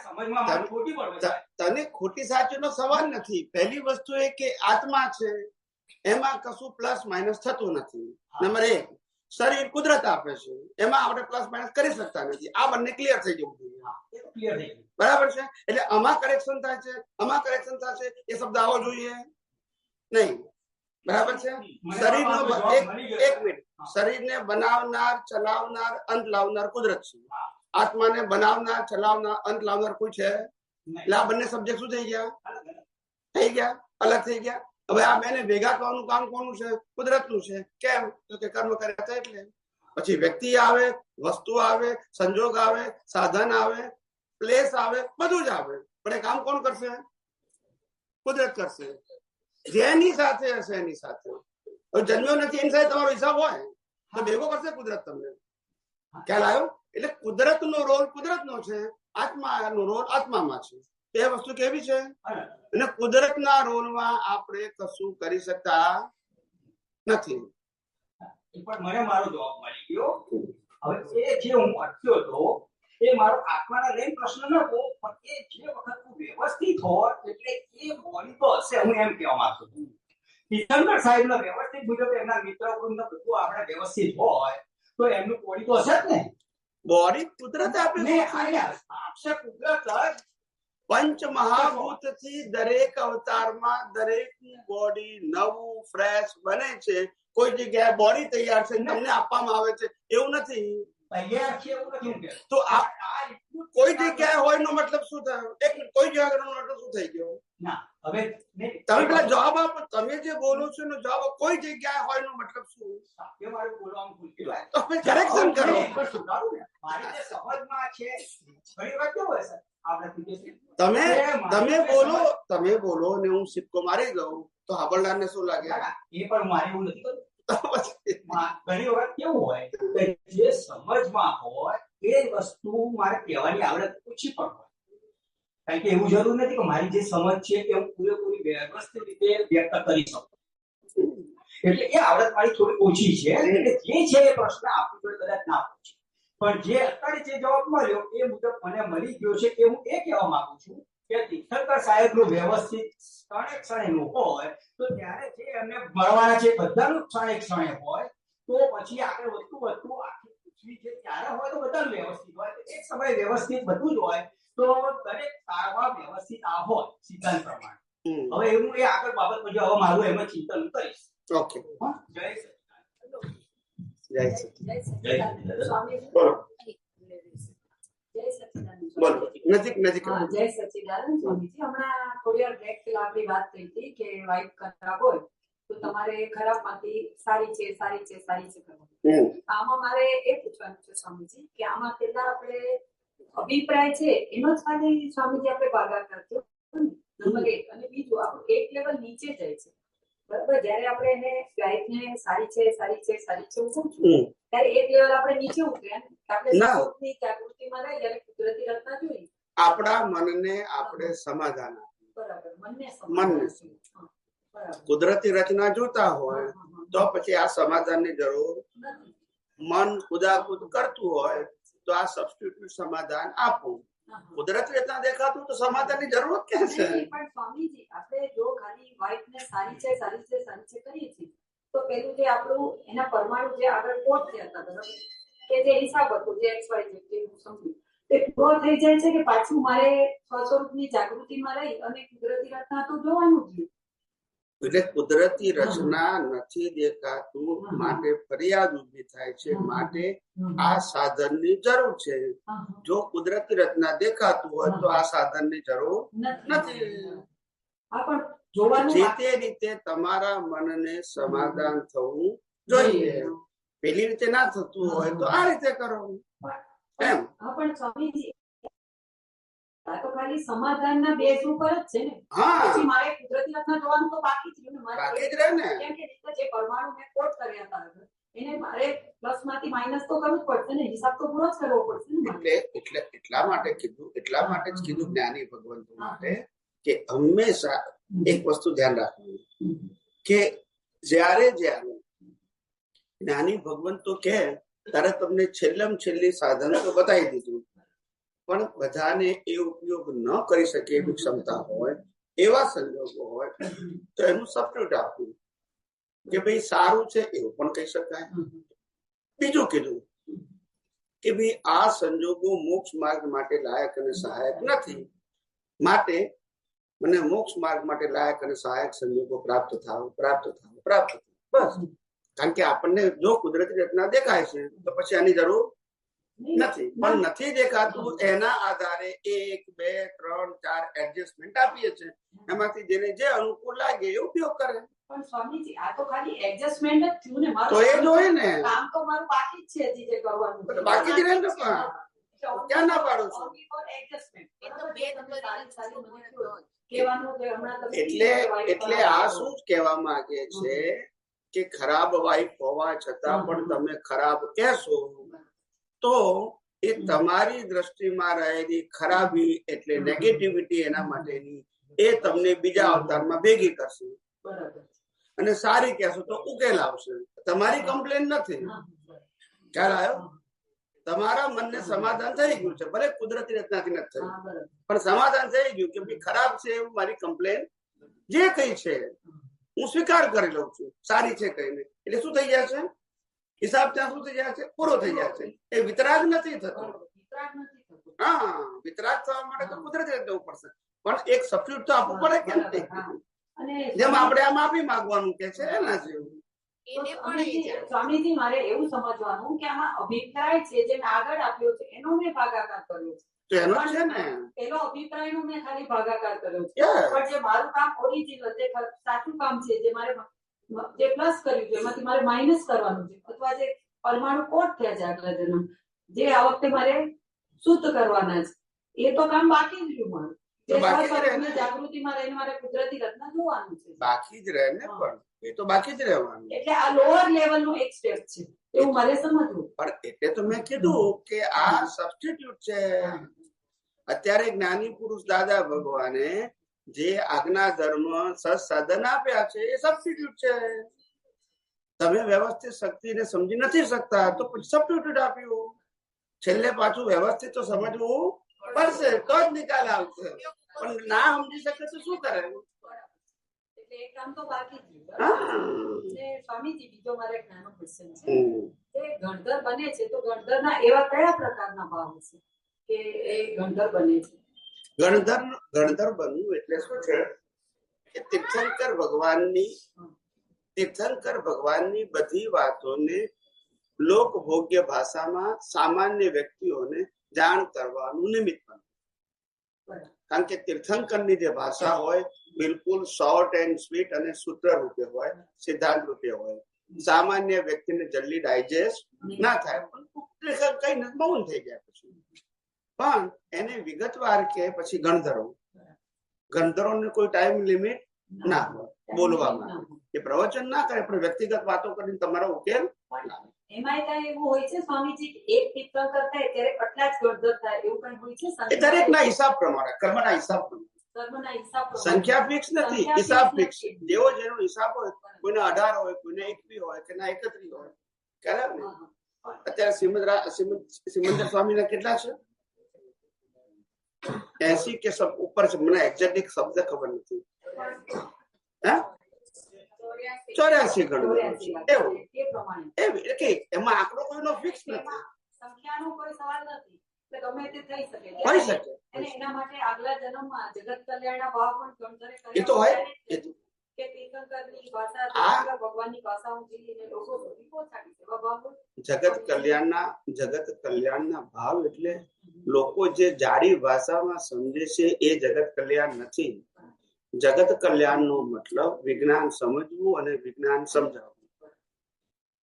સમજમાં મારું ખોટી પડે છે. તને ખોટી સાચી નો સવાલ નથી. પહેલી વસ્તુ એ કે આત્મા છે એમાં કશું પ્લસ માઇનસ થતું નથી. નંબર 1, શરીર કુદરત આપે છે, એમાં આપણે પ્લસ માઇનસ કરી શકતા નથી. આ બંને ક્લિયર થઈ જવું જોઈએ. ક્લિયર થઈ ગયું. બરાબર છે. એટલે આમાં કરેક્શન થાય છે, આમાં કરેક્શન થશે, એ શબ્દ આવવો જોઈએ નહીં. બરાબર છે. શરીરનો એક મિનિટ, શરીરને બનાવનાર, ચલાવનાર, અંત લાવનાર કુદરત છે. આત્માને બનાવનાર, ચલાવનાર, અંત લાવનાર કોઈ છે? એટલે આ બંને સબ્જેક્ટ શું થઈ ગયા? અલગ થઈ ગયા. હવે આ બેને ભેગા કરવાનું કામ કોનું છે? કુદરતનું છે. કેમ? તો કે કર્મ કર્યા હતા એટલે. પછી વ્યક્તિ આવે, વસ્તુ આવે, સંજોગ આવે, સાધન આવે, પ્લેસ આવે, બધું જ આવે. પણ એ કામ કોણ કરશે? કુદરત કરશે. જેની સાથે હશે એની સાથે. હવે જન્મ્યો નથી એની સાથે તમારો હિસાબ હોય તો ભેગો કરશે કુદરત તમને. ખ્યાલ આવ્યો? એટલે કુદરતનો રોલ કુદરતનો છે, આત્માનો રોલ આત્મામાં છે. એ વસ્તુ કેવી છે? અને કુદરતના રોલમાં આપણે કશું કરી શકતા નથી. પણ મને મારો જવાબ મળી ગયો. હવે એ જે હું અટક્યો હતો એ મારો આત્માના લઈને પ્રશ્ન નતો, પણ એ જે વખત હું વ્યવસ્થિત હોત એટલે એ બોડી તો હશે. હું એમ કહેવા માંગુ છું તીર્થંકર સાહેબના વ્યવસ્થિત મુજબ એમના મિત્ર વૃંદ બધું આપણે વ્યવસ્થિત હોય તો એમનું બોડી તો હશે જ ને. બોડી કુદરત આપે ને આપશે કુદરત જ. પંચ મહાભૂત થી દરેક અવતારમાં દરેક બોડી નવું ફ્રેશ બને છે. કોઈ જગ્યાએ બોડી તૈયાર છે તમને આપવામાં આવે છે એવું નથી. તૈયાર છે એવું નથી હું કહેતો. તો કોઈ જગ્યાએ હોય નો મતલબ શું થયો? એક મિનિટ, કોઈ જગ્યાએ નો મતલબ શું થઈ ગયો? ના હવે તમે પેલા જવાબ આપો. તમે જે બોલો છો એનો જવાબ કોઈ જગ્યાએ હોય નો મતલબ શું? એ મારું બોલવાનું ભૂલ ગયું. તમે કરેક્શન કરો. મારી જે સમજમાં છે ઘણી વાર કેવું હોય સર તમે બોલો ને હું સિક્કો મારી દઉં તો હાબળદારને શું લાગે? એ પણ મારે એવું નથી કરતું. ઘણી વખત કેવું હોય કે જે સમજમાં હોય એ વસ્તુ મારે કહેવાની આવડત ઓછી પણ હોય. કારણ કે એવું જરૂર નથી કે મારી જે સમજ છે એ હું પૂરેપૂરી વ્યવસ્થિત રીતે વ્યક્ત કરી શકું. એટલે એ આવડત મારી થોડી ઓછી છે. એટલે જે છે એ પ્રશ્ન આપણી જોડે કદાચ ના પૂછે, પણ જે અત્યારે જે જવાબ મળ્યો એ મુજબ મને મળી ગયો છે. કે હું એ કહેવા માંગુ છું કે તીર્થંકર સાહેબનું વ્યવસ્થિત ક્ષણે હોય તો ત્યારે જે એમને મળવાના છે બધાનું ક્ષણે હોય તો પછી આગળ વધતું આખી પૃથ્વી જે ત્યારે હોય તો બધાનું વ્યવસ્થિત હોય. એક સમય વ્યવસ્થિત બધું જ હોય તો દરેક કાળમાં વ્યવસ્થિત આ હોય સિદ્ધાંત પ્રમાણે. હવે હું એ આગળ બાબત પછી હવે મારું એમાં ચિંતન કરીશ. ઓકે. જય નજીક. જય સચ્ચિદાનંદ સ્વામીજી. હમણાં થોડી વાર બ્રેક પહેલા આપણી વાત થઈ હતી કે વાઇફ ખરાબ હોય તો તમારે ખરાબ માંથી સારી છે કરવાનું. આમાં મારે એ પૂછવાનું છે સ્વામીજી કે આમાં પેલા આપણે અભિપ્રાય છે એનો જ ખાલી સ્વામીજી આપણે ભાગાકાર કરજો. નંબર 1. અને બીજું આપણું એક લેવલ નીચે જાય છે. બરાબર, જયારે આપણે એને વાઇફને સારી છે હું કહું છું ત્યારે એક લેવલ આપણે નીચે ઉતર્યા. આપણે સુખની જાગૃતિમાં રહી જયારે કુદરતી રચના જોઈ આપણા મનને આપણે સમાધાન બરાબર મનને કુદરતી રચના જોતા હોય તો પછી આ સમાધાનની જરૂર નથી. મન કુદાકુદ કરતું હોય તો આ સબસ્ટિટ્યુટ સમાધાન આપવું. કુદરતી રચના દેખાતું તો સમાધાનની જરૂર ક્યાં છે? પણ સ્વામીજી આપણે જો ખાલી વાઇફને સારી છે કરીએ છીએ તો પેલું જે આપણું એના પરમાણુ જે આગળ કોટ થયા હતા બરાબર કે જે હિસાબ હતો જે XY જે હું સમજુ તે પૂરો થઈ જાય છે કે પાછું મારે સ્વસ્વરૂપની જાગૃતિમાં રહી અને કુદરતી રચના તો જોવાનું જ. એટલે કુદરતી રચના નથી દેખાતું માટે ફરિયાદ ઉભી થાય છે. માટે આ સાધનની જરૂર છે. જો કુદરતી રચના દેખાતું હોય તો આ સાધનની જરૂર નથી. જે તે રીતે તમારા મનને સમાધાન થવું જોઈએ. પેલી રીતે ના થતું હોય તો આ રીતે કરો એમ. પણ સ્વામીજી તો ખાલી સમાધાનના બેઝ ઉપર જ છે ને. પછી મારે કુદરતી રચના જોવાનું તો બાકી જ રહ્યું ને. બાકી જ રહે ને. કેમ કે જે પરમાણુ મેં કોટ કર્યા હતા એને મારે પ્લસ માંથી માઇનસ તો કરવું જ પડશે ને, હિસાબ તો પૂરો જ કરવો પડશે ને મારે. એટલા માટે જ કીધું જ્ઞાની ભગવંતો માટે કે હંમેશા એક વસ્તુ ધ્યાન રાખવું કે જ્યારે જ્ઞાની ભગવંતો કે ત્યારે તમને છેલ્લી સાધન તો બતાવી દીધું, પણ બધાને એ ઉપયોગ ન કરી શકે એવી ક્ષમતા હોય, એવા સંજોગો હોય તો એનું સબસ્ટિટ્યુટ આપવું કે ભાઈ સારું છે એવું પણ કહી શકાય. બીજું કીધું કે ભાઈ આ સંજોગો મોક્ષ માર્ગ માટે લાયક અને સહાયક નથી, માટે મને મોક્ષ માર્ગ માટે લાયક અને સહાયક સંજોગો પ્રાપ્ત થાવ બસ. કારણ કે આપણને જો કુદરતી રચના દેખાય છે તો પછી આની જરૂર નથી, પણ નથી દેખાતું એના આધારે 1, 2, 3, 4 એડજસ્ટમેન્ટ આપીએ છીએ, એમાંથી જેને જે અનુકૂળ લાગે એ ઉપયોગ કરે. પણ સ્વામીજી આ તો ખાલી એડજસ્ટમેન્ટ જ થયું ને, તો એ જોઈએ ને, કામ તો મારું બાકી જ છે હજી જે કરવાનું છે. બાકી જ રહે ને, પણ ક્યાં ના પાડો છો? એટલે આ શું કહેવા માંગે છે કે ખરાબ વાઇફ હોવા છતાં પણ તમે ખરાબ કહેશો તો એ તમારી દ્રષ્ટિમાં રહેલી ખરાબી એટલે નેગેટિવિટી એના માટેની એ તમને બીજા અવતારમાં ભેગી કરશે, અને સારી કહેશો તો ઉકેલ આવશે. તમારી કમ્પ્લેન નથી, ખ્યાલ આવ્યો? તમારા મનને સમાધાન થઈ ગયું છે, ભલે કુદરતી રચનાથી નથી થયું, પણ સમાધાન થઈ ગયું કે ભાઈ ખરાબ છે એવું મારી કમ્પ્લેન જે કઈ છે હું સ્વીકાર કરી લઉં છું, સારી છે કહીને. એટલે શું થઈ જાય છે? હિસાબ ત્યાં શું થઈ જાય છે? પૂરો થઈ જાય છે. એ વિતરાગ નથી થતો. હા, વિતરાગ થવા માટે તો કુદરતી રીતે જવું પડશે, પણ એક સબસ્ટિટ્યુટ તો આપવું પડે કેમ નહીં? જેમ આપણે આ માફી માંગવાનું કે છે એના જેવું. સ્વામીજી મારે એવું સમજવાનું કે આમાં અભિપ્રાય છે જે આગળ આપ્યો છે એનો મેં ભાગાકાર કર્યો છે, તો એનો છે ને પેલો અભિપ્રાય નો મેં ખાલી ભાગાકાર કર્યો છે, પણ જે મારું કામ ઓરિજિનલ જે સાચું કામ છે, જે મારે જે પ્લસ કર્યું છે એમાંથી મારે માઇનસ કરવાનું છે, અથવા જે પરમાણુ કોટ થયા છે આગલા જન્મ, જે આ વખતે મારે શુદ્ધ કરવાના છે, એ તો કામ બાકી જ રહ્યું મારું. જાગૃતિમાં રહીને મારે કુદરતી રચના જોવાનું છે, બાકી જ રહે ને, પણ એ તો બાકી જ રહેવાનું. એટલે આ લોઅર લેવલ નું એક સ્ટેપ છે એવું મારે સમજવું. પણ એટલે તો મેં કીધું કે આ સબસ્ટિટ્યુટ છે. અત્યારે જ્ઞાની પુરુષ દાદા ભગવાને જે આજ્ઞા ધર્મ સત્સાધન આપ્યા છે એ સબસ્ટિટ્યુટ છે. તમે વ્યવસ્થિત શક્તિને સમજી નથી શકતા તો પછી સબસ્ટિટ્યુટ આપ્યું. છેલ્લે પાછું વ્યવસ્થિત તો સમજવું પડશે તો જ નિકાલ આવશે, પણ ના સમજી શકે તો શું કરે? એ કામ તો બાકી જ. સ્વામીજી બીજો મારે એક નાનો ક્વેશ્ચન છે, કે ગણધર બને છે તો ગણધરના એવા કયા પ્રકારના ભાવ છે કે એ ગણધર બને છે? ગણધર બનવું એટલે શું છે કે તીર્થંકર ભગવાનની બધી વાતોને લોકભોગ્ય ભાષામાં સામાન્ય વ્યક્તિઓને જાણ કરવાનું નિમિત્ત બને. કારણ કે તીર્થંકરની જે ભાષા હોય બિલકુલ શોર્ટ એન્ડ સ્વીટ અને સૂત્ર રૂપે હોય, સિદ્ધાંત રૂપે હોય, સામાન્ય વ્યક્તિને જલ્દી ડાયજેસ્ટ ના થાય, કઈ મૌન થઈ જાય પછી. પણ એને વિગતવાર કે પછી ગણધરોને કોઈ ટાઈમ લિમિટ ના હોય બોલવામાં, એ પ્રવચન ના કરે પણ વ્યક્તિગત વાતો કરીને તમારો ઉકેલ એમાં કઈ એવું હોય છે સ્વામીજી, એક તીર્થંકર થાય ત્યારે આટલા જ ગણધર થાય એવું કઈ હોય છે? એ દરેક ના હિસાબ પ્રમાણે, કર્મના હિસાબ પ્રમાણે, સંખ્યા ફિક્સ નથી, હિસાબ ફિક્સ. જેવો જેનો હિસાબ હોય, કોઈને 18 હોય, કોઈને 21 હોય, કોઈને 31 હોય. ખ્યાલ ને? અત્યારે સિમંદર સ્વામીના કેટલા છે? 80 કે ઉપર છે, મને એક્ઝેક્ટ શબ્દ ખબર નથી. 84 ગણધર એવું. એમાં આંકડો કોઈનો ફિક્સ નથી, સંખ્યાનો કોઈ સવાલ નથી, ગમે તે થઈ શકે. હોઈ શકે. અને એના માટે આગલા જન્મમાં જગત કલ્યાણના ભાવ પણ ગણધરે એ તો હોય. કે તીર્થંકરની ભાષા ભગવાનની ભાષા ઊંચીને લોકો સુધી પહોંચાડી છે. જગત કલ્યાણના ભાવ એટલે લોકો જે જાડી ભાષામાં સમજે છે એ જગત કલ્યાણ નથી. જગત કલ્યાણનો મતલબ વિજ્ઞાન સમજવું અને વિજ્ઞાન સમજાવવું.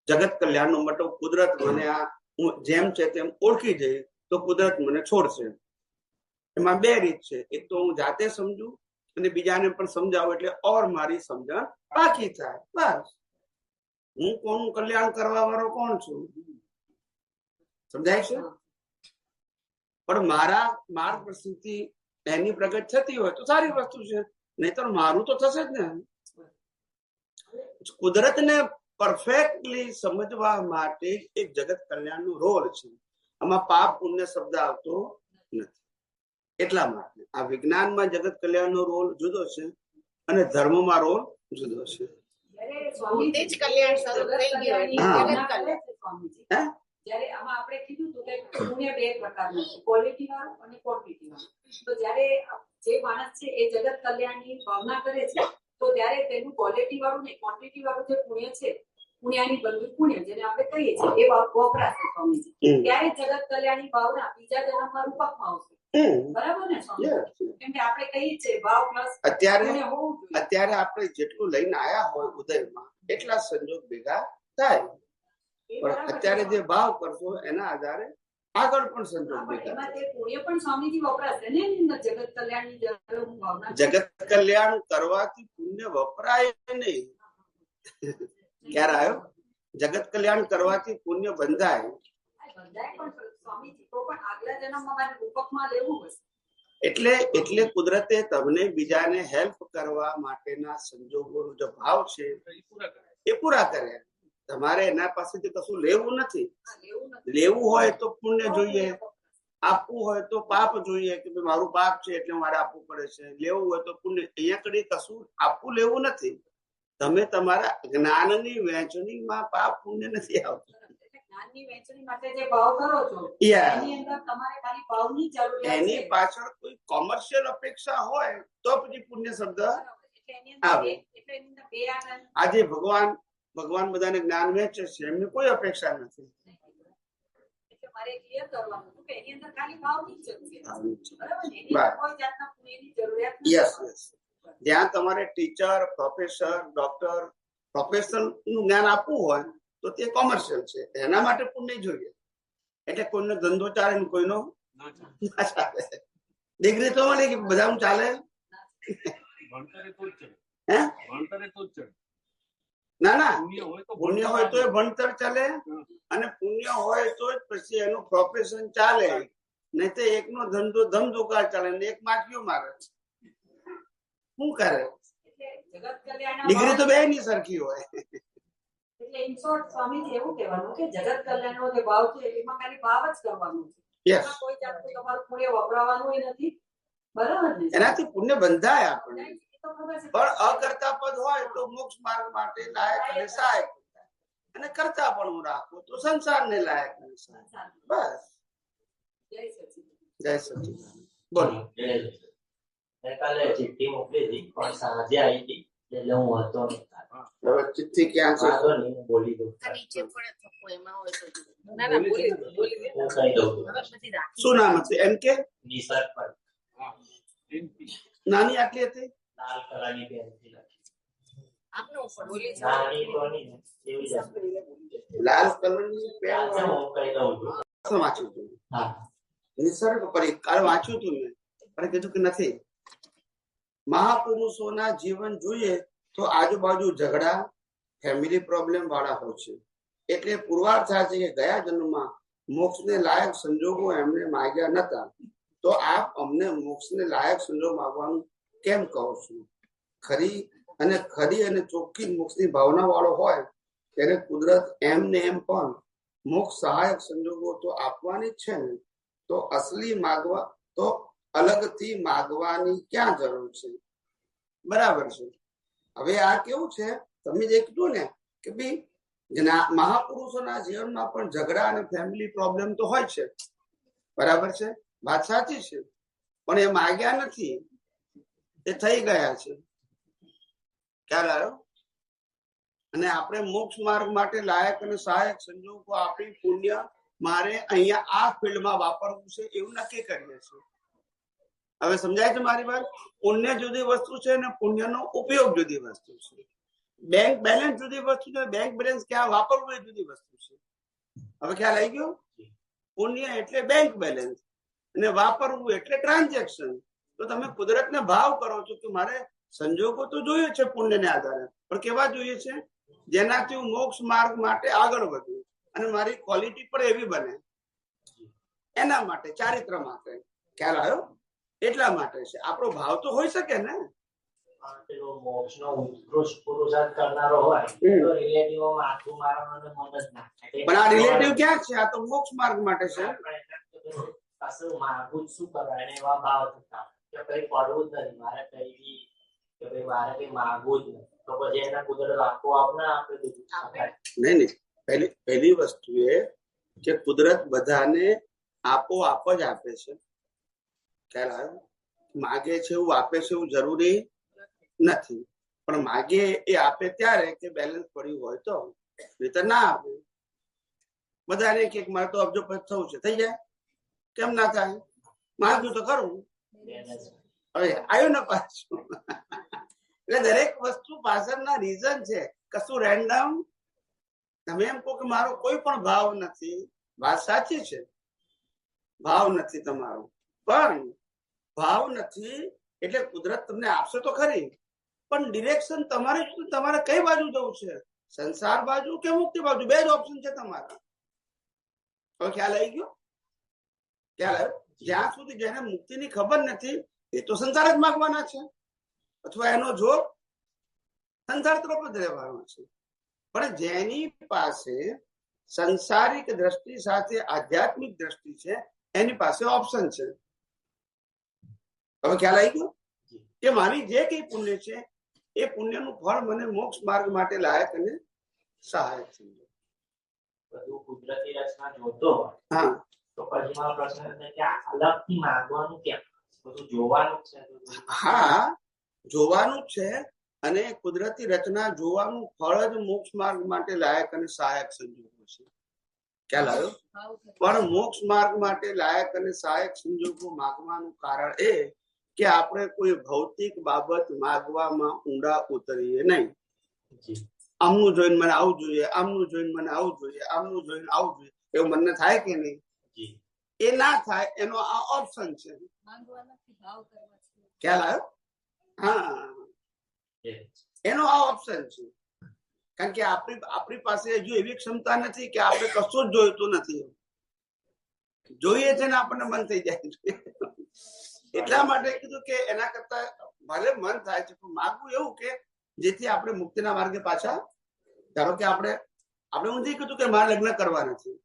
જગત કલ્યાણનો મતલબ કુદરત મને આ જેમ છે તેમ ઓળખી જાય તો કુદરત મને છોડશે. એમાં બે રીત છે, એક તો હું જાતે સમજુ અને બીજાને પણ સમજાવું એટલે ઓર મારી સમજણ પાકી થાય, બસ. હું કોનું કલ્યાણ કરવા વાળો કોણ છું? સમજાય છે? પણ માર પરિસ્થિતિ એની પ્રગટ થતી હોય તો સારી વસ્તુ છે, નહીતર મારું તો થશે જ ને. કુદરતને પરફેક્ટલી સમજવા માટે એક જગત કલ્યાણનો રોલ છે. આમાં પાપ પુણ્ય શબ્દ આવતો નથી. એટલા માટે આ વિજ્ઞાનમાં જગત કલ્યાણનો રોલ જુદો છે અને ધર્મમાં રોલ જુદો છે. જયારે આમાં આપણે કીધું હતું કે પુણ્ય બે પ્રકારનું છે, ક્વોલિટી વાળું અને ક્વોન્ટિટી વાળું. તો જયારે જે માણસ છે એ જગત કલ્યાણની ભાવના કરે છે તો ત્યારે તેનું ક્વોલિટી વાળું ને ક્વોન્ટિટી વાળું જે પુણ્ય છે, પુણ્યની બંધુ પુણ્ય જેને આપણે કહીએ છીએ એ વપરાશે સ્વામીજી. ત્યારે જગત કલ્યાણની ભાવના બીજા જન્મમાં રૂપકમાં આવશે. બરાબર ને સ્વામી? કેમ કે આપણે કહીએ છીએ ભાવ પ્લસ અત્યારે આપણે જેટલું લઈને આયા હોય ઉદયમાં એટલા સંજોગ ભેગા થાય, પણ અત્યારે જે ભાવ કરશો એના આધારે આગળ પણ સંજોગ ભેગા થાય. પુણ્ય પણ સ્વામીજી વપરાશે ને જગત કલ્યાણની ભાવના. જગત કલ્યાણ કરવાથી પુણ્ય વપરાય નહીં. ક્યારે આવ્યો? જગત કલ્યાણ કરવાથી પુણ્ય બંધાય. એટલે કુદરતે તમને બીજાને હેલ્પ કરવા માટેના સંજોગોનો જે ભાવ છે એ પૂરા કર્યા. તમારે એના પાસેથી કશું લેવું નથી. લેવું હોય તો પુણ્ય જોઈએ, આપવું હોય તો પાપ જોઈએ કે મારું પાપ છે એટલે મારે આપવું પડે છે. લેવું હોય તો પુણ્ય. અહીંયા કડી કશું આપવું લેવું નથી. તમે તમારા જ્ઞાનની વહેંચણીમાં પાપ પુણ્ય નથી આવતું. એની પાછળ કોઈ કોમર્શિયલ અપેક્ષા હોય તો પછી પુણ્ય શબ્દ આવે. આજે ભગવાન બધાને જ્ઞાન વહેંચે છે, એમને કોઈ અપેક્ષા નથી. જ્યાં તમારે ટીચર, પ્રોફેસર, ડોક્ટર, પ્રોફેશનલ નું જ્ઞાન આપવું હોય તો તે કોમર્શિયલ છે, એના માટે પુણ્ય જોઈએ. એટલે કોઈનો ધંધો ચાલે ને કોઈનો ના ચાલે. ડિગ્રી તો મળે કે બધા ચાલે. ના પુણ્ય હોય તો ભણતર ચાલે, અને પુણ્ય હોય તો જ પછી એનું પ્રોફેશન ચાલે. નહીં તો એકનો ધંધો ધમધોકાર ચાલે ને એક માખીઓ મારે. શું કરે? ડિગ્રી તો બે ની સરખી હોય. એટલે ઇન શોર્ટ સ્વામીજી એવું કહેવાનું કે જગત કલ્યાણનો જે ભાવ છે એમાં ખાલી ભાવ જ કરવાનો છે. એમાં કોઈ જાતનું તમારું પુણ્ય વપરાવાનું નથી. બરાબર ને? એનાથી પુણ્ય બંધાય આપણને. પણ અકર્તા પદ હોય તો મોક્ષ માર્ગ માટે લાયક અને સહાયક, અને કરતા પણ રાખો તો સંસારને લાયક અને સહાયક. બસ. જય સચિદાનંદ. બોલો. કાલે ચિઠ્ઠી મોકલી હતી પણ સાંજે આવી હતી એટલે હું હતો હવે ચિઠ્ઠી ક્યાં છે? બોલી દઉં. શું નામ હતું? એમ કે નિસર્ગ પર નાની આટલી હતી? લાલ કલરની પેન હતી. લાલ કલરની પેન વાંચ્યું હતું. નિસર્ગ પરી કાલે વાંચ્યું હતું મેં, પણ કીધું કે નથી. મહાપુરુષોના જીવન જોઈએ તો આજુબાજુ ઝઘડા, ફેમિલી પ્રોબ્લેમ વાળા હોય છે. એટલે પુરવાર થાય છે કે ગયા જન્મમાં મોક્ષને લાયક સંજોગો એમને માગ્યા નતા, તો આપ અમને મોક્ષને લાયક સંજોગ માગવાનું કેમ કહો છો? ખરી અને ચોખ્ખી મોક્ષની ભાવના વાળો હોય ત્યારે કુદરત એમને એમ પણ મોક્ષ સહાયક સંજોગો તો આપવાની જ છે ને, તો અસલી માગવા તો અલગથી માગવાની ક્યાં જરૂર છે? બરાબર છે. હવે આ કેવું છે, તમે જે કીધું ને કે ભાઈ મહાપુરુષોના જીવનમાં પણ ઝઘડા અને ફેમિલી પ્રોબ્લેમ તો હોય છે. બરાબર છે, વાત સાચી છે, પણ એ માગ્યા નથી, એ થઈ ગયા છે. ખ્યાલ આવ્યો? અને આપણે મોક્ષ માર્ગ માટે લાયક અને સહાયક સંજોગો આપી પુણ્ય મારે અહીંયા આ ફિલ્ડમાં વાપરવું છે એવું નક્કી કરીએ છીએ. હવે સમજાય છે મારી વાત? પુણ્ય જુદી વસ્તુ છે અને પુણ્યનો ઉપયોગ જુદી વસ્તુ છે. બેંક બેલેન્સ જુદી વસ્તુ છે, બેંક બેલેન્સ ક્યાં વાપરવું એ જુદી વસ્તુ છે. હવે ખ્યાલ આવી ગયો? પુણ્ય એટલે બેંક બેલેન્સ અને વાપરવું એટલે ટ્રાન્ઝેક્શન. તો તમે કુદરતને ભાવ કરો છો કે મારે સંજોગો તો જોઈએ છે પુણ્યને આધારે, પણ કેવા જોઈએ છે? જેનાથી હું મોક્ષ માર્ગ માટે આગળ વધું અને મારી ક્વોલિટી પણ એવી બને, એના માટે, ચારિત્ર માટે. ખ્યાલ આવ્યો? એટલા માટે છે. આપણો ભાવ તો હોઈ શકે ને. પેલો મોક્ષનો ઉત્કૃષ્ટ પુરુષાર્થ કરનારો હોય તો રિલેટિવમાં આખું મારવાનું મન જ ના થાય. પણ આ રિલેટિવ ક્યાં છે? આ તો મોક્ષ માર્ગ માટે છે. કશું માગું જ શું કરવાય એને એવા ભાવ થતા કે કઈ પડવું જ નથી મારે, કઈ કે ભાઈ મારે કઈ માગવું જ નથી, તો પછી એના કુદરત આખો આપને આપણે નહીં. પહેલી વસ્તુ એ કે કુદરત બધાને આપોઆપ જ આપે છે. ખ્યાલ આવ્યો? માગે છે એવું આપે છે એવું જરૂરી નથી, પણ માગે એ આપે ત્યારે કે બેલેન્સ પડ્યું હોય તો, નહીતર ના આપે. બધાને એક મારે તો અબજોપતિ થવું છે, થઈ જાય? કેમ ના થાય? માગ્યું તો ખરું, હવે આવ્યું ને પાછું. એટલે દરેક વસ્તુ પાછળના રીઝન છે, કશું રેન્ડમ. તમે એમ કહો કે મારો કોઈ પણ ભાવ નથી, વાત સાચી છે, ભાવ નથી તમારો, પણ ભાવ નથી એટલે કુદરત તમને આપશે તો ખરી, પણ ડિરેક્શન તમારે કઈ બાજુ જવું છે? સંસાર બાજુ કે મુક્તિ બાજુ? બે જ ઓપ્શન છે તમારા. હવે ખ્યાલ આવી ગયો? ખ્યાલ આવ્યો? જ્યાં સુધી જેને મુક્તિની ખબર નથી એ તો સંસાર જ માગવાના છે, અથવા એનો જોર સંસાર તરફ જ રહેવાનો છે. પણ જેની પાસે સંસારિક દ્રષ્ટિ સાથે આધ્યાત્મિક દ્રષ્ટિ છે એની પાસે ઓપ્શન છે. હવે ખ્યાલ આવી ગયો કે મારી જે કઈ પુણ્ય છે એ પુણ્યનું ફળ મને મોક્ષ માર્ગ માટે લાયક અને સહાયક છે. બધું કુદરતી રચના જોતો હા, તો પછી મારો પ્રશ્ન છે કે અલગથી માંગવાનું કેમ? બધું જોવાનું છે. હા, જોવાનું છે, અને કુદરતી રચના જોવાનું ફળ જ મોક્ષ માર્ગ માટે લાયક અને સહાયક સંજોગો છે. ખ્યાલ આવ્યો? પણ મોક્ષ માર્ગ માટે લાયક અને સહાયક સંજોગો માગવાનું કારણ એ કે આપણે કોઈ ભૌતિક બાબત માગવામાં ઊંડા ઉતરીએ નહીં. આમનું જોઈને મને આવું જોઈએ, આમનું જોઈને મને આવું જોઈએ, આમનું જોઈને આવું જોઈએ, એવું મને થાય કે નહીં? એ ના થાય એનો આ ઓપ્શન છે. ખ્યાલ આવ્યો? હા, એનો આ ઓપ્શન છે. કારણ કે આપણી પાસે હજુ એવી ક્ષમતા નથી કે આપણે કશું જ જોઈતું નથી, જોઈએ છે ને આપણને મન થઈ જાય. એટલા માટે કીધું કે એના કરતા ભલે મન થાય છે પણ માગવું એવું કે જેથી આપણે મુક્તિના માર્ગે પાછા. ધારો કે આપણે હું નથી કીધું કે મારે લગ્ન કરવા નથી,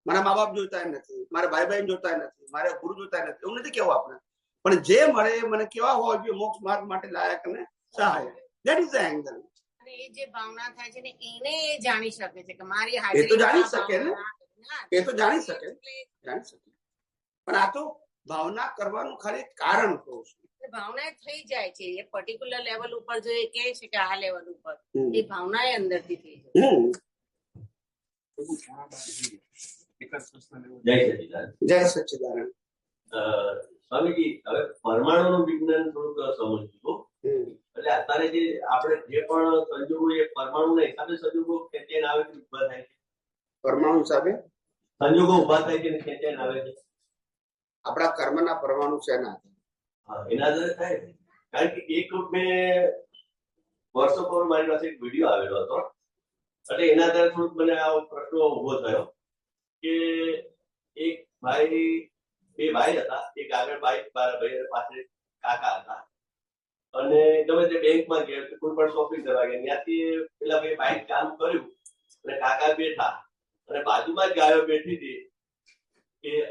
મારા મા બાપ જોતા નથી, મારા ભાઈ બહેન જોતા નથી, મારે ગુરુ જોતા નથી, એવું નથી કેવું આપણે. પણ જે મળે એ મને કેવા હોવા જોઈએ? મોક્ષ માર્ગ માટે લાયક અને સહાયક. That is the angle. એ જે ભાવના થાય છે ને એને એ જાણી શકે છે કે મારી એ હાજરી તો જાણી શકે ને, એ તો જાણી શકે. પણ આ તો ભાવના કરવાનું ખાલી કારણ કહું છું. ભાવના થઈ જાય છે એ પર્ટિક્યુલર લેવલ ઉપર જો એ કહે છે કે આ લેવલ ઉપર એ ભાવના એ અંદરથી થઈ જાય. જય સચ્ચિદાનંદ. સ્વામીજી, હવે પરમાણુનું વિજ્ઞાન થોડુંક સમજવું. એટલે અત્યારે જે આપણે જે પણ સંજોગો એ પરમાણુના હિસાબે સંજોગો ખેંચાઈને આવે છે, ઉભા થાય છે. પરમાણુ હિસાબે સંજોગો ઉભા થાય છે ને ખેંચાઈને આવે છે. આપણા કર્મના પરમાણુ છે એના એના આધારે થાય છે. કારણ કે એક મેં વર્ષો પૂર્વે મારી પાસે એક વિડીયો આવેલો હતો, એટલે એના આધારે થોડુંક મને આ પ્રશ્ન ઉભો થયો કે એક બે ભાઈ હતા, એક આગળ બાઈક મારા ભાઈ પાસે કાકા હતા, અને ગમે તે બેંકમાં ગયા કોઈ પણ શોપિંગ કરવા ગયા, ત્યાંથી પેલા ભાઈ બાઈક ચાલુ કર્યું અને કાકા બેઠા અને બાજુમાં જ ગાયો બેઠી હતી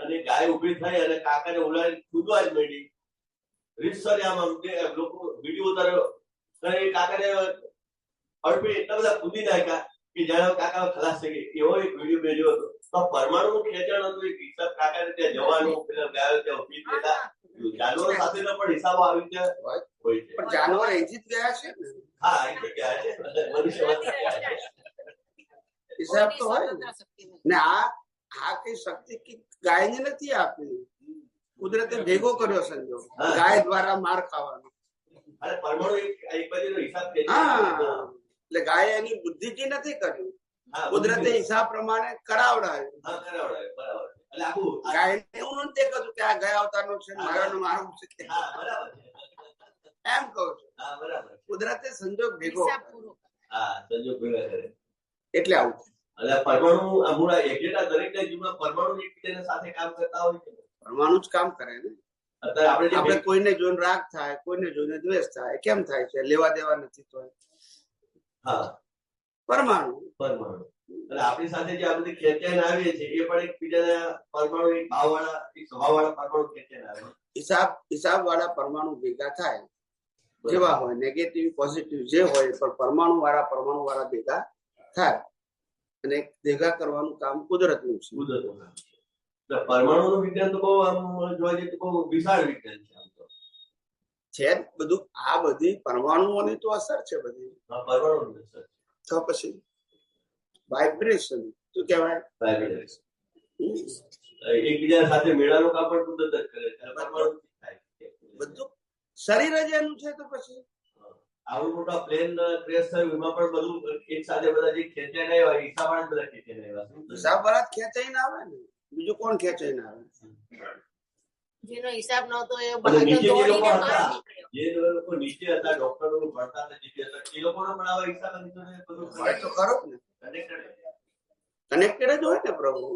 અને ગાય ઉભી થઈ અને કાકાને ઉલાડી કૂદવા જ માંડી. રીતસર આમ લોકો વિડીયો ઉતાર્યો અને કાકાને અડપી એટલા બધા કૂદી નાખ્યા કે જાણે કાકા ખલાસ થઈ ગઈ. એવો એક વિડીયો મેળ્યો હતો. તો પરમાણુનું ખેંચાણ હતું, એક હિસાબ કાકાને ત્યાં જવાનું, પેલા ગાયો ત્યાં ઉભી થયેલા, જાનવરો સાથેનો પણ હિસાબો આવી રીતે હોય છે. પણ જાનવર અહીંથી જ ગયા છે ને. હા, અહીંથી ગયા છે, મનુષ્યમાંથી ગયા છે. હિસાબ તો હોય ને. આ કઈ શક્તિ ગાયને નથી આપી, કુદરતે ભેગો કર્યો સંજોગ, ગાય દ્વારા માર ખાવાનો. અને પરમાણુ એક બાજુનો હિસાબ છે. એટલે ગાય એની બુદ્ધિથી નથી કર્યું, કુદરતે હિસાબ પ્રમાણે કરાવડાવ્યું. ગાય એવું નથી દેખાતું કે આ ગયા અવતારનો છે, મારું છે, એમ કહું છું. કુદરતે સંજોગ ભેગો. હા સંજોગ ભેગા કરે એટલે આવું એટલે પરમાણુ મૂળ એકજેટા દરેકના જીવનમાં પરમાણુ એકબીજાની સાથે કામ કરતા હોય છે. પરમાણુ જ કામ કરે ને. અત્યારે આપણે કોઈને જોઈને રાગ થાય, કોઈને જોઈને દ્વેષ થાય, કેમ થાય છે? લેવા દેવા નથી તો હા પરમાણુ અને આપણી સાથે જે આ બધી ખેંચાઈને આવીએ છીએ એ પણ એકબીજાના પરમાણુ એક ભાવવાળા એક સ્વભાવવાળા પરમાણુ ખેંચાઈને આવે. હિસાબ વાળા પરમાણુ ભેગા થાય, જેવા હોય નેગેટિવ પોઝિટિવ જે હોય, પણ પરમાણુ વાળા ભેગા થાય અને ભેગા કરવાનું કામ કુદરતનું છે. કુદરતનું કામ છે. પરમાણુનું વિજ્ઞાન તો બહુ આમ જોવા જઈએ તો બહુ વિશાળ વિજ્ઞાન છે. આમ તો છે બધું. આ બધી પરમાણુઓની તો અસર છે બધી. પરમાણુની અસર તો પછી વાઇબ્રેશન શું કહેવાય? વાઇબ્રેશન એકબીજા સાથે મેળાનું કામ પણ કુદરત જ કરે છે. પરમાણુ થાય બધું શરીર જ એનું છે. તો પછી આવડું મોટા પ્લેન ક્રેશ થયું એમાં પણ બધું એક સાથે બધા જે ખેંચાઈને આવ્યા હિસાબ બધા ખેંચાઈને આવ્યા. હિસાબ વાળા ખેંચાઈને આવે ને, બીજું કોણ ખેંચાઈને આવે? જેનો હિસાબ નહોતો એ નીચે જે લોકો દોડીને બહાર હતા, નીકળ્યો. જે લોકો નીચે હતા, ડોક્ટરો ભણતા હતા, એ લોકોનો પણ આવા હિસાબ હોય તો ખરો જ ને. કનેક્ટેડ જ હોય ને પ્રભુ.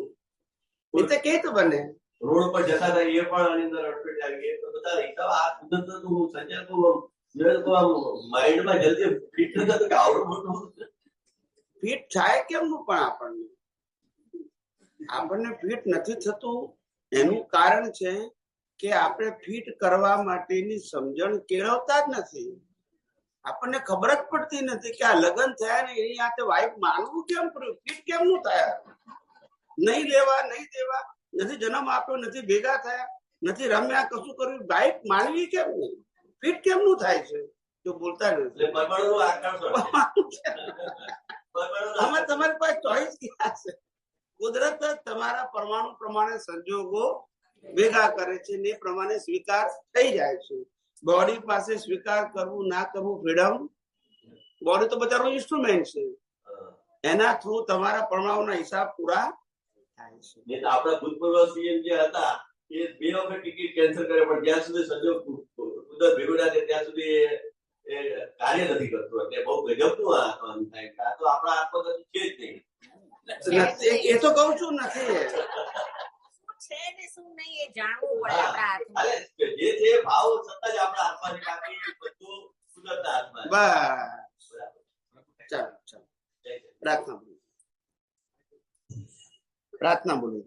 એ તો કેત બને રોડ પર જતા હતા એ પણ આની અંદર અડફેટ આવી ગઈ. તો બધા હિસાબ આ કુદરતનું સંચાર માઇન્ડમાં જલ્દી ફિટ નથી થતું કે આવડું મોટું ફિટ થાય કેમનું? પણ આપણને ફિટ નથી થતું એનું કારણ છે કે આપણે ફિટ કરવા માટેની સમજણ કેળવતા જ નથી. આપણને ખબર જ પડતી નથી કે આ લગ્ન થયા ને એની સાથે વાઈફ માનવું કેમ પડ્યું, ફિટ કેમનું થયા? નહીં લેવા નહીં દેવા, નથી જન્મ આપ્યો, નથી ભેગા થયા, નથી રમ્યા, કશું કર્યું, વાઈફ માનવી કેમ નહીં? ફિટ કેમનું થાય છે? જો બોલતા નથી. આમાં તમારી પાસે ચોઈસ ક્યાં છે? કુદરત તમારા પરમાણુ પ્રમાણે સંજોગો ભેગા કરે છે ને એ પ્રમાણે સ્વીકાર થઈ જાય છે. બોડી પાસે સ્વીકાર કરવું ના કરવું ફ્રીડમ. બોડી તો બધાનું ઇન્સ્ટ્રુમેન્ટ છે, એના થ્રુ તમારા પરમાણુના હિસાબ પૂરા થાય છે. આપણા ભૂતપૂર્વ સીએમ જે હતા એ 2 વખત ટિકિટ કેન્સલ કરે, પણ જ્યાં સુધી સંજોગ કુદરત ભેગું ના થાય ત્યાં સુધી એ કાર્ય નથી કરતું. એટલે બહુ ગજબનું આ તો આપણા હાથમાં છે જ નહીં. એ તો કઉ છું નથી. છે ને શું નહીં એ જાણવું પડે આપણા હાથમાં. જે છે ભાવ સત્તા જ આપણા હાથમાં છે, બાકી બધું કુદરતના હાથમાં. બસ ચાલો ચાલો પ્રાર્થના બોલી.